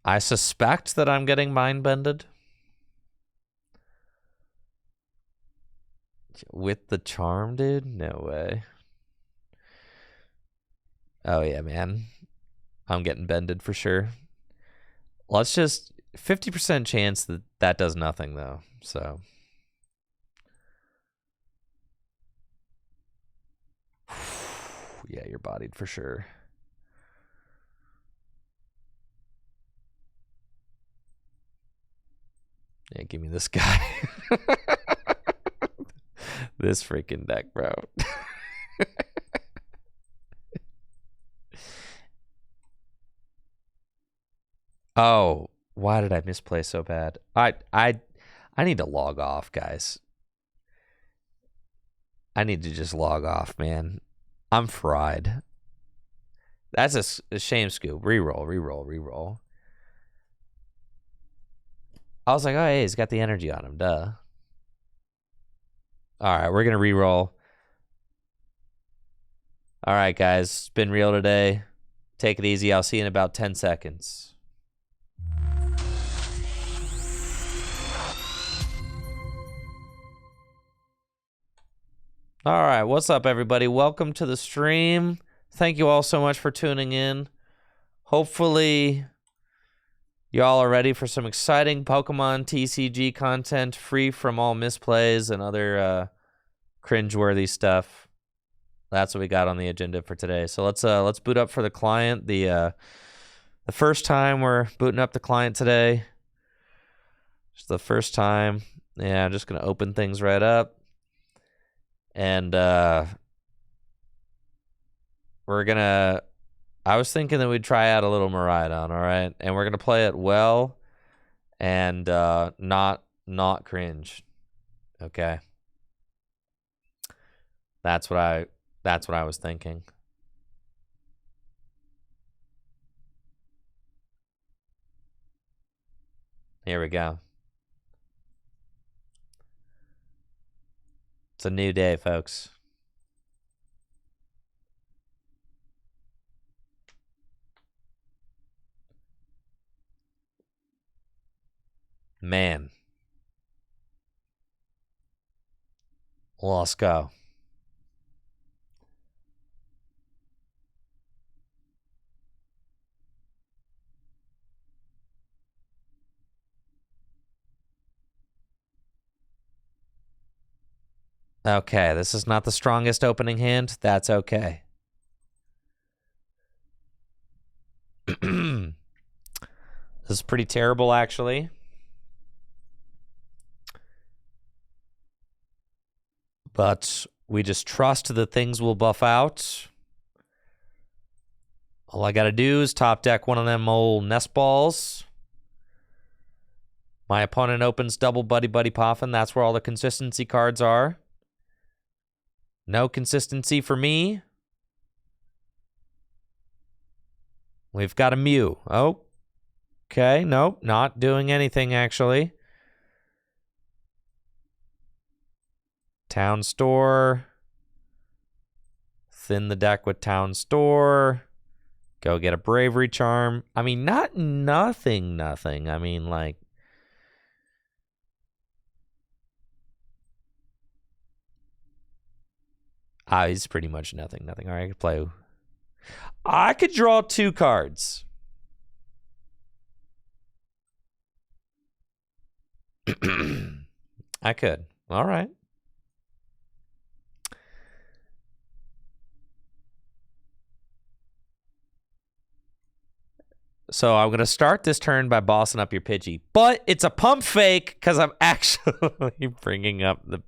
I suspect that I'm getting mind bended. With the charm, dude? No way. Oh, yeah, man. I'm getting bended for sure. Let's just... 50% chance that that does nothing, though. So... Yeah, you're bodied for sure. Yeah, give me this guy. This freaking deck, bro. Oh, why did I misplay so bad? I need to log off, guys. I need to just log off, man. I'm fried. That's a shame scoop. Reroll. I was like, oh, hey, he's got the energy on him. Duh. All right, we're going to reroll. All right, guys. It's been real today. Take it easy. I'll see you in about 10 seconds. All right, what's up, everybody? Welcome to the stream. Thank you all so much for tuning in. Hopefully, y'all are ready for some exciting Pokemon TCG content, free from all misplays and other cringeworthy stuff. That's what we got on the agenda for today. So let's boot up for the client. The first time we're booting up the client today. It's the first time. Yeah, I'm just gonna open things right up. And we're gonna I was thinking that we'd try out a little Miraidon, all right? And we're going to play it well and not cringe. Okay? That's what I was thinking. Here we go. It's a new day, folks. Man. Let's go. Okay, this is not the strongest opening hand. That's okay. This is pretty terrible, actually. But we just trust that things will buff out. All I got to do is top deck one of them old nest balls. My opponent opens double Buddy Buddy Poffin. That's where all the consistency cards are. No consistency for me. We've got a Mew. Oh, okay. Nope, not doing anything, actually. Town Store. Thin the deck with Town Store. Go get a Bravery Charm. I mean, nothing. I mean, like... he's pretty much nothing. All right, I could play. I could draw 2 cards. I could. All right. So I'm going to start this turn by bossing up your Pidgey. But it's a pump fake because I'm actually bringing up the...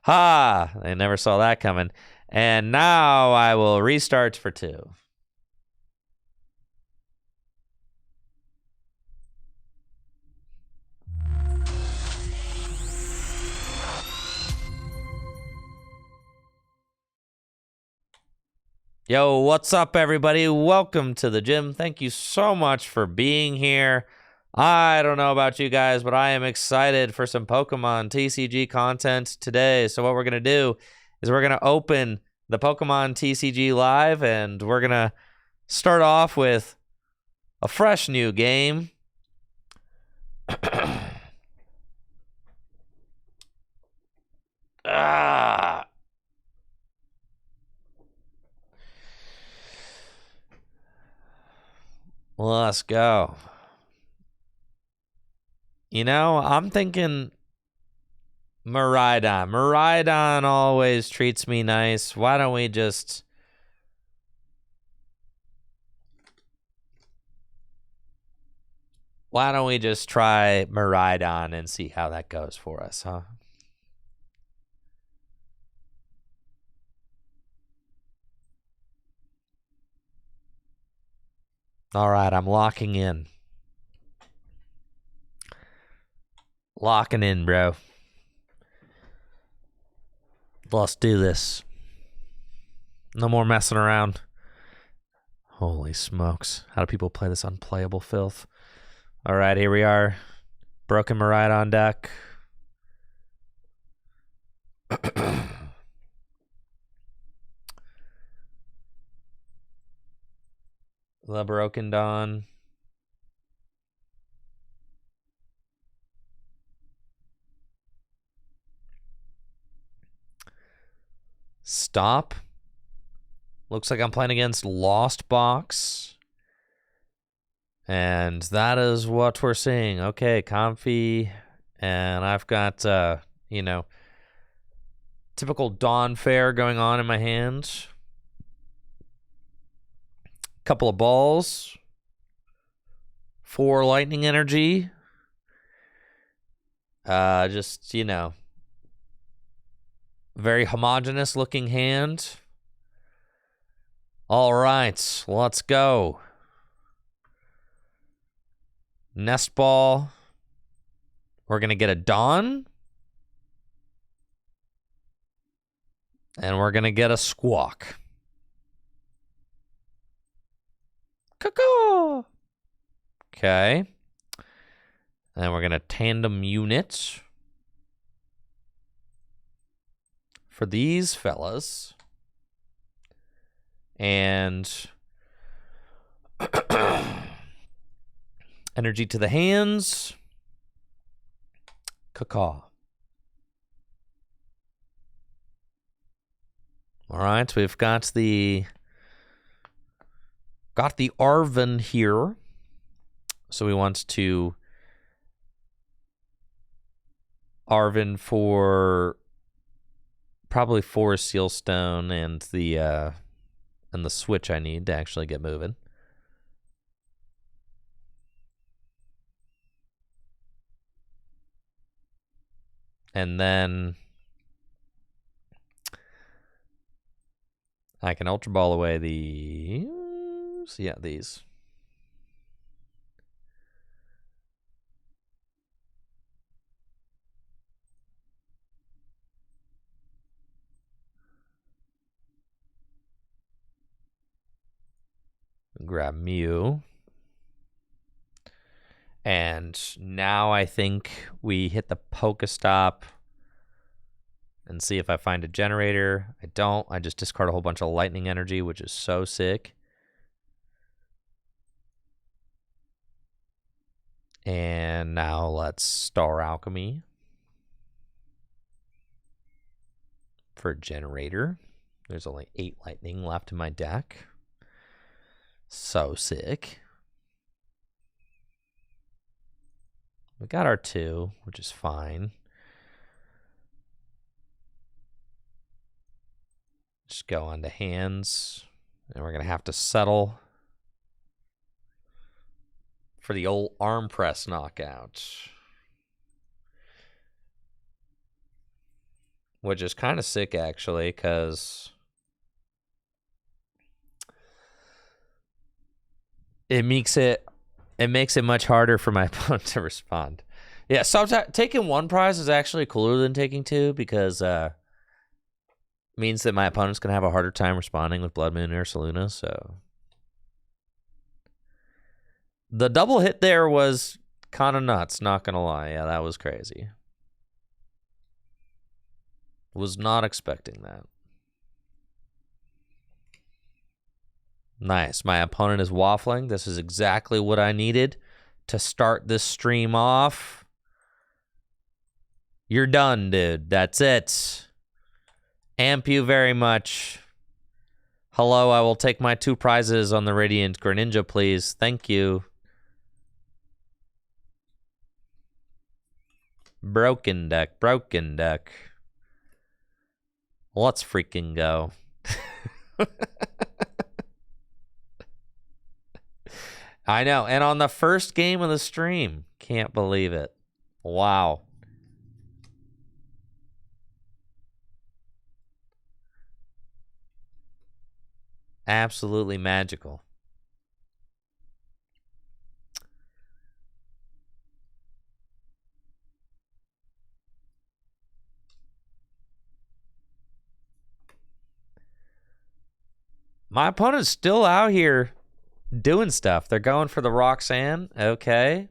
Ha! I never saw that coming. And now I will restart for 2. Yo, what's up, everybody? Welcome to the gym. Thank you so much for being here. I don't know about you guys, but I am excited for some Pokemon TCG content today. So what we're going to do is we're going to open the Pokemon TCG Live, and we're going to start off with a fresh new game. Let's go. You know, I'm thinking Miraidon. Miraidon always treats me nice. Why don't we just... try Miraidon and see how that goes for us, huh? All right, I'm locking in. Locking in, bro. Let's do this. No more messing around. Holy smokes. How do people play this unplayable filth? All right, here we are. Broken Miraidon deck. The Broken Dawn. Stop. Looks like I'm playing against Lost Box. And that is what we're seeing. Okay, Comfy. And I've got, you know, typical Dawn Fair going on in my hands. Couple of balls. 4 lightning energy. Just, you know, very homogeneous looking hand. All right, let's go. Nest Ball. We're going to get a Dawn. And we're going to get a Squawk. Caw. Okay. And we're going to tandem unit for these fellas. And energy to the hands. Caw. All right, we've got the Arven here. So we want to Arven for probably 4 Sealstone and the switch I need to actually get moving. And then I can Ultra Ball away these. Yeah, these. Grab Mew. And now I think we hit the Pokestop and see if I find a generator. I don't. I just discard a whole bunch of lightning energy, which is so sick. And now let's Star Alchemy for a generator. There's only 8 lightning left in my deck. So sick. We got our 2, which is fine. Just go on to hands. And we're going to have to settle for the old arm press knockout. Which is kind of sick, actually, because it makes it much harder for my opponent to respond. Yeah, sometimes taking 1 prize is actually cooler than taking 2 because means that my opponent's going to have a harder time responding with Blood Moon or Ursaluna, so the double hit there was kind of nuts, not going to lie. Yeah, that was crazy. Was not expecting that. Nice. My opponent is waffling. This is exactly what I needed to start this stream off. You're done, dude. That's it. Amp you very much. Hello, I will take my 2 prizes on the Radiant Greninja, please. Thank you. Broken deck, broken deck. Let's freaking go. I know, and on the first game of the stream. Can't believe it. Wow. Absolutely magical. My opponent's still out here doing stuff. They're going for the Roxanne. Okay.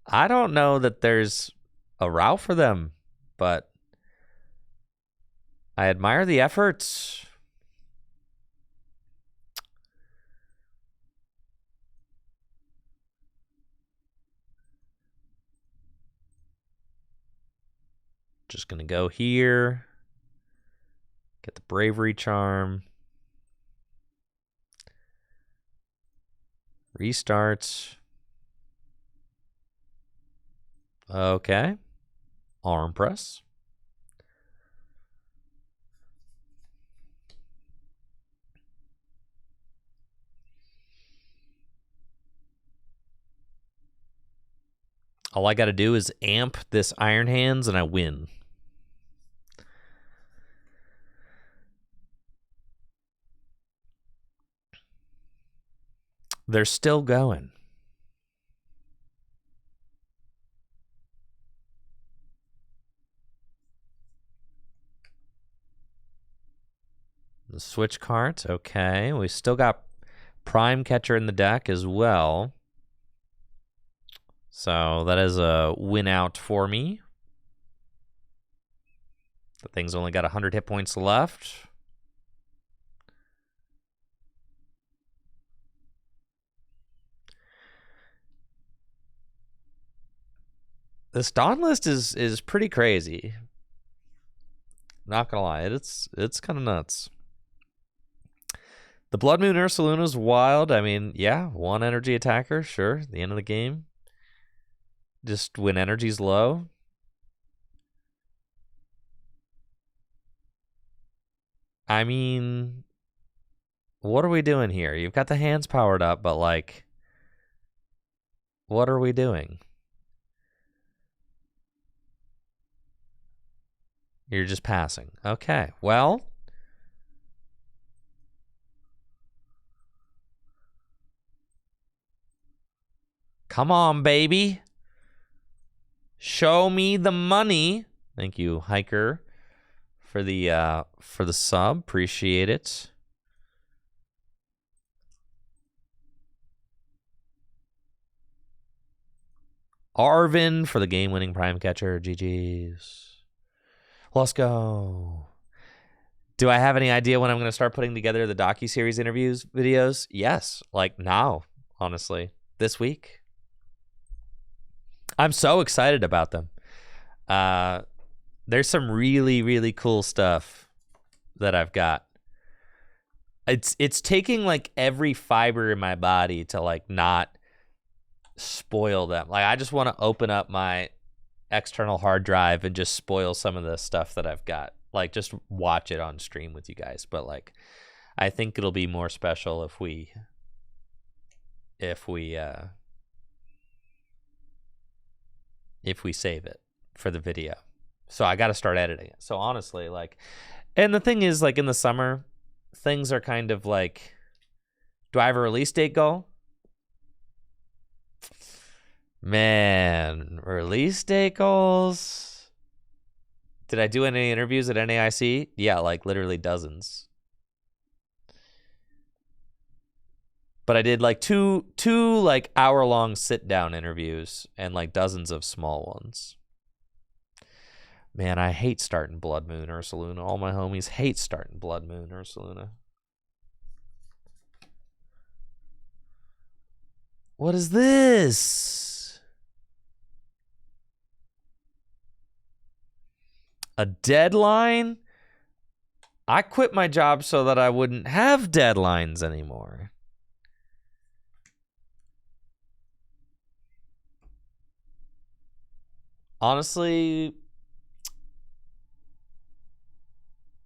I don't know that there's a route for them, but I admire the efforts. Just going to go here. Get the Bravery Charm. Restarts. Okay. Arm press. All I got to do is amp this Iron Hands and I win. They're still going. The switch cards. Okay. We still got Prime Catcher in the deck as well. So that is a win out for me. The thing's only got 100 hit points left. This Dawn list is pretty crazy. Not gonna lie, it's kind of nuts. The Blood Moon Ursaluna's wild. I mean, yeah, 1 energy attacker, sure. The end of the game. Just when energy's low. I mean, what are we doing here? You've got the hands powered up, but like, what are we doing? You're just passing. Okay, well. Come on, baby. Show me the money. Thank you, Hiker, for the sub. Appreciate it. Arvin for the game-winning Prime Catcher. GG's. Let's go. Do I have any idea when I'm going to start putting together the docuseries interviews videos? Yes, like now, honestly, this week. I'm so excited about them. There's some really, really cool stuff that I've got. It's taking like every fiber in my body to like not spoil them. Like I just want to open up my external hard drive and just spoil some of the stuff that I've got. Like just watch it on stream with you guys. But like I think it'll be more special if we save it for the video. So I got to start editing it. So honestly, like, and the thing is, like in the summer, things are kind of like, do I have a release date goal? Man, release date goals. Did I do any interviews at NAIC? Yeah, like literally dozens. But I did like two like hour-long sit-down interviews and like dozens of small ones. Man, I hate starting Blood Moon Ursaluna. All my homies hate starting Blood Moon Ursaluna. What is this? A deadline? I quit my job so that I wouldn't have deadlines anymore. Honestly,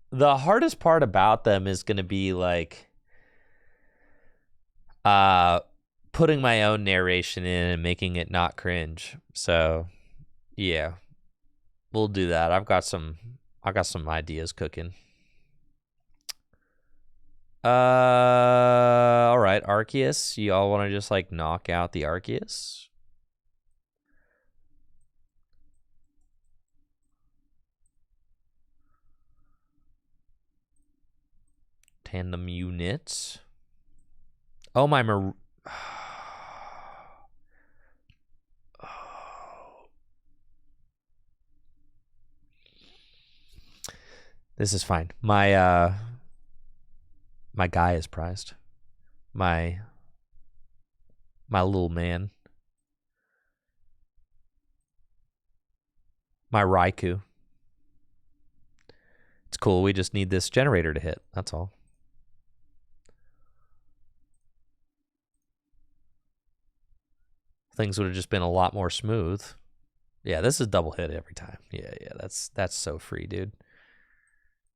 the hardest part about them is going to be like putting my own narration in and making it not cringe. So, yeah. We'll do that. I got some ideas cooking. All right, Arceus. You all want to just like knock out the Arceus? Tandem units. Oh, my This is fine. My guy is prized. My little man. My Raikou. It's cool. We just need this generator to hit. That's all. Things would have just been a lot more smooth. Yeah, this is double hit every time. Yeah, that's so free, dude.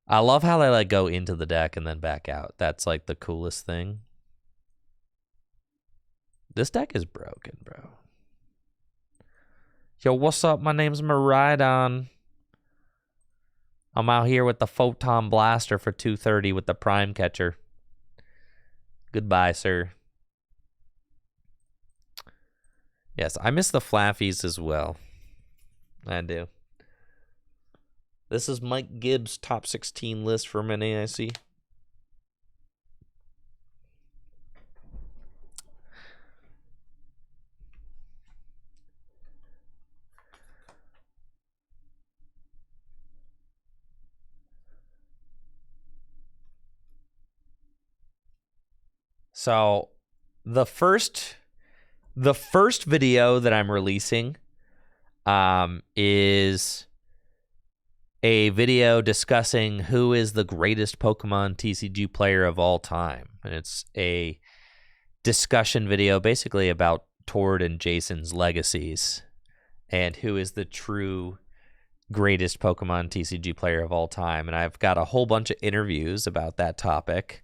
I love how they like go into the deck and then back out. That's like the coolest thing. This deck is broken, bro. Yo, what's up? My name's Miraidon. I'm out here with the Photon Blaster for 230 with the Prime Catcher. Goodbye, sir. Yes, I miss the Flaffies as well. I do. This is Mike Gibbs' top 16 list from NAIC. So the first video that I'm releasing is a video discussing who is the greatest Pokemon TCG player of all time. And it's a discussion video basically about Tord and Jason's legacies and who is the true greatest Pokemon TCG player of all time. And I've got a whole bunch of interviews about that topic.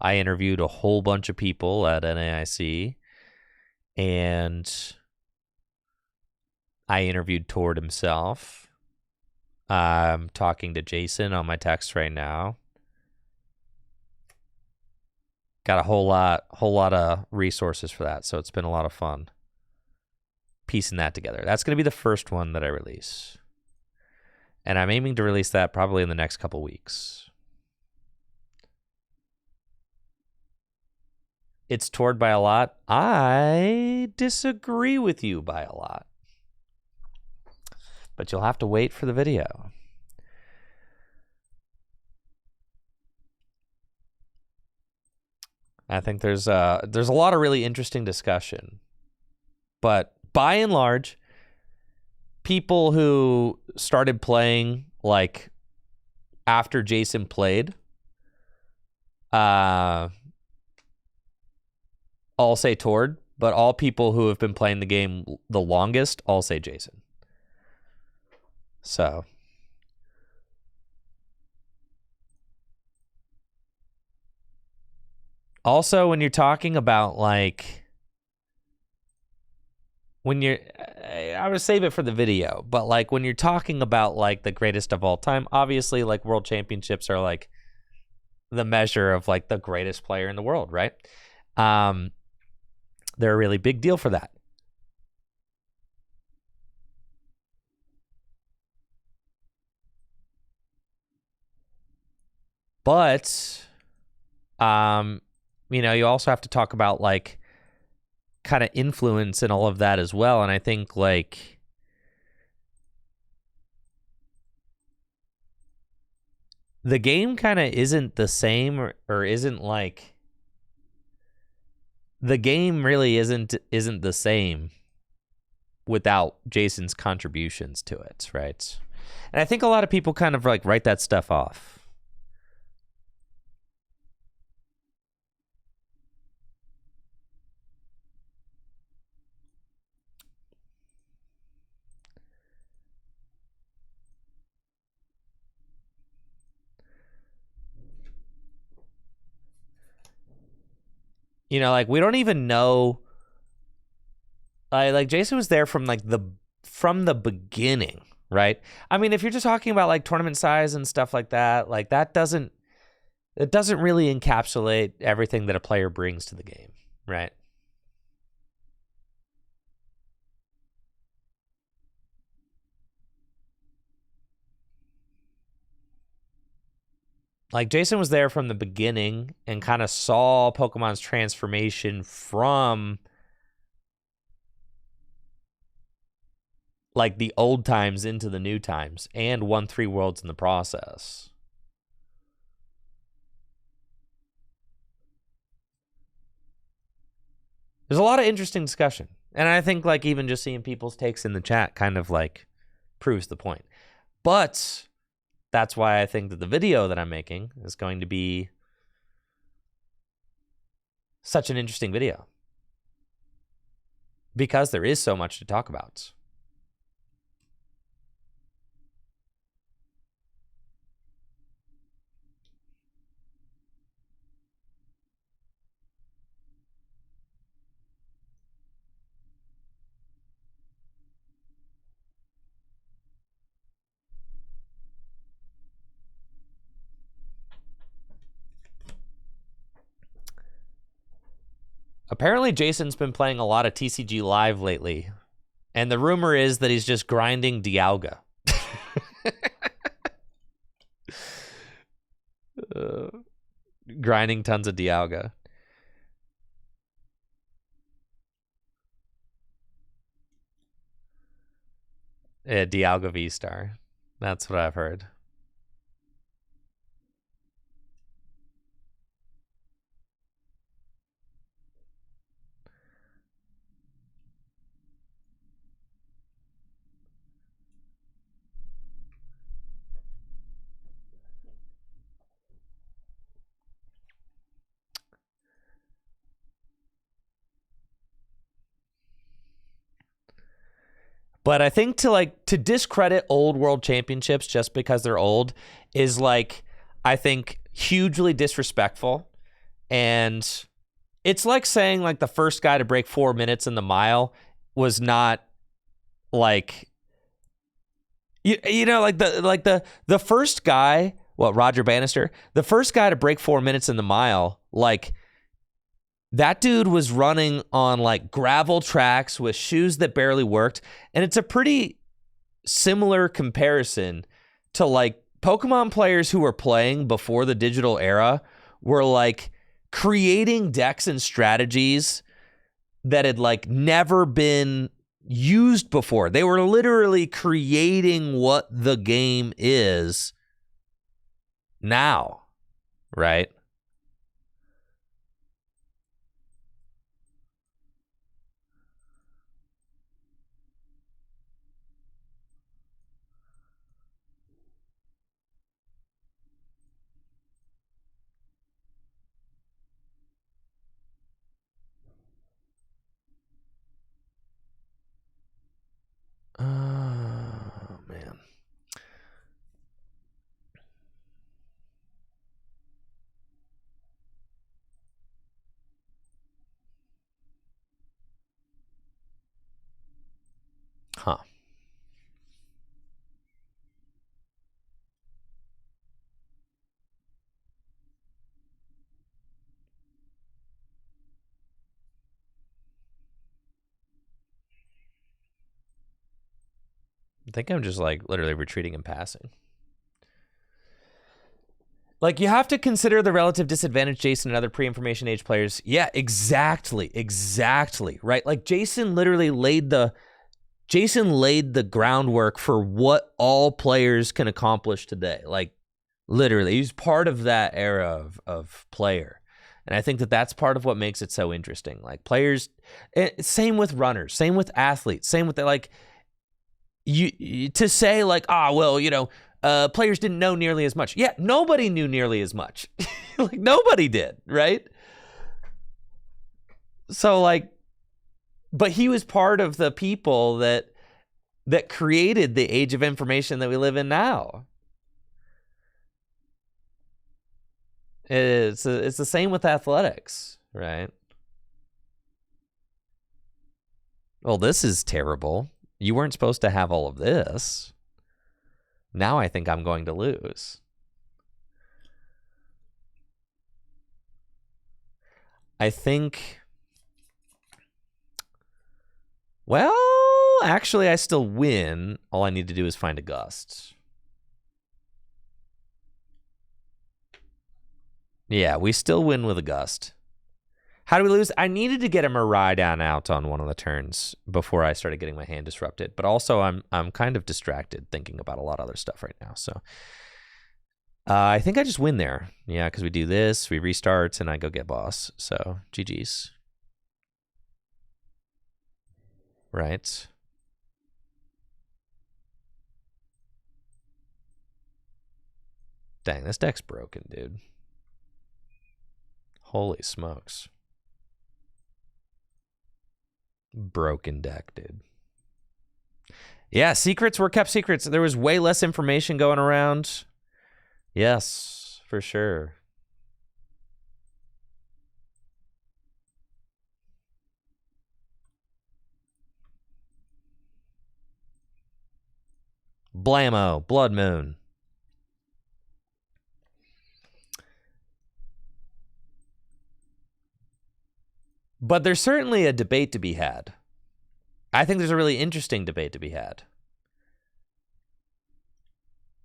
I interviewed a whole bunch of people at NAIC, and I interviewed Tord himself. I'm talking to Jason on my text right now. Got a whole lot of resources for that, so it's been a lot of fun piecing that together. That's going to be the first one that I release, and I'm aiming to release that probably in the next couple weeks. It's Tord by a lot. I disagree with you by a lot, but you'll have to wait for the video. I think there's a lot of really interesting discussion, but by and large, people who started playing like after Jason played, all say Tord, but all people who have been playing the game the longest all say Jason. So also, when you're talking about like I would save it for the video, but like when you're talking about like the greatest of all time, obviously like world championships are like the measure of like the greatest player in the world, right? They're a really big deal for that. But, you also have to talk about like kind of influence and all of that as well. And I think like the game kind of isn't the same or isn't like the game really isn't the same without Jason's contributions to it, right? And I think a lot of people kind of like write that stuff off. Like we don't even know. Like Jason was there from the beginning, right? I mean, if you're just talking about like tournament size and stuff like that, like it doesn't really encapsulate everything that a player brings to the game, right? Like Jason was there from the beginning and kind of saw Pokemon's transformation from like the old times into the new times and won 3 worlds in the process. There's a lot of interesting discussion. And I think like even just seeing people's takes in the chat kind of like proves the point. But that's why I think that the video that I'm making is going to be such an interesting video. Because there is so much to talk about. Apparently, Jason's been playing a lot of TCG Live lately. And the rumor is that he's just grinding Dialga. Grinding tons of Dialga. Yeah, Dialga V-Star. That's what I've heard. But I think to discredit old world championships just because they're old is I think hugely disrespectful. And it's like saying the first guy to break 4 minutes in the mile was not the first guy, Roger Bannister, the first guy to break 4 minutes in the mile, that dude was running on gravel tracks with shoes that barely worked. And it's a pretty similar comparison to Pokemon players who were playing before the digital era were creating decks and strategies that had never been used before. They were literally creating what the game is now, right? Oh, man. Huh. I think I'm just literally retreating and passing. You have to consider the relative disadvantage Jason and other pre-information age players. Yeah, exactly, right? Jason literally laid the groundwork for what all players can accomplish today. Literally, he's part of that era of player. And I think that's part of what makes it so interesting. Players, same with runners, same with athletes, same with you to say players didn't know nearly as much. Yeah, nobody knew nearly as much. Nobody did, right? So but he was part of the people that created the age of information that we live in now. It's the same with athletics, right? Well, this is terrible. You weren't supposed to have all of this. Now I think I'm going to lose. I think... Well, actually, I still win. All I need to do is find a gust. Yeah, we still win with a gust. How do we lose? I needed to get a Miraidon out on one of the turns before I started getting my hand disrupted. But also, I'm kind of distracted thinking about a lot of other stuff right now. So I think I just win there. Yeah, because we do this, we restart, and I go get boss. So GG's. Right. Dang, this deck's broken, dude. Holy smokes. Broken deck, dude. Yeah, secrets were kept secrets. There was way less information going around. Yes, for sure. Blammo, Blood Moon. But there's certainly a debate to be had. I think there's a really interesting debate to be had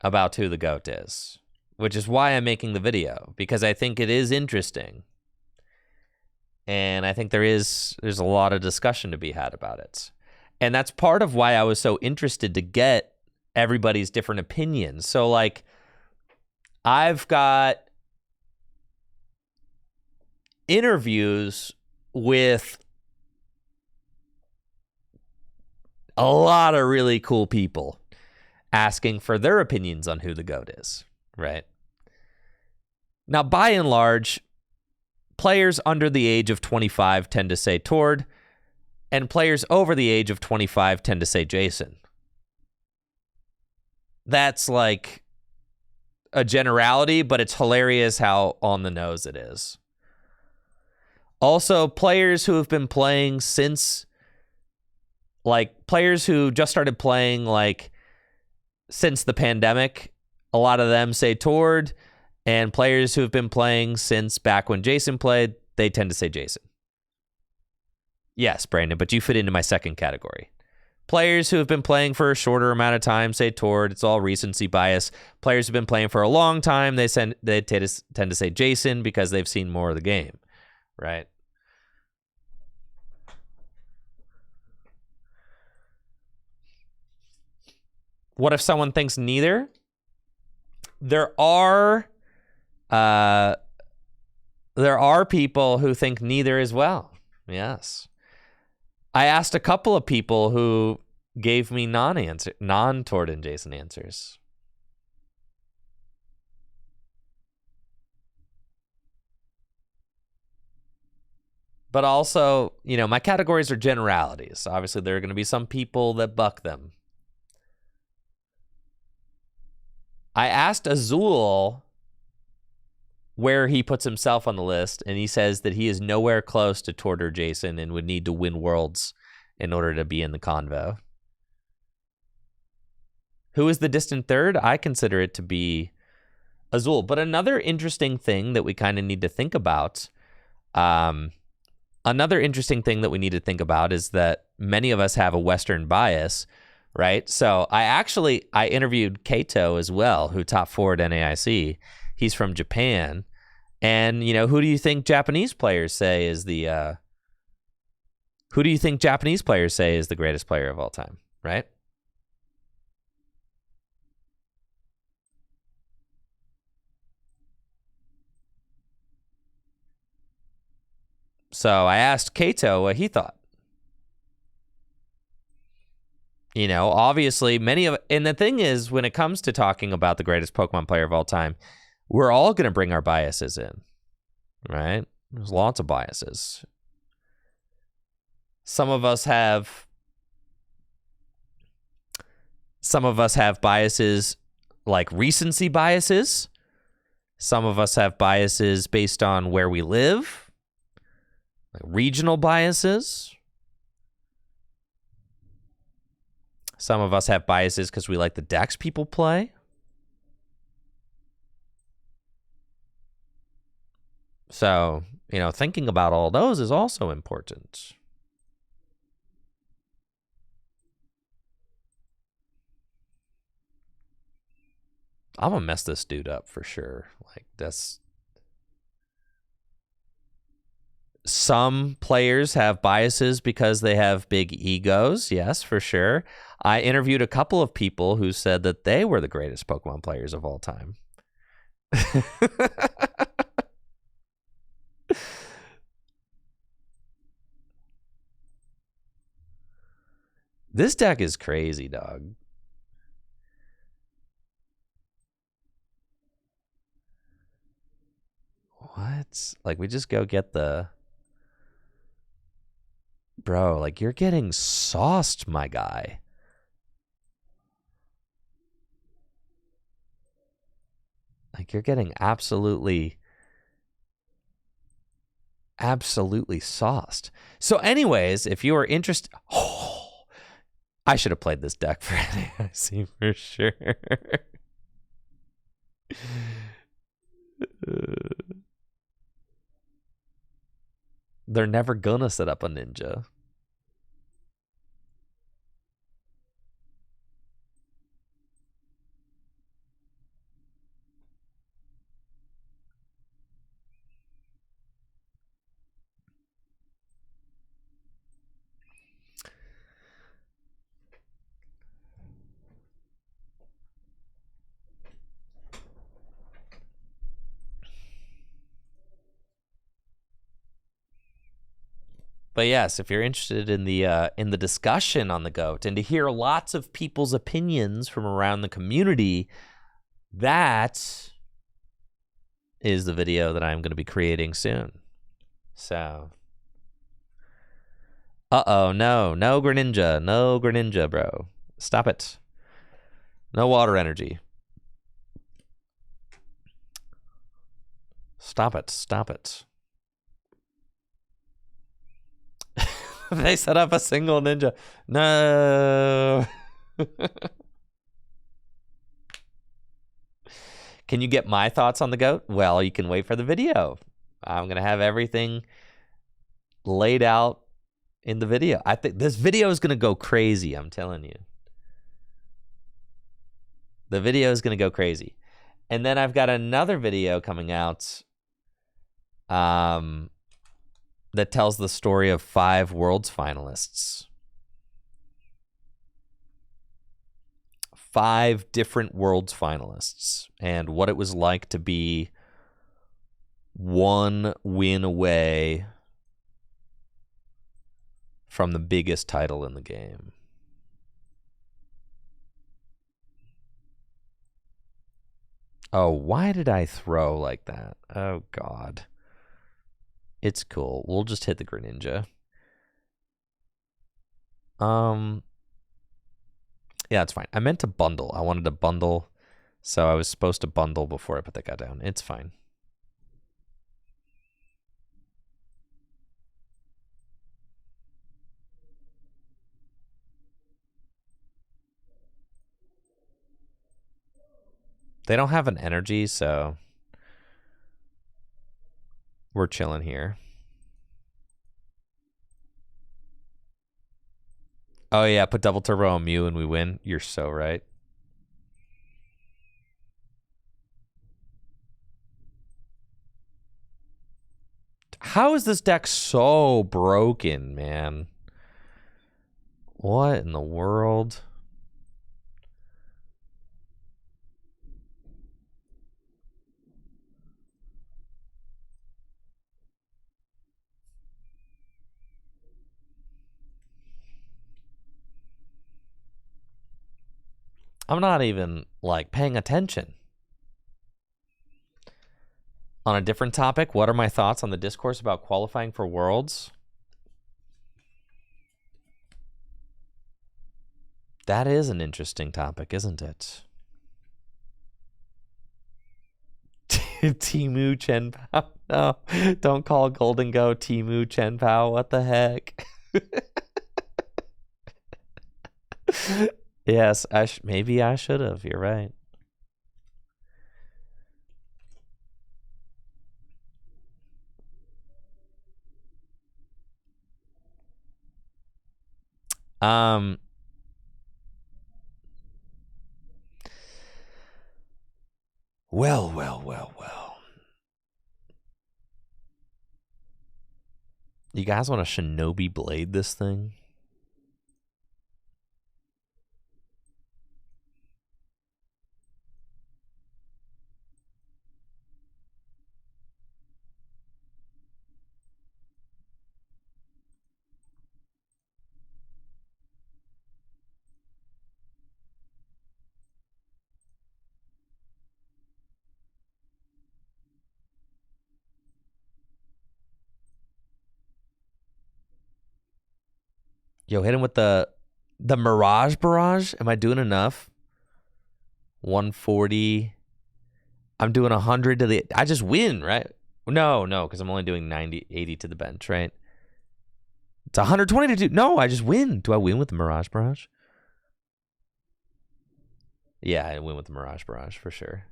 about who the GOAT is, which is why I'm making the video, because I think it is interesting. And I think there's a lot of discussion to be had about it. And that's part of why I was so interested to get everybody's different opinions. So, like, I've got interviews with a lot of really cool people asking for their opinions on who the GOAT is, right? Now, by and large, players under the age of 25 tend to say Tord, and players over the age of 25 tend to say Jason. That's like a generality, but it's hilarious how on the nose it is. Also, players who have been playing since, like, players who just started playing, like, since the pandemic, a lot of them say Tord, and players who have been playing since back when Jason played, they tend to say Jason. Yes, Brandon, but you fit into my second category. Players who have been playing for a shorter amount of time say Tord. It's all recency bias. Players who have been playing for a long time, they tend to say Jason because they've seen more of the game, right? What if someone thinks neither? There are people who think neither as well. Yes. I asked a couple of people who gave me non-Tord and Jason answers. But also, you know, my categories are generalities. Obviously, there are going to be some people that buck them. I asked Azul where he puts himself on the list, and he says that he is nowhere close to Tord or Jason and would need to win Worlds in order to be in the convo. Who is the distant third? I consider it to be Azul. But another interesting thing that we kind of need to think about, is that many of us have a Western bias, right? So I interviewed Kato as well, who top 4 at NAIC. He's from Japan. And, you know, who do you think Japanese players say is the greatest player of all time, right? So I asked Kato what he thought. You know, obviously and the thing is, when it comes to talking about the greatest Pokemon player of all time, we're all going to bring our biases in, right? There's lots of biases. Some of us have biases like recency biases. Some of us have biases based on where we live, like regional biases. Some of us have biases because we like the decks people play. So, you know, thinking about all those is also important. I'm gonna mess this dude up for sure. Like, that's... Some players have biases because they have big egos. Yes, for sure. I interviewed a couple of people who said that they were the greatest Pokemon players of all time. This deck is crazy, dog. What? Like, we just go get the... Bro, like, you're getting sauced, my guy. Like, you're getting absolutely sauced. So anyways, if you are interested... Oh, I should have played this deck for NAIC for sure. They're never gonna set up a ninja. But yes, if you're interested in the discussion on the GOAT and to hear lots of people's opinions from around the community, that is the video that I'm going to be creating soon. So, no Greninja, bro. Stop it. No water energy. Stop it. They set up a single ninja. No. Can you get my thoughts on the GOAT? Well, you can wait for the video. I'm going to have everything laid out in the video. I think this video is going to go crazy, I'm telling you. The video is going to go crazy. And then I've got another video coming out that tells the story of 5 Worlds finalists. 5 different Worlds finalists and what it was like to be 1 win away from the biggest title in the game. Oh, why did I throw like that? Oh, God. It's cool. We'll just hit the Greninja. Yeah, it's fine. I meant to bundle. I wanted to bundle, so I was supposed to bundle before I put that guy down. It's fine. They don't have an energy, so we're chilling here. Oh, yeah, put double turbo on Mew and we win. You're so right. How is this deck so broken, man? What in the world? I'm not even, like, paying attention. On a different topic, what are my thoughts on the discourse about qualifying for Worlds? That is an interesting topic, isn't it? Timu Chen Pao. No, don't call Golden Go Timu Chen Pao. What the heck? Yes, maybe I should have. You're right. Well. You guys want to Shinobi Blade this thing? Yo, hit him with the Mirage Barrage. Am I doing enough? 140. I'm doing 100 to the... I just win, right? No, because I'm only doing 80 to the bench, right? It's 120 to 2. No, I just win. Do I win with the Mirage Barrage? Yeah, I win with the Mirage Barrage for sure.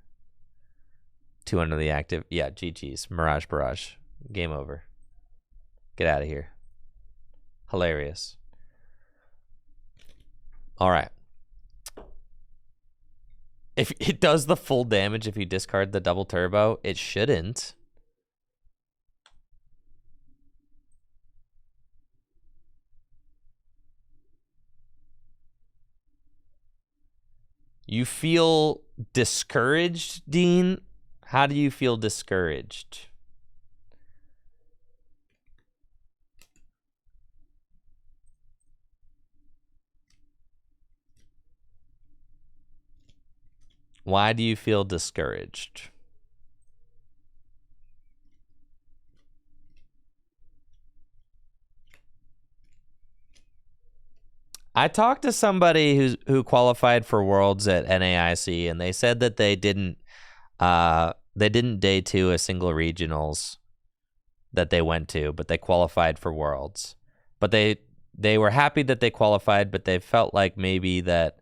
200 the active. Yeah, GG's. Mirage Barrage. Game over. Get out of here. Hilarious. All right. If it does the full damage if you discard the double turbo, it shouldn't. You feel discouraged, Dean? How do you feel discouraged? Why do you feel discouraged? I talked to somebody who qualified for Worlds at NAIC, and they said that they didn't day two a single regionals that they went to, but they qualified for Worlds. But they were happy that they qualified, but they felt like maybe that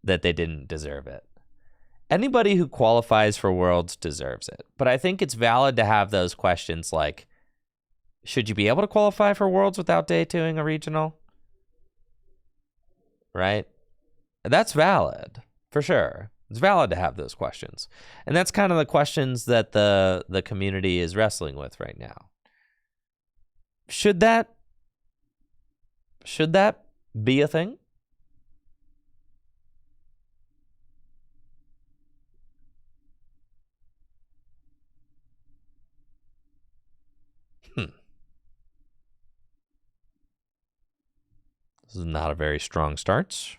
they didn't deserve it. Anybody who qualifies for Worlds deserves it. But I think it's valid to have those questions like, should you be able to qualify for Worlds without day twoing a regional? Right? That's valid, for sure. It's valid to have those questions. And that's kind of the questions that the community is wrestling with right now. Should that be a thing? This is not a very strong start.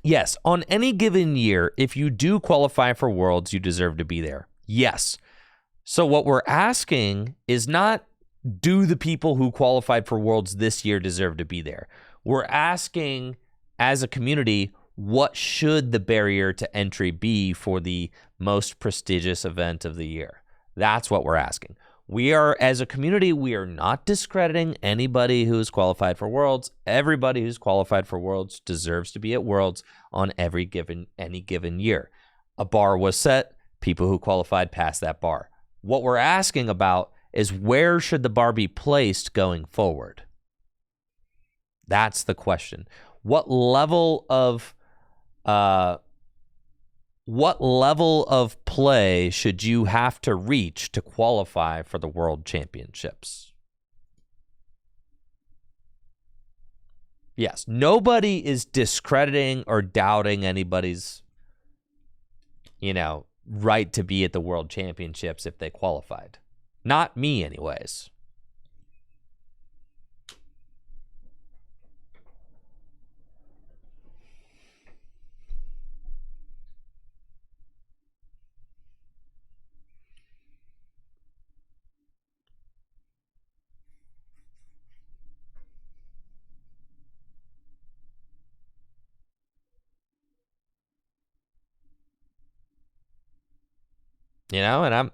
Yes, on any given year, if you do qualify for Worlds, you deserve to be there. Yes. So what we're asking is not, do the people who qualified for Worlds this year deserve to be there? We're asking, as a community, what should the barrier to entry be for the most prestigious event of the year? That's what we're asking. We are, as a community, we are not discrediting anybody who's qualified for Worlds. Everybody who's qualified for Worlds deserves to be at Worlds on any given year. A bar was set. People who qualified passed that bar. What we're asking about is, where should the bar be placed going forward? That's the question. What level of play should you have to reach to qualify for the World Championships? Yes, nobody is discrediting or doubting anybody's, right to be at the World Championships if they qualified. Not me, anyways. And I'm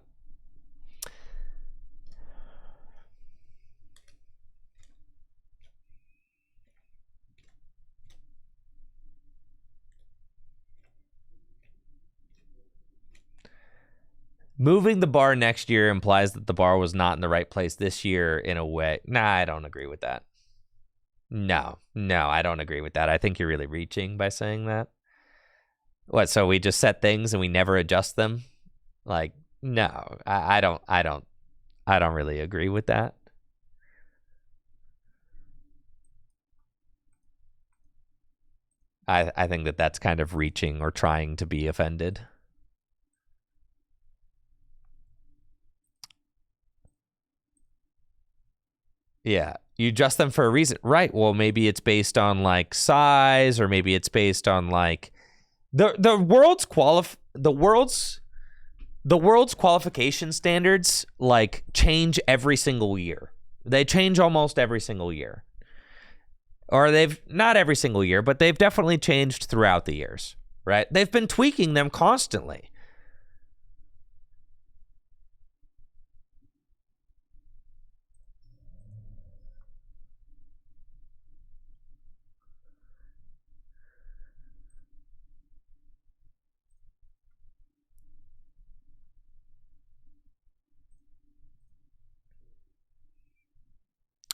moving the bar next year implies that the bar was not in the right place this year in a way. Nah, I don't agree with that. No, I don't agree with that. I think you're really reaching by saying that. What, so we just set things and we never adjust them? Like, no, I don't really agree with that. I think that that's kind of reaching or trying to be offended. Yeah, you adjust them for a reason, right? Well, maybe it's based on like size, or maybe it's based on like the world's qualification standards like change every single year. They change almost every single year. Or they've not every single year, but they've definitely changed throughout the years, right? They've been tweaking them constantly.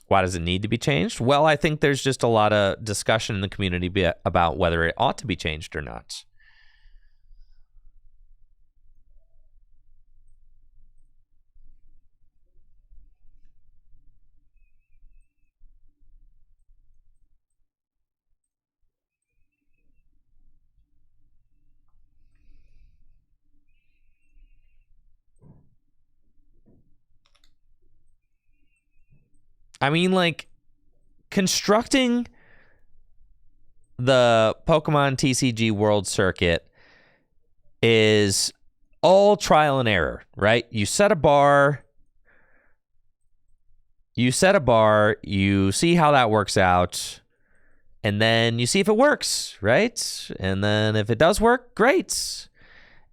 Why does it need to be changed? Well, I think there's just a lot of discussion in the community about whether it ought to be changed or not. I mean, like, constructing the Pokemon TCG World Circuit is all trial and error, right? You set a bar, you see how that works out, and then you see if it works, right? And then if it does work, great.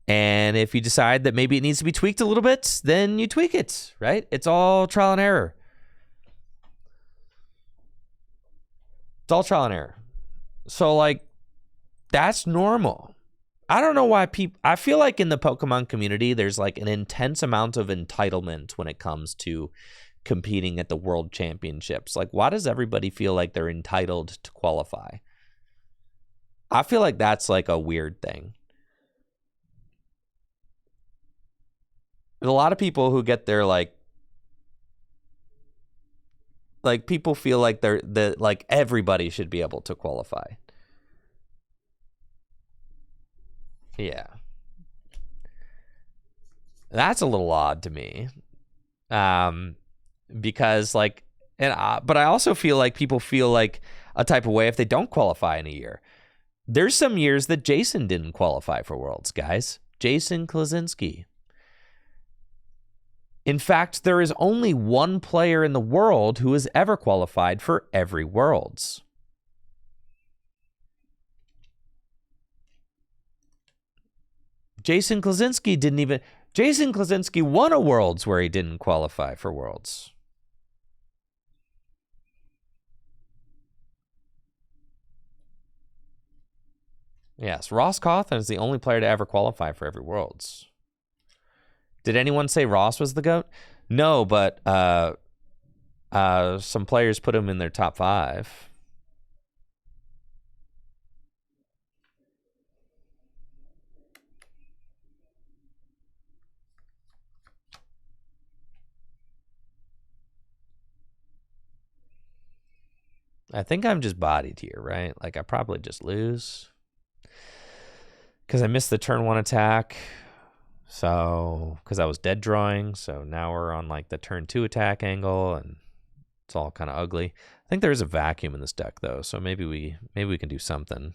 And if you decide that maybe it needs to be tweaked a little bit, then you tweak it, right? It's all trial and error. It's all trial and error. So, like, that's normal. I don't know why I feel like in the Pokemon community, there's like an intense amount of entitlement when it comes to competing at the World Championships. Like, why does everybody feel like they're entitled to qualify? I feel like that's like a weird thing. There's a lot of people who get their like people feel like like everybody should be able to qualify. Yeah. That's a little odd to me. Because like, but I also feel like people feel like a type of way if they don't qualify in a year. There's some years that Jason didn't qualify for Worlds, guys. Jason Klasinski. In fact, there is only one player in the world who has ever qualified for every Worlds. Jason Klasinski won a Worlds where he didn't qualify for Worlds. Yes, Ross Cawthon is the only player to ever qualify for every Worlds. Did anyone say Ross was the GOAT? No, but some players put him in their top 5. I think I'm just bodied here, right? Like, I probably just lose. Because I missed the turn 1 attack. So, because I was dead drawing. So now we're on, like, the turn 2 attack angle. And it's all kind of ugly. I think there is a vacuum in this deck, though. So maybe we can do something.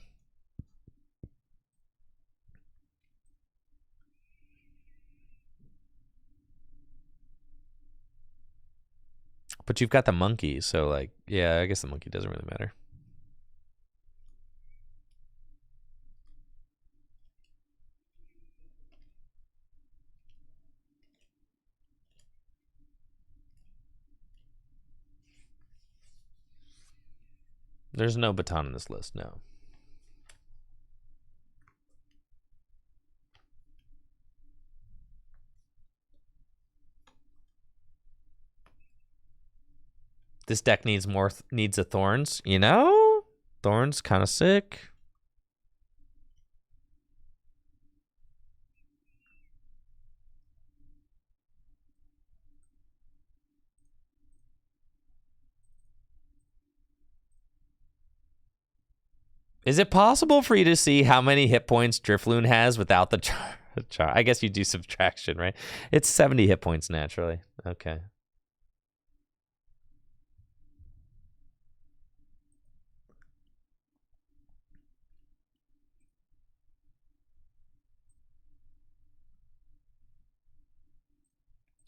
But you've got the monkey, so, like, yeah, I guess the monkey doesn't really matter. There's no baton in this list, no. This deck needs a Thorns, you know? Thorns kind of sick. Is it possible for you to see how many hit points Drifloon has without the char? I guess you do subtraction, right? It's 70 hit points naturally. Okay.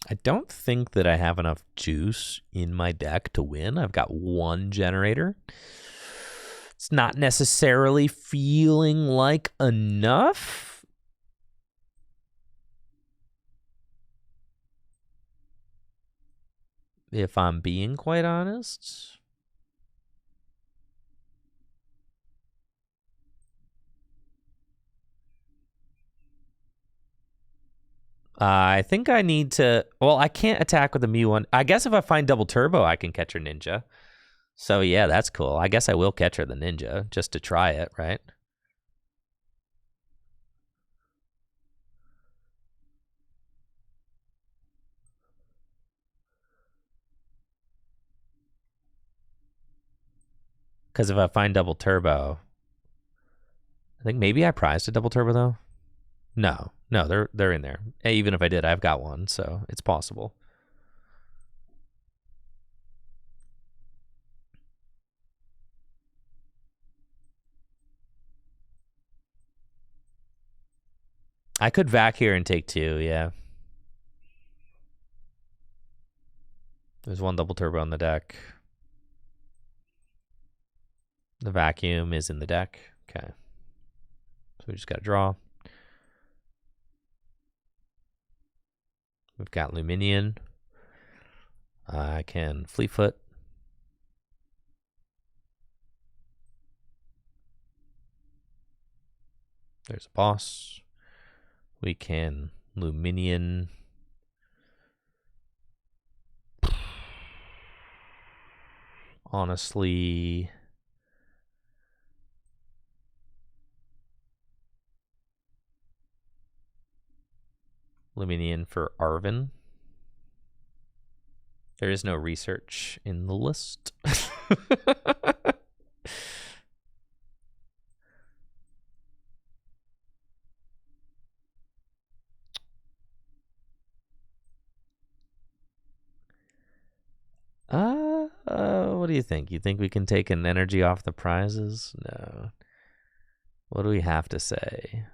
I don't think that I have enough juice in my deck to win. I've got 1 generator. It's not necessarily feeling like enough. If I'm being quite honest. I think I need to... Well, I can't attack with the Mew one. I guess if I find double turbo, I can catch her ninja. So yeah, that's cool. I guess I will catch her the ninja just to try it, right? Because if I find double turbo... I think maybe I prized a double turbo, though. No, they're in there. Even if I did, I've got one, so it's possible. I could vac here and take 2, yeah. There's 1 double turbo on the deck. The vacuum is in the deck. Okay. So we just got to draw. We've got Luminion. I can Fleetfoot. There's a boss. We can Luminion. Honestly, Luminion for Arvin. There is no research in the list. What do you think? You think we can take an energy off the prizes? No. What do we have to say?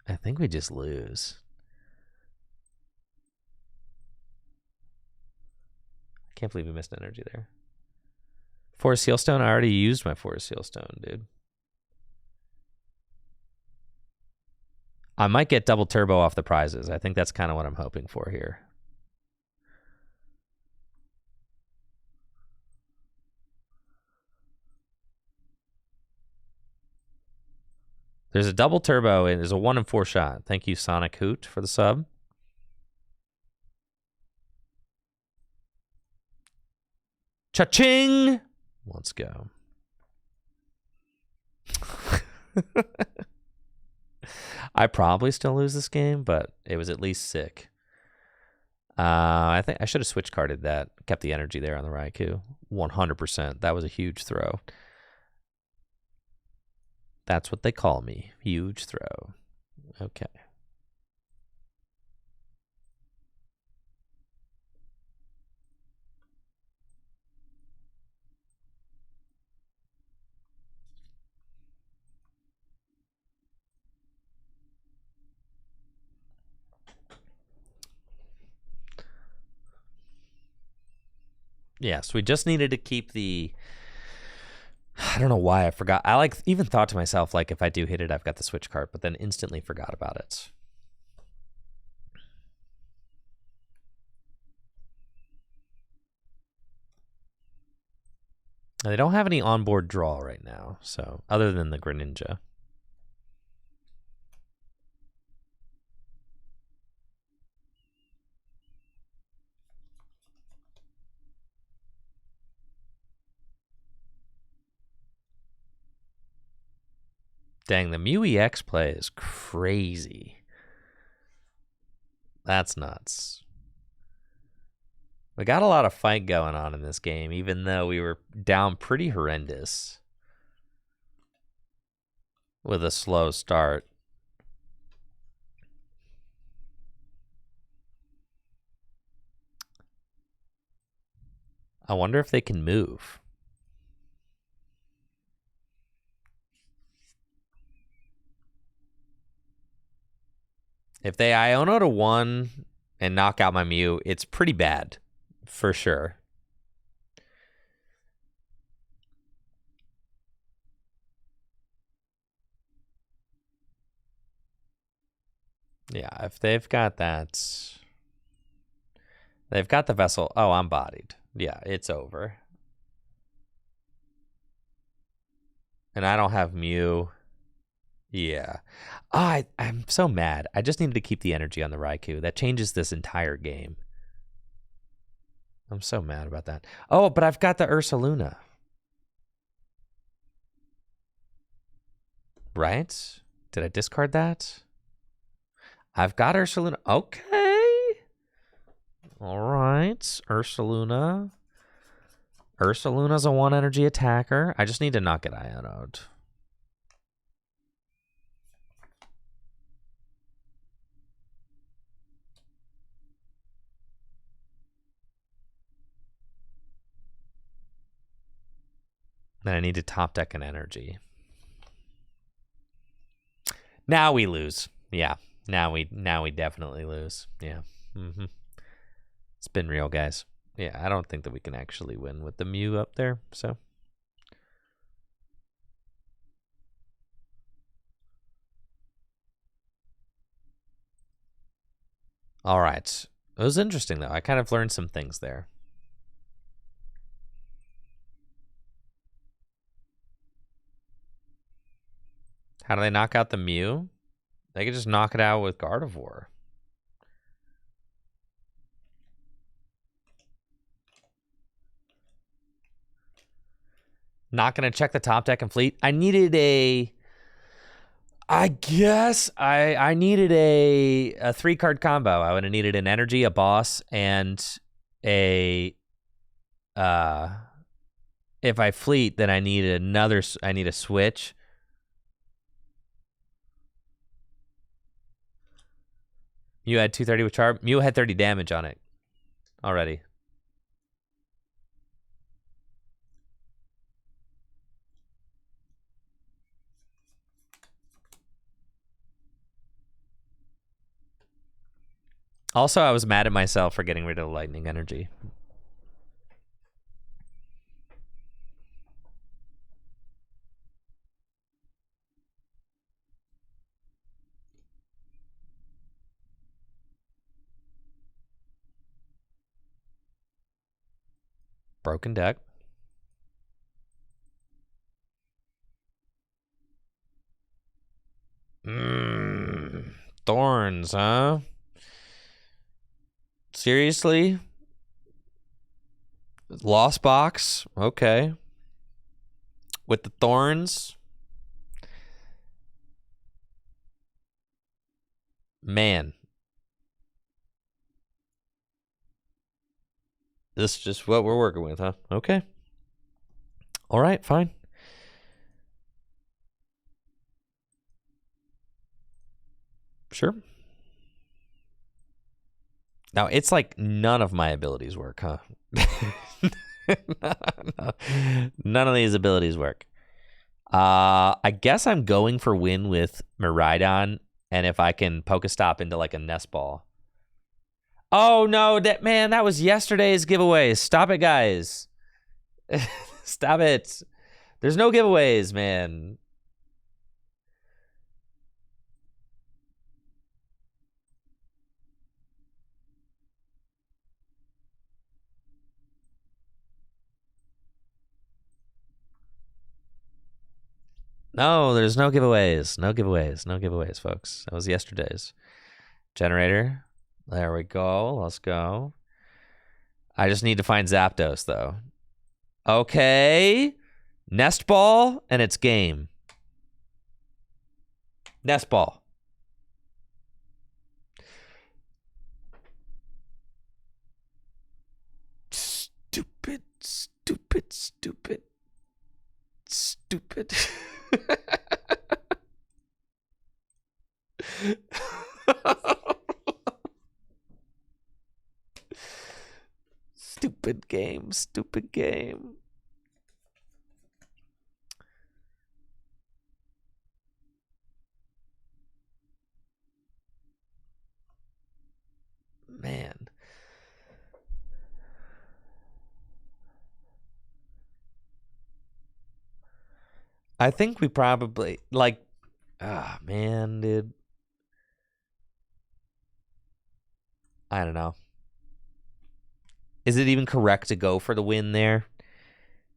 I think we just lose. I can't believe we missed energy there. Forest Sealstone? I already used my Forest Sealstone, dude. I might get double turbo off the prizes. I think that's kind of what I'm hoping for here. There's a double turbo and there's a 1 in 4 shot. Thank you, Sonic Hoot, for the sub. Cha-ching! Let's go. I probably still lose this game, but it was at least sick. I think I should have switch carded that. Kept the energy there on the Raikou. 100%. That was a huge throw. That's what they call me. Huge throw. Okay. Yes, we just needed to keep the... I don't know why I forgot. I even thought to myself, like, if I do hit it, I've got the switch card, but then instantly forgot about it. And they don't have any onboard draw right now, so other than the Greninja. Dang, the Mew EX play is crazy. That's nuts. We got a lot of fight going on in this game, even though we were down pretty horrendous with a slow start. I wonder if they can move. If they Iono to 1 and knock out my Mew, it's pretty bad, for sure. Yeah, if they've got that... They've got the vessel. Oh, I'm bodied. Yeah, it's over. And I don't have Mew. Yeah. I'm so mad. I just needed to keep the energy on the Raikou. That changes this entire game. I'm so mad about that. Oh, but I've got the Ursaluna. Right? Did I discard that? I've got Ursaluna. Okay. All right. Ursaluna. Ursaluna's a 1 energy attacker. I just need to knock it out. Then I need to top deck an energy. Now we lose. Yeah. Now we definitely lose. Yeah. Mm-hmm. It's been real, guys. Yeah, I don't think that we can actually win with the Mew up there, so. All right. It was interesting, though. I kind of learned some things there. How do they knock out the Mew? They could just knock it out with Gardevoir. Not going to check the top deck and fleet. I needed a... I guess I needed a 3-card combo. I would have needed an energy, a boss, and a... if I fleet, then I need another... I need a switch. Mew had 230 with Charm. Mew had 30 damage on it already. Also, I was mad at myself for getting rid of the lightning energy. Broken deck. Thorns, huh? Seriously? Lost box? Okay. With the thorns? Man. This is just what we're working with, huh? Okay. All right, fine. Sure. Now, it's like none of my abilities work, huh? None of these abilities work. I guess I'm going for win with Miraidon, and if I can Pokestop into like a nest ball. Oh no, that was yesterday's giveaway. Stop it, guys. Stop it. There's no giveaways, man. No, there's no giveaways. No giveaways. No giveaways, folks. That was yesterday's. Generator. There we go. Let's go. I just need to find Zapdos, though. Okay. Nest ball, and it's game. Nest ball. Stupid, stupid, stupid, stupid. Stupid game, stupid game. Man. I think we probably, like, man, dude. I don't know. Is it even correct to go for the win there?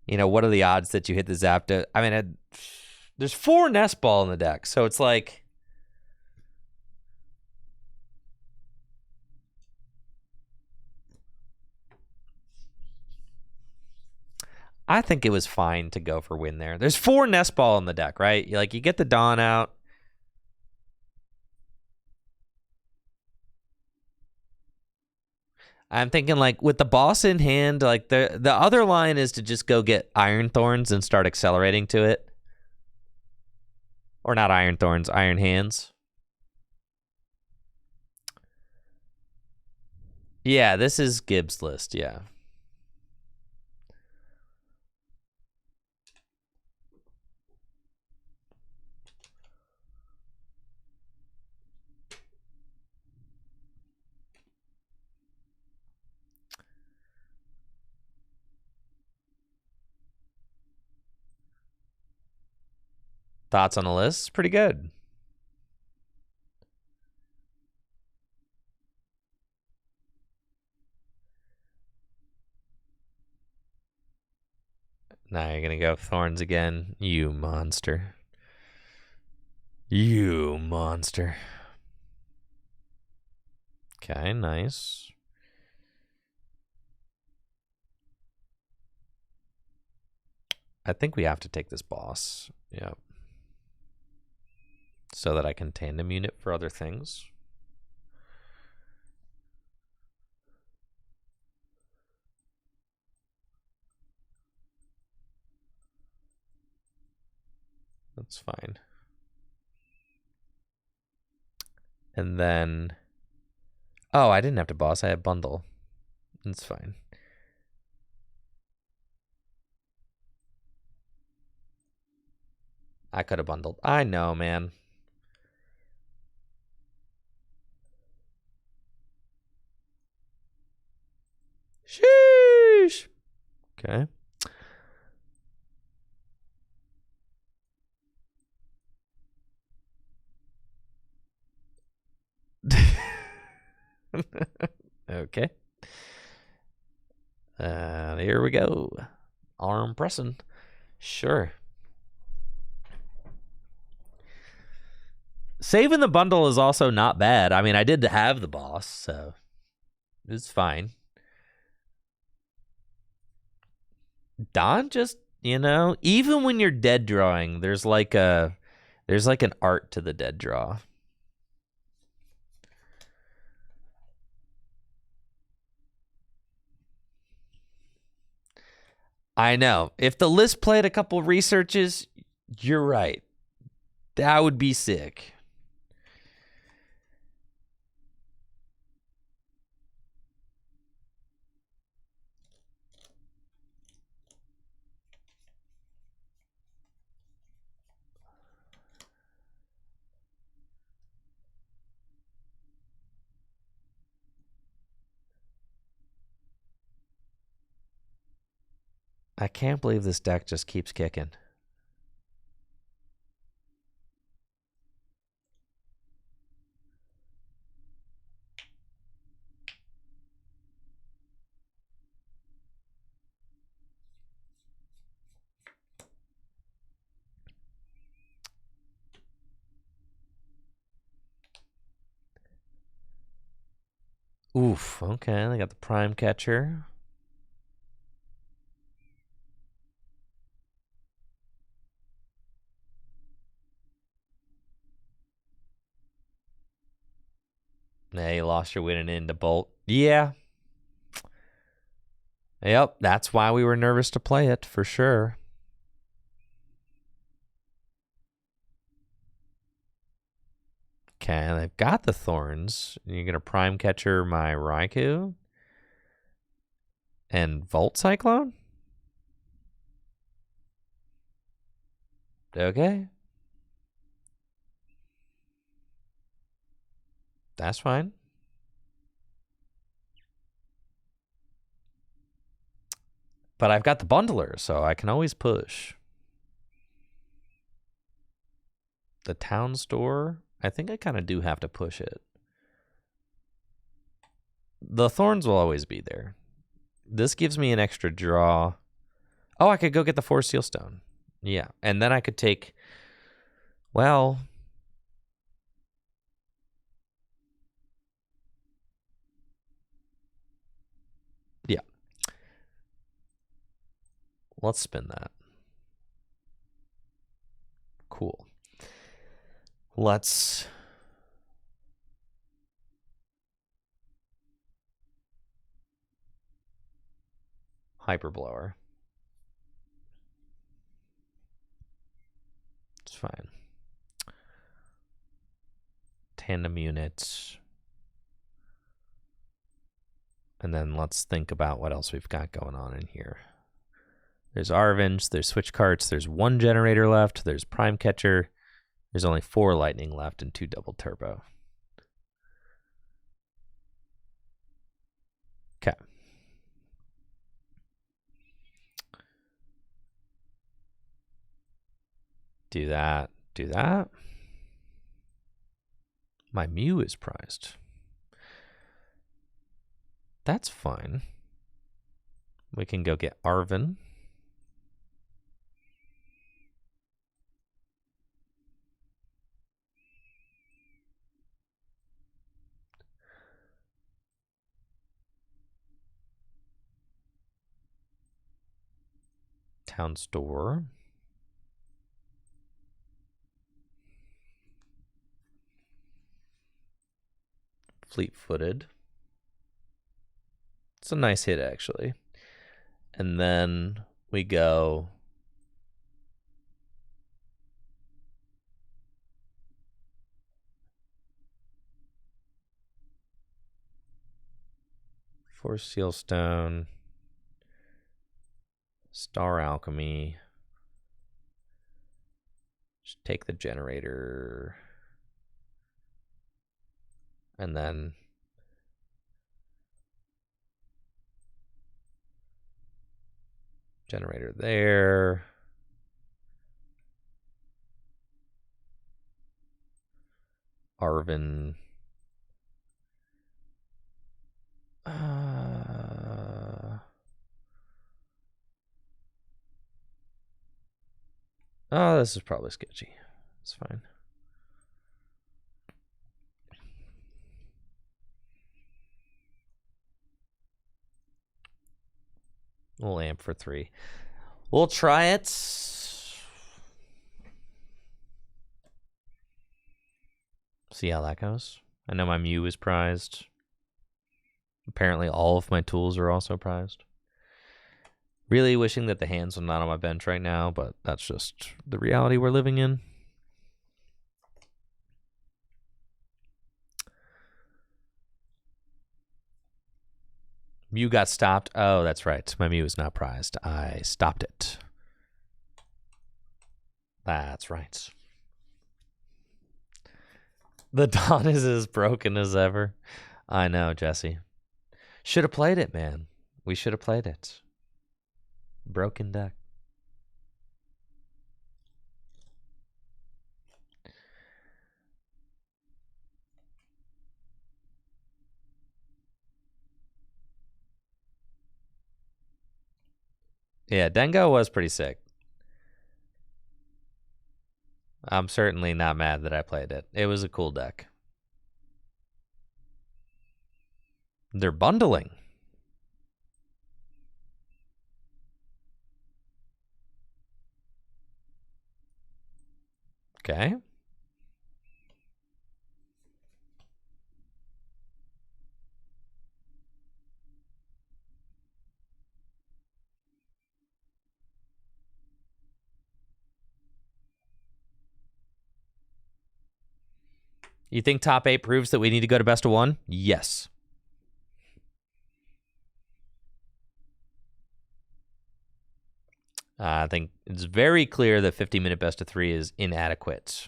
You know, what are the odds that you hit the Zapdos? I mean, There's 4 Nest Ball in the deck, so it's like... I think it was fine to go for win there. There's 4 Nest Ball in the deck, right? Like, you get the Dawn out. I'm thinking, like, with the boss in hand, like, the other line is to just go get Iron Thorns and start accelerating to it. Or not Iron Thorns, Iron Hands. Yeah, this is Gibbs' list, yeah. Thoughts on the list? Pretty good. Now you're going to go Thorns again. You monster. You monster. Okay, nice. I think we have to take this boss. Yep. So that I can tandem unit for other things. That's fine. And then... Oh, I didn't have to boss. I had bundle. That's fine. I could have bundled. I know, man. Sheesh. Okay. Okay. Here we go. Arm pressing. Sure. Saving the bundle is also not bad. I mean, I did have the boss, so it's fine. Don just, you know, even when you're dead drawing, there's like an art to the dead draw. I know. If the list played a couple researches, you're right. That would be sick. I can't believe this deck just keeps kicking. Oof, okay, they got the prime catcher. Yeah, you lost your winning into Bolt. Yeah. Yep, that's why we were nervous to play it, for sure. Okay, they've got the Thorns. You're going to prime catcher my Raikou? And Volt Cyclone? Okay. That's fine. But I've got the bundler, so I can always push. The town store, I think I kind of do have to push it. The Thorns will always be there. This gives me an extra draw. Oh, I could go get the 4 Sealstone. Yeah, and then I could take Well, yeah. Let's spin that. Cool. Let's Hyperblower. It's fine. Tandem units. And then let's think about what else we've got going on in here. There's Arvenge, there's Switch Carts, there's 1 generator left, there's Prime Catcher, there's only 4 Lightning left and 2 Double Turbo. Okay. Do that, do that. My Mew is prized. That's fine. We can go get Arven. Town Store. Fleet-footed. It's a nice hit, actually. And then we go Force Seal Stone, Star Alchemy. Just take the generator. And then generator there. Arven. Oh, this is probably sketchy. It's fine. We'll amp for 3. We'll try it. See how that goes. I know my Mew is prized. Apparently all of my tools are also prized. Really wishing that the hands are not on my bench right now, but that's just the reality we're living in. Mew got stopped. Oh, that's right. My Mew is not prized. I stopped it. That's right. The Dawn is as broken as ever. I know, Jesse. Should have played it, man. We should have played it. Broken deck. Yeah, Dengo was pretty sick. I'm certainly not mad that I played it. It was a cool deck. They're bundling. Okay. You think top 8 proves that we need to go to best of 1? Yes. I think it's very clear that 50-minute best of 3 is inadequate.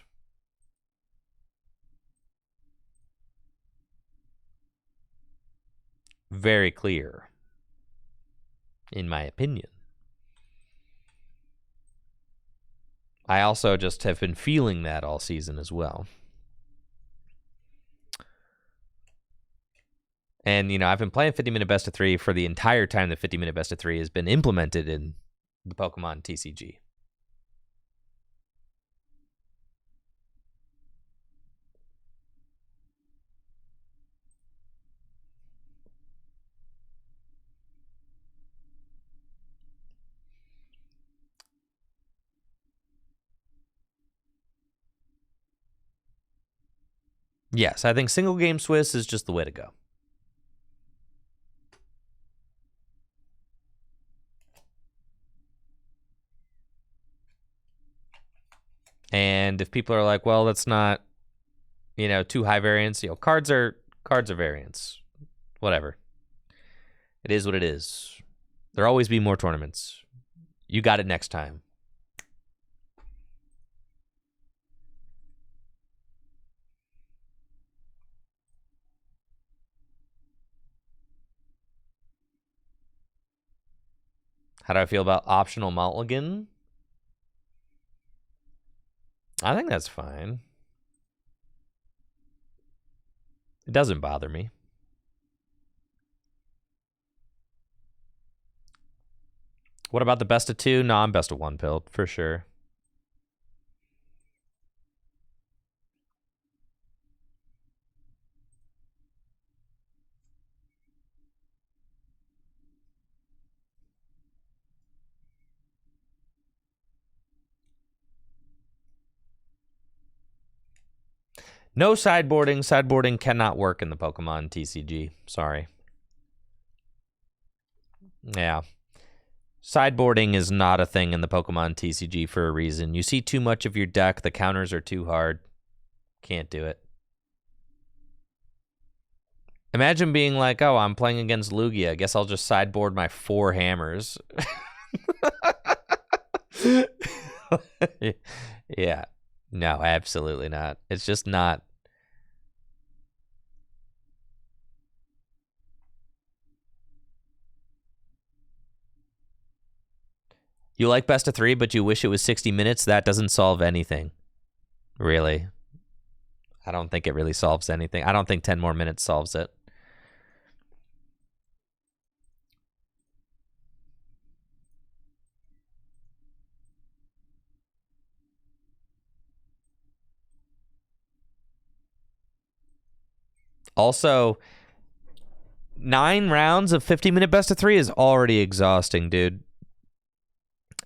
Very clear, in my opinion. I also just have been feeling that all season as well. And, you know, I've been playing 50-minute best of 3 for the entire time that 50-minute best of 3 has been implemented in the Pokemon TCG. Yes, I think single game Swiss is just the way to go. And if people are like, well, that's not, too high variance, cards are variance. Whatever. It is what it is. There'll always be more tournaments. You got it next time. How do I feel about optional mulligan? I think that's fine. It doesn't bother me. What about the best of 2? No, I'm best of 1 pilled, for sure. No sideboarding. Sideboarding cannot work in the Pokemon TCG. Sorry. Yeah. Sideboarding is not a thing in the Pokemon TCG for a reason. You see too much of your deck. The counters are too hard. Can't do it. Imagine being like, oh, I'm playing against Lugia. I guess I'll just sideboard my 4 hammers. Yeah. No, absolutely not. It's just not. You like best of 3, but you wish it was 60 minutes? That doesn't solve anything. Really. I don't think it really solves anything. I don't think 10 more minutes solves it. Also, 9 rounds of 50-minute best of 3 is already exhausting, dude.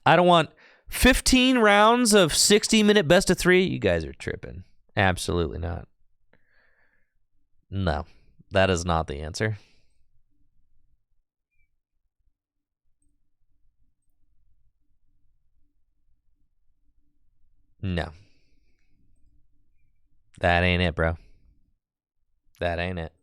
I don't want 15 rounds of 60-minute best of 3. You guys are tripping. Absolutely not. No, that is not the answer. No. That ain't it, bro. That ain't it.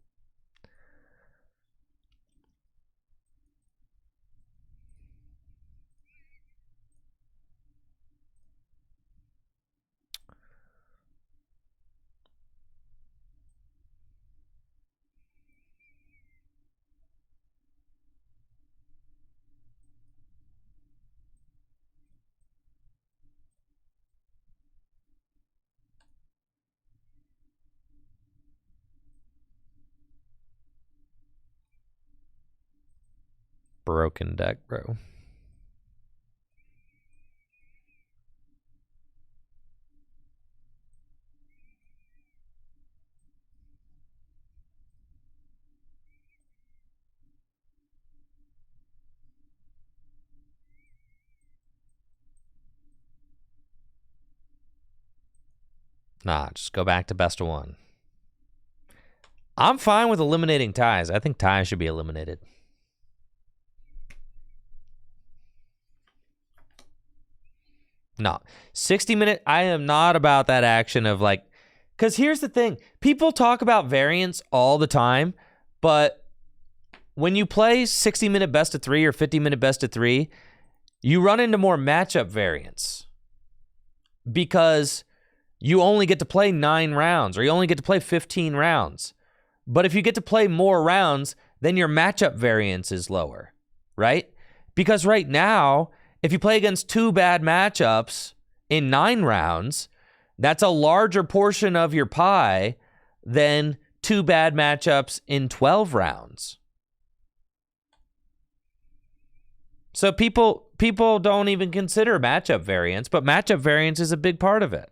Broken deck, bro. Nah, just go back to best of 1. I'm fine with eliminating ties. I think ties should be eliminated. No. 60-minute, I am not about that action of like, because here's the thing. People talk about variance all the time, but when you play 60-minute best of 3 or 50-minute best of 3, you run into more matchup variance because you only get to play 9 rounds or you only get to play 15 rounds. But if you get to play more rounds, then your matchup variance is lower, right? Because right now, if you play against 2 bad matchups in 9 rounds, that's a larger portion of your pie than 2 bad matchups in 12 rounds. So people don't even consider matchup variance, but matchup variance is a big part of it.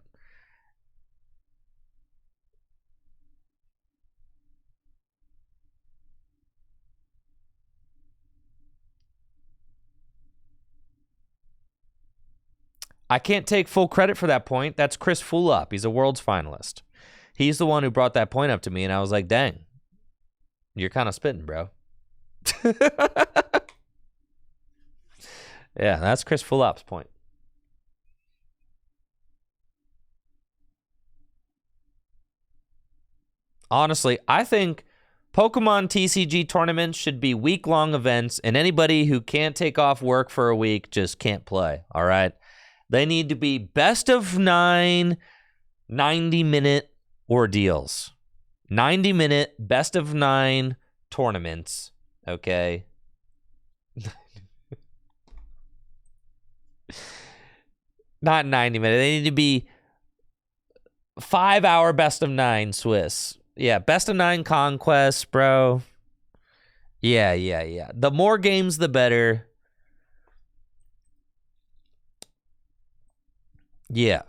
I can't take full credit for that point. That's Chris Fulop. He's a world's finalist. He's the one who brought that point up to me, and I was like, dang, you're kind of spitting, bro. Yeah, that's Chris Fulop's point. Honestly, I think Pokemon TCG tournaments should be week-long events, and anybody who can't take off work for a week just can't play, all right? They need to be best of 9, 90-minute ordeals. 90-minute, best of 9 tournaments, okay? Not 90 minutes. They need to be 5-hour best of 9 Swiss. Yeah, best of 9 conquests, bro. Yeah. The more games, the better. Yeah.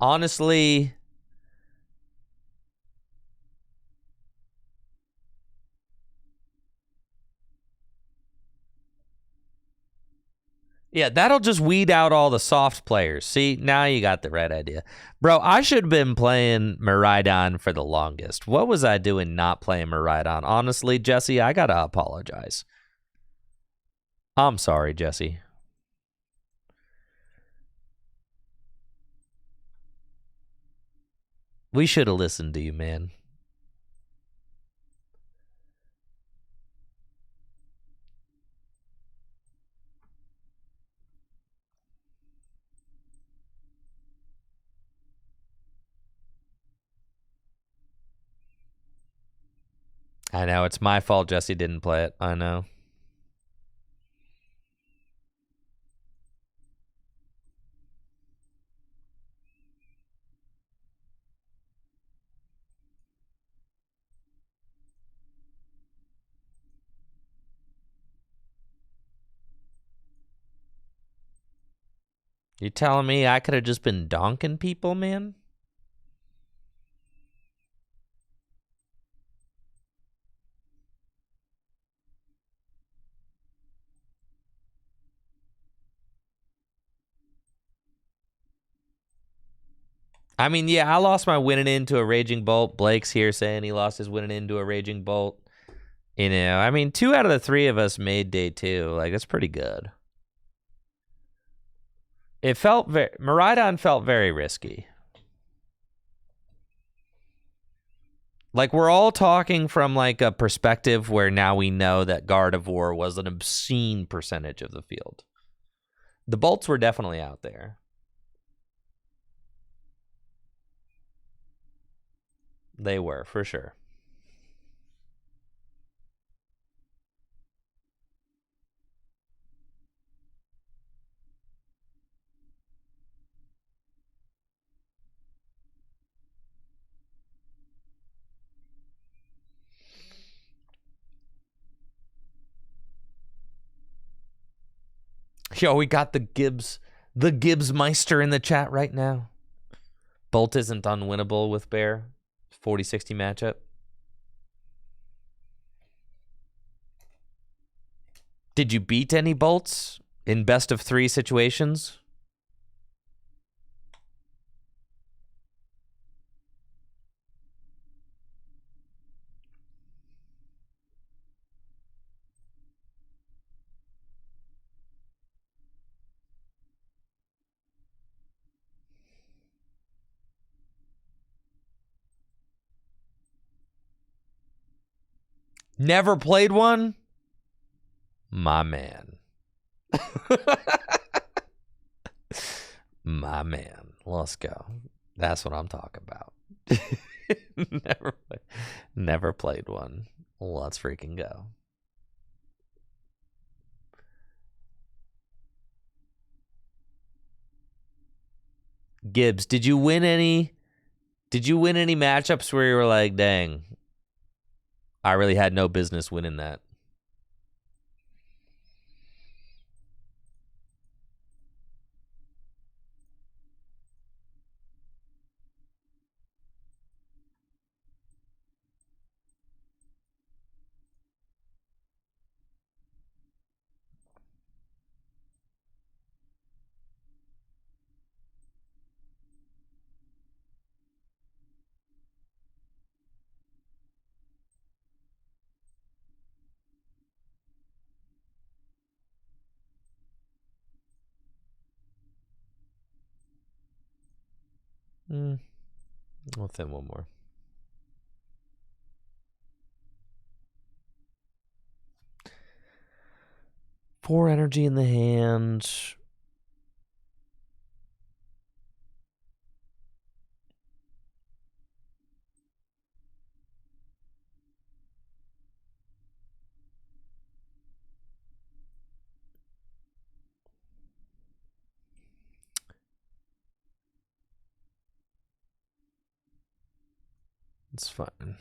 Honestly, yeah, that'll just weed out all the soft players. See, now you got the right idea. Bro, I should have been playing Miraidon for the longest. What was I doing not playing Miraidon? Honestly, Jesse, I gotta apologize. I'm sorry, Jesse. We should have listened to you, man. I know, it's my fault Jesse didn't play it. I know. You telling me I could have just been donking people, man? I mean, yeah, I lost my winning into a Raging Bolt. Blake's here saying he lost his winning into a Raging Bolt. You know, I mean, 2 out of the 3 of us made day 2. Like, that's pretty good. It felt Miraidon felt very risky. Like, we're all talking from, like, a perspective where now we know that Gardevoir was an obscene percentage of the field. The bolts were definitely out there. They were, for sure. Yo, we got the Gibbs Meister in the chat right now. Bolt isn't unwinnable with Bear. 40-60 matchup. Did you beat any bolts in best of 3 situations? Never played one? My man. My man. Let's go. That's what I'm talking about. Never played one. Let's freaking go. Gibbs, did you win any matchups where you were like, dang, I really had no business winning that? We'll thin one more. Four energy in the hand. It's fine.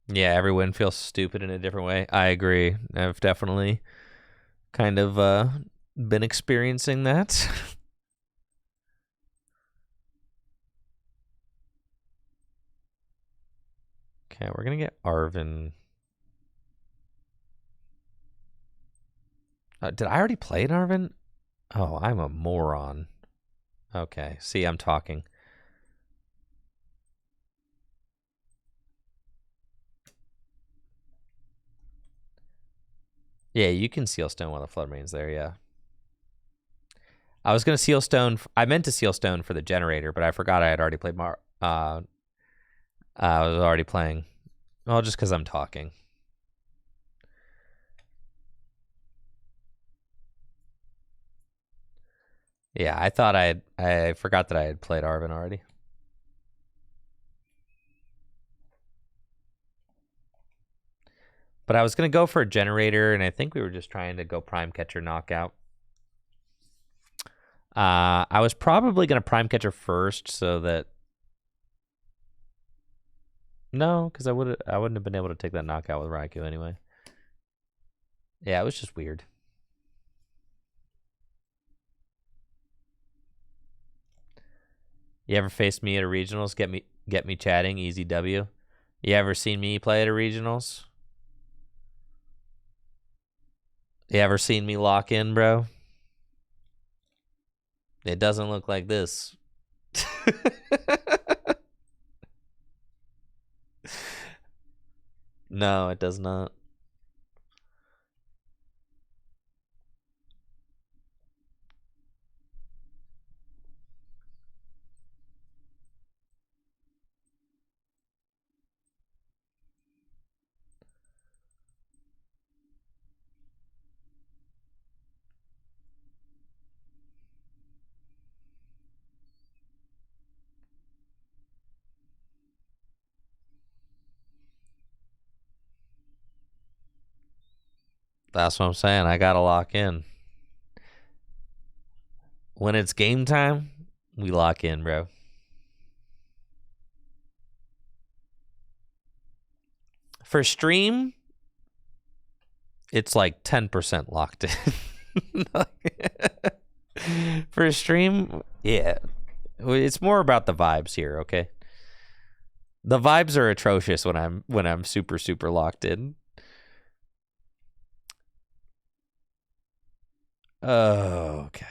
Yeah, every win feels stupid in a different way. I agree. I've definitely kind of been experiencing that. Okay, we're going to get Arvin. Did I already play an Arvin? Oh, I'm a moron. Okay, see, I'm talking. Yeah, you can Seal Stone while the Flood Rain's there, yeah. I was going to Seal Stone. I meant to Seal Stone for the generator, but I forgot I had already played I was already playing. Well, just because I'm talking. Yeah, I thought I forgot that I had played Arvin already. But I was going to go for a generator, and I think we were just trying to go Prime Catcher Knockout. I was probably going to Prime Catcher first so that... No, because I wouldn't have been able to take that knockout with Raikou anyway. Yeah, it was just weird. You ever faced me at a regionals? Get me chatting, easy W. You ever seen me play at a regionals? You ever seen me lock in, bro? It doesn't look like this. No, it does not. That's what I'm saying. I gotta lock in. When it's game time, we lock in, bro. For stream, it's like 10% locked in. For stream, yeah. It's more about the vibes here, okay? The vibes are atrocious when I'm super, super locked in. Oh, okay.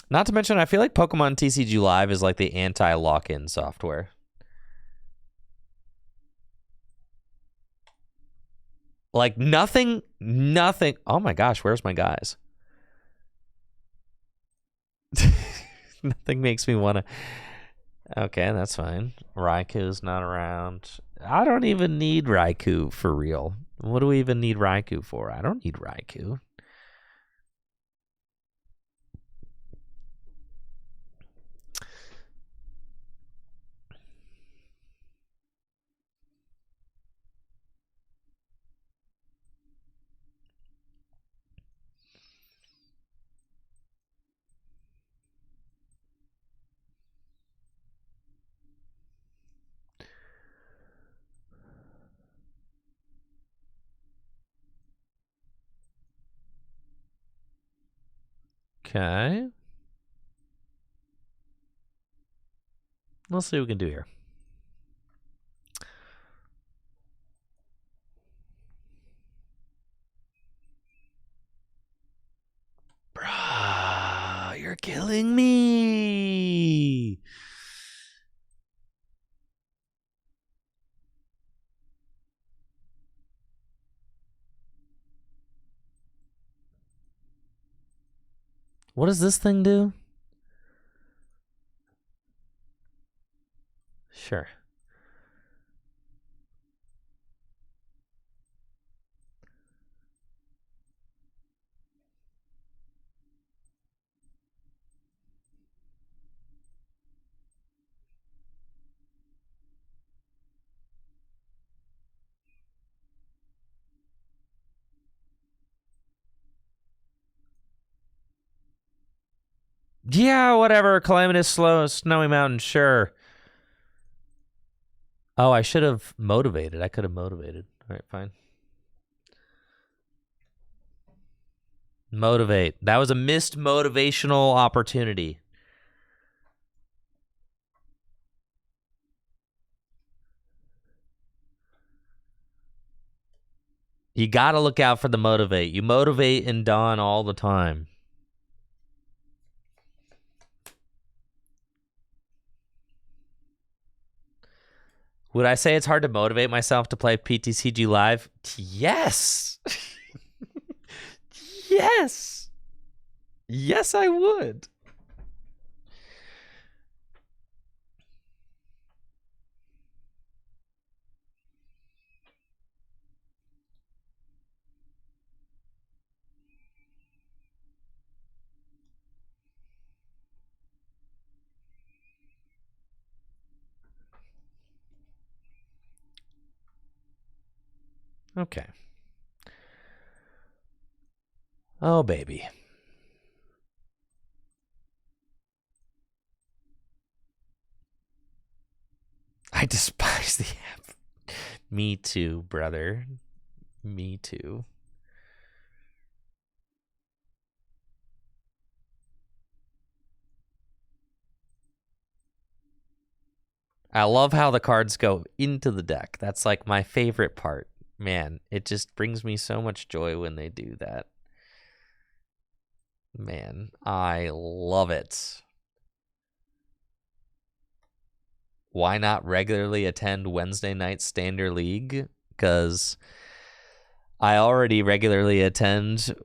Not to mention, I feel like Pokemon TCG Live is like the anti-lock-in software. Like nothing. Oh my gosh, where's my guys? Nothing makes me want to. Okay, that's fine. Raikou's not around. I don't even need Raikou for real. What do we even need Raikou for? I don't need Raikou. Okay. Let's see what we can do here. Bruh, you're killing me. What does this thing do? Sure. Yeah, whatever. Calamitous slow, snowy mountain, sure. Oh, I should have motivated. I could have motivated. All right, fine. Motivate. That was a missed motivational opportunity. You got to look out for the motivate. You motivate and Dawn all the time. Would I say it's hard to motivate myself to play PTCG Live? Yes. Yes. Yes, I would. Okay. Oh, baby. I despise the app. Me too, brother. Me too. I love how the cards go into the deck. That's like my favorite part. Man, it just brings me so much joy when they do that. Man, I love it. Why not regularly attend Wednesday night Standard League? Because I already regularly attend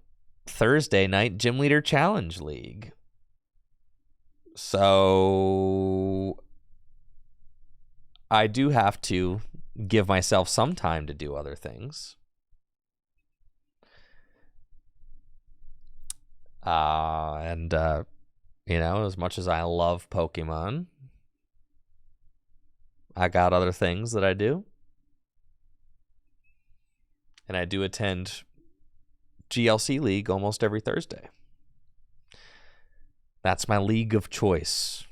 Thursday night Gym Leader Challenge League. So I do have to give myself some time to do other things. And as much as I love Pokemon, I got other things that I do. And I do attend GLC League almost every Thursday. That's my league of choice.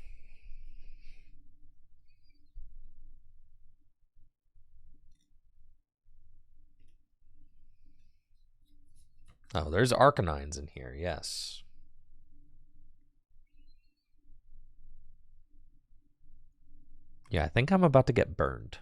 Oh, there's Arcanines in here, yes. Yeah, I think I'm about to get burned.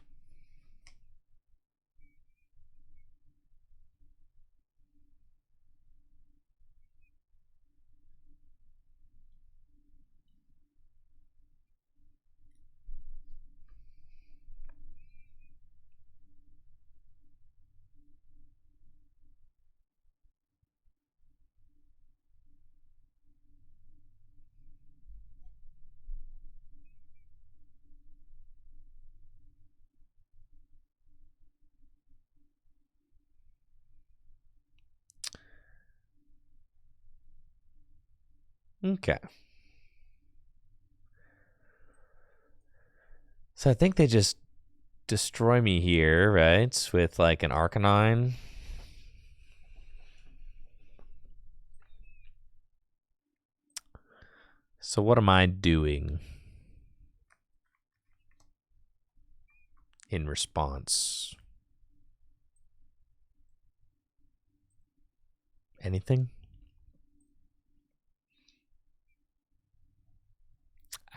Okay. So I think they just destroy me here, right? With like an Arcanine. So what am I doing in response? Anything?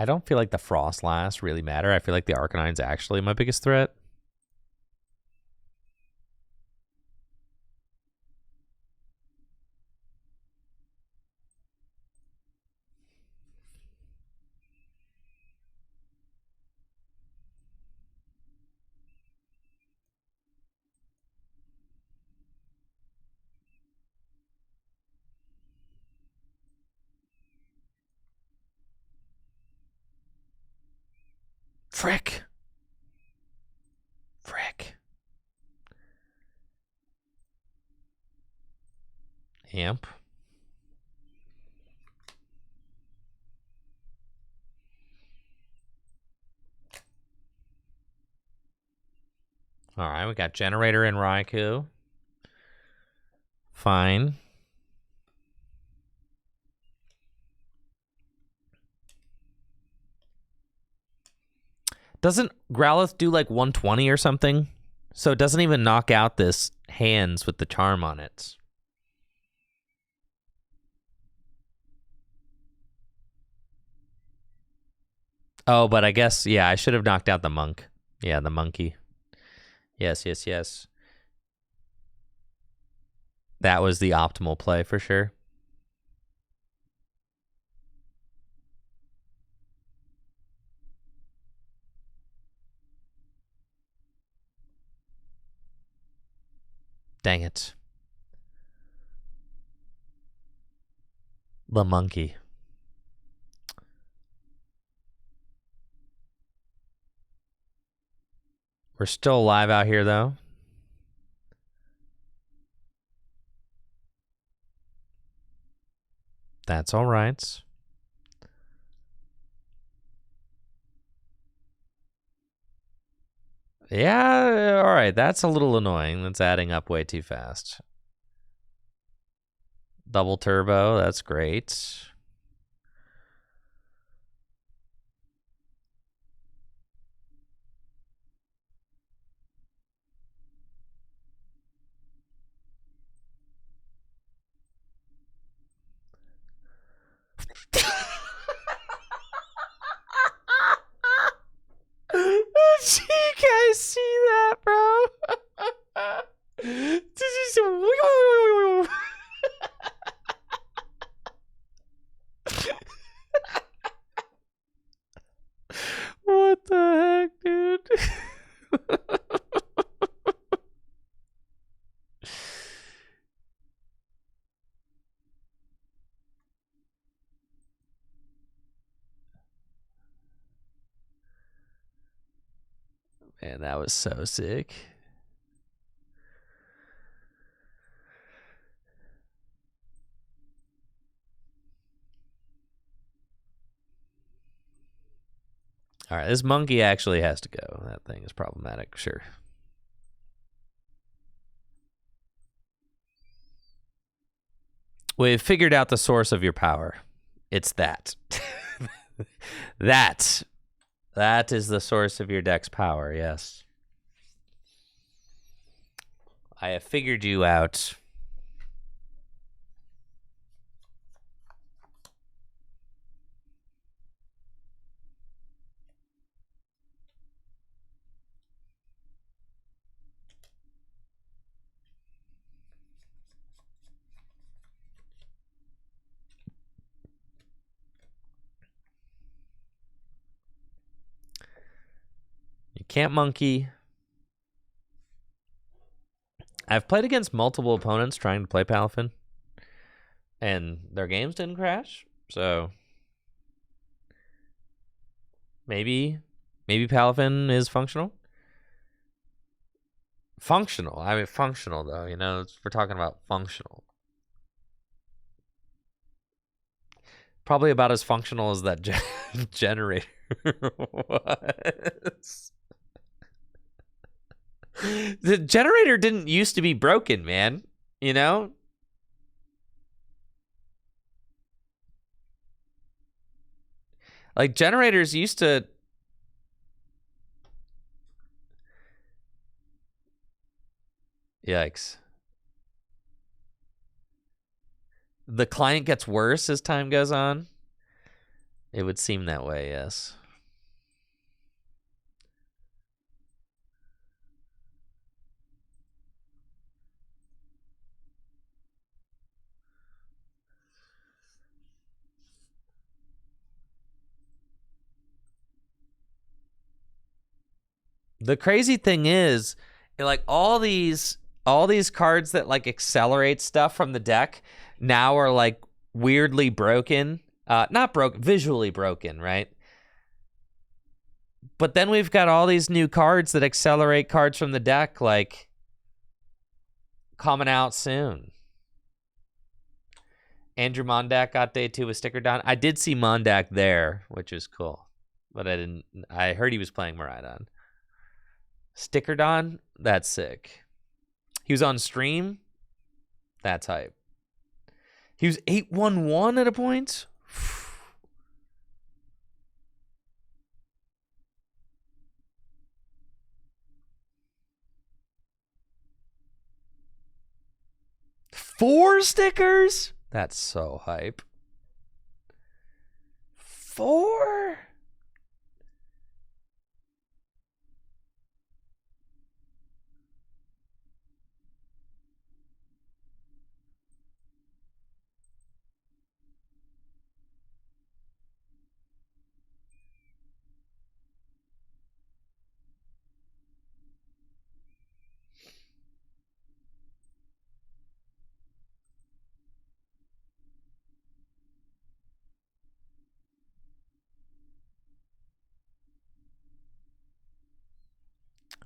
I don't feel like the Frostlass really matter. I feel like the Arcanine's actually my biggest threat. Frick. Frick. Amp. All right, we got Generator and Raikou. Fine. Doesn't Growlithe do like 120 or something? So it doesn't even knock out this hands with the charm on it. Oh, but I guess, yeah, I should have knocked out the monk. Yeah, the monkey. Yes, yes, yes. That was the optimal play for sure. Dang it. The monkey. We're still alive out here, though. That's all right. Yeah, all right. That's a little annoying. That's adding up way too fast. Double turbo. That's great. Did you guys see that, bro? Did you see? What the heck, dude? Man, that was so sick. All right, this monkey actually has to go. That thing is problematic, sure. We've figured out the source of your power. It's that. That is the source of your deck's power, yes. I have figured you out. You can't monkey. I've played against multiple opponents trying to play Palafin, and their games didn't crash, so maybe Palafin is functional. Functional. I mean, functional, though. You know, we're talking about functional. Probably about as functional as that generator was. The generator didn't used to be broken, man. You know? Like, generators used to... Yikes. The client gets worse as time goes on? It would seem that way, yes. The crazy thing is, like, all these cards that like accelerate stuff from the deck now are like weirdly broken. Not broken, visually broken, right? But then we've got all these new cards that accelerate cards from the deck, like coming out soon. Andrew Mondak got day 2 with Stickerdon. I did see Mondak there, which is cool. But I heard he was playing Miraidon. Stickerdon? That's sick. He was on stream? That's hype. He was 8-1-1 at a point? Four stickers? That's so hype. 4?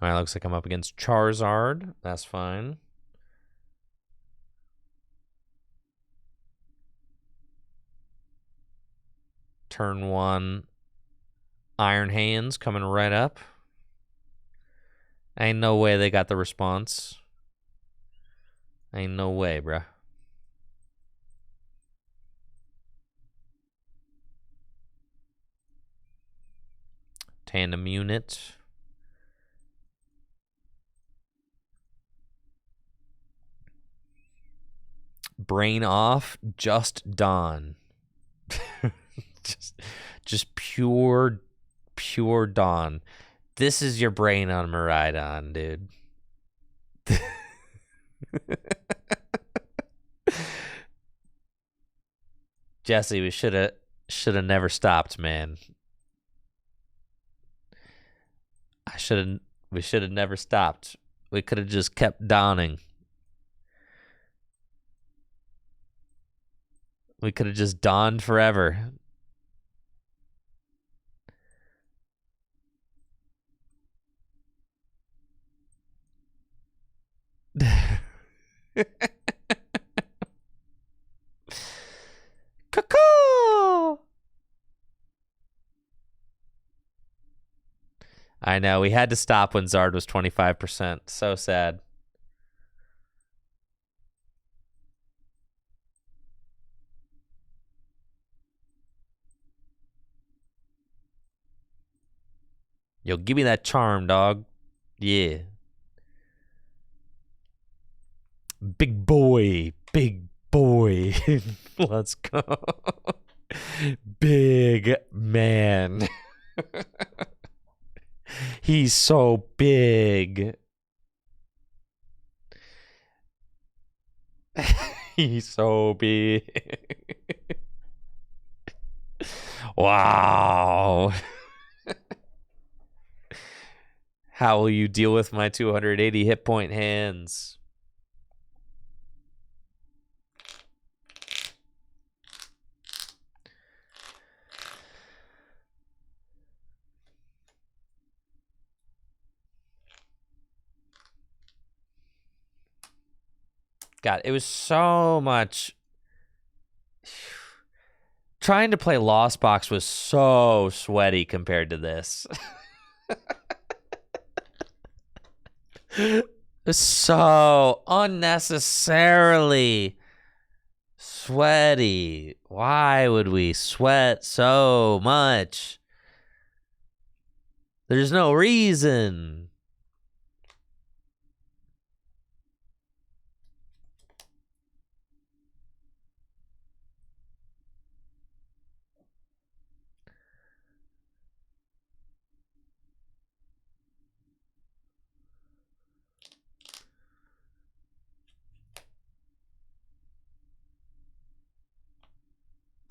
All right, looks like I'm up against Charizard. That's fine. Turn 1, Iron Hands coming right up. Ain't no way they got the response. Ain't no way, bruh. Tandem unit. Brain off, just Dawn. just pure Dawn. This is your brain on Miraidon, dude. Jesse, we should have never stopped, man. We should have never stopped. We could have just kept donning. We could have just donned forever. Caw. I know, we had to stop when Zard was 25%. So sad. Yo, give me that charm, dog. Yeah. Big boy. Let's go. Big man. He's so big. He's so big. Wow. How will you deal with my 280 hit point hands? God, it was so much. Trying to play Lost Box was so sweaty compared to this. So unnecessarily sweaty. Why would we sweat so much? There's no reason.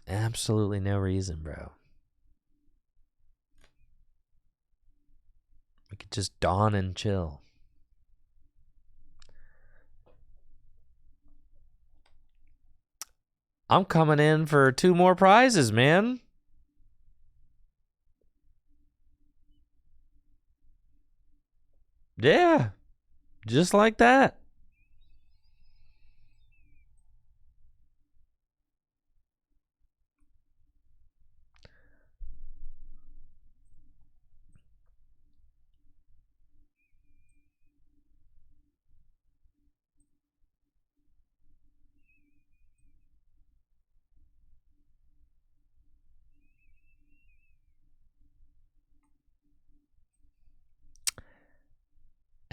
Absolutely no reason, bro. We could just dawn and chill. I'm coming in for 2 more prizes, man. Yeah, just like that.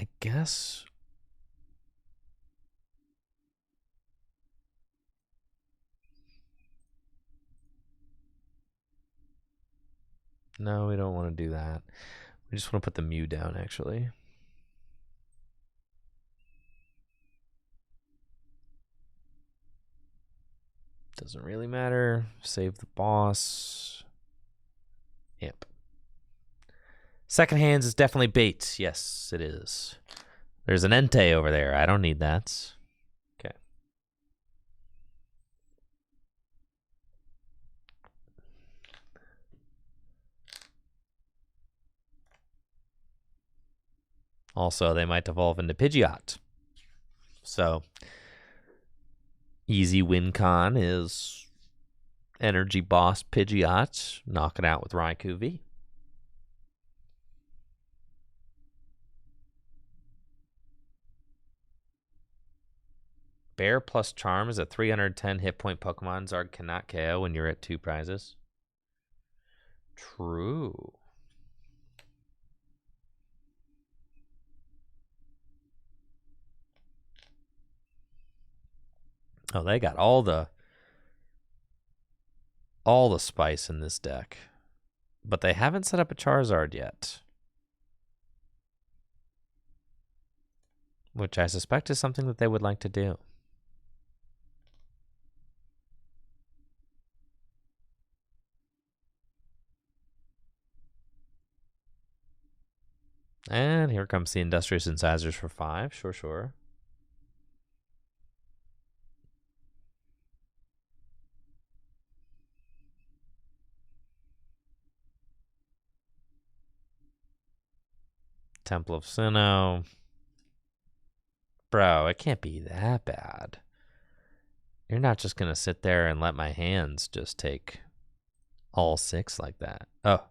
I guess. No, we don't want to do that. We just want to put the Mew down, actually. Doesn't really matter. Save the boss. Yep. Second hands is definitely bait. Yes, it is. There's an Entei over there. I don't need that. Okay. Also, they might evolve into Pidgeot. So, easy win con is Energy Boss Pidgeot. Knock it out with Raikou V. Bear plus Charm is a 310 hit point Pokemon. Zard cannot KO when you're at 2 prizes. True. Oh, they got all the spice in this deck. But they haven't set up a Charizard yet. Which I suspect is something that they would like to do. And here comes the Industrious Incisors for 5. Sure, sure. Temple of Sinnoh. Bro, it can't be that bad. You're not just going to sit there and let my hands just take all 6 like that. Oh.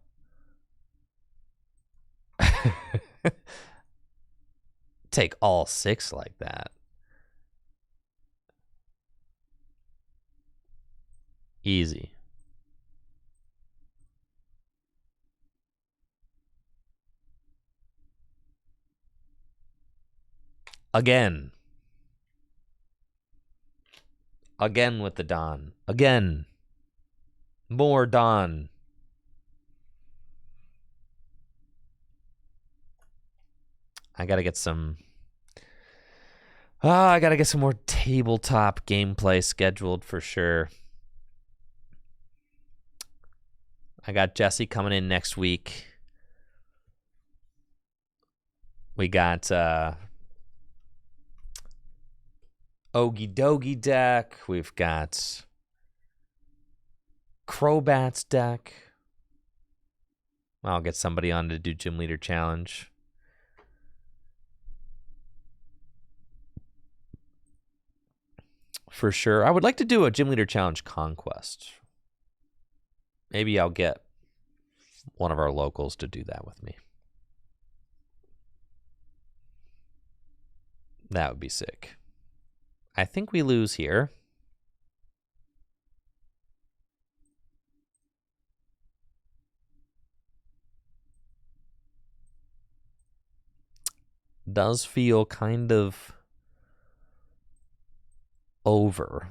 Take all 6 like that. Easy. Again. Again with the Dawn. Again. More Dawn. I gotta get some... I gotta get some more tabletop gameplay scheduled for sure. I got Jesse coming in next week. We got Ogie Dogie deck. We've got Crobat's deck. I'll get somebody on to do Gym Leader Challenge. For sure. I would like to do a Gym Leader Challenge Conquest. Maybe I'll get one of our locals to do that with me. That would be sick. I think we lose here. Does feel kind of over.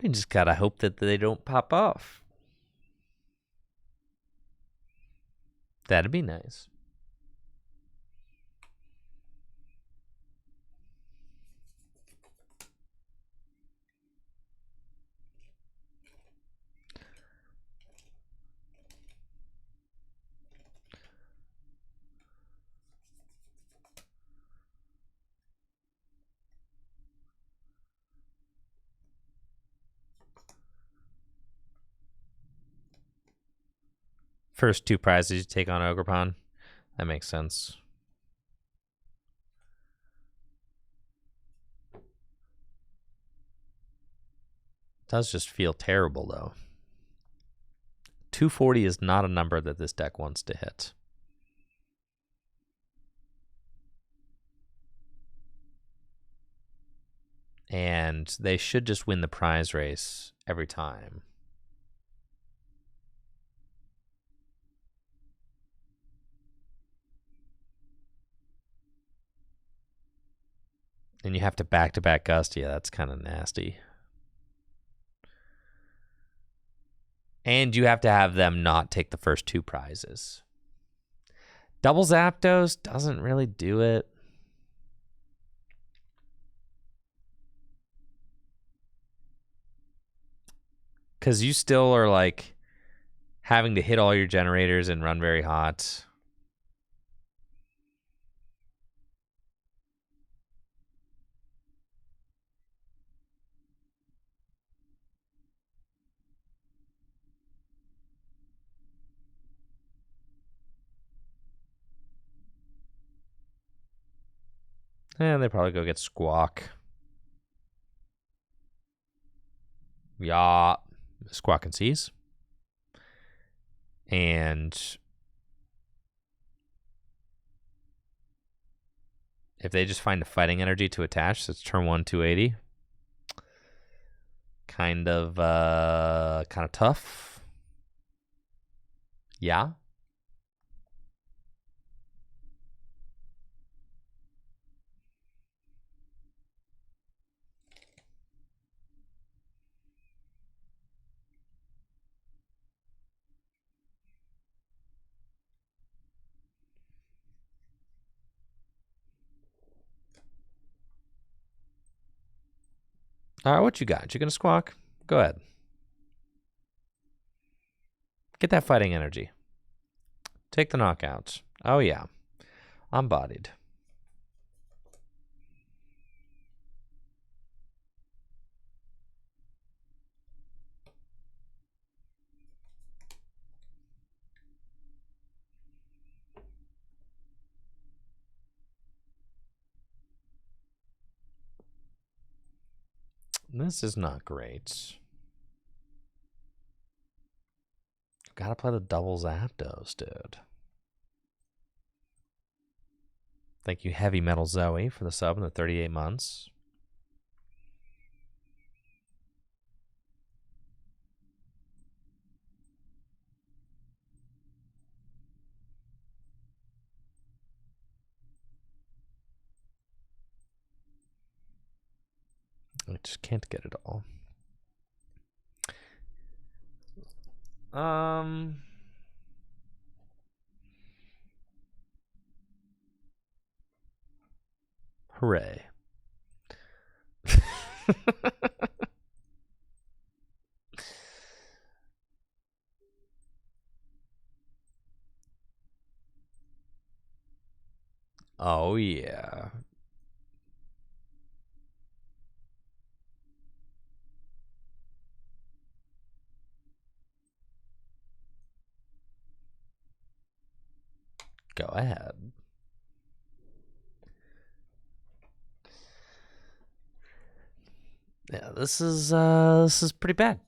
We just gotta hope that they don't pop off. That'd be nice. First 2 prizes you take on Ogerpon. That makes sense. It does just feel terrible, though. 240 is not a number that this deck wants to hit. And they should just win the prize race every time. And you have to back-to-back Gust. Yeah, that's kind of nasty. And you have to have them not take the first 2 prizes. Double Zapdos doesn't really do it. Because you still are like having to hit all your generators and run very hot. And they probably go get Squawk. Yeah. Squawk and Seize. And if they just find a fighting energy to attach, so it's turn 1, 280. Kind of tough. Yeah. All right, what you got? You gonna Squawk? Go ahead. Get that fighting energy. Take the knockouts. Oh, yeah. I'm bodied. This is not great. Gotta play the double Zapdos, dude. Thank you, Heavy Metal Zoe, for the sub in the 38 months. I just can't get it all. Hooray. Oh, yeah. Go ahead. Yeah, this is pretty bad.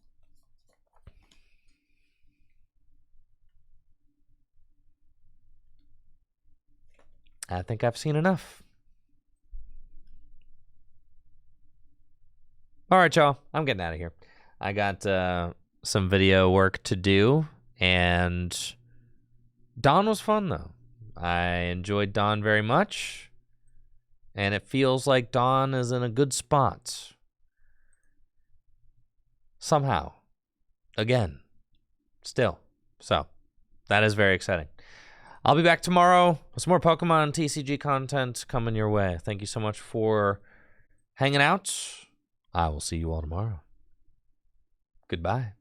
I think I've seen enough. All right, y'all. I'm getting out of here. I got some video work to do, and Dawn was fun, though. I enjoyed Dawn very much, and it feels like Dawn is in a good spot. somehow. Again. Still. So, that is very exciting. I'll be back tomorrow with some more Pokemon TCG content coming your way. Thank you so much for hanging out. I will see you all tomorrow. Goodbye.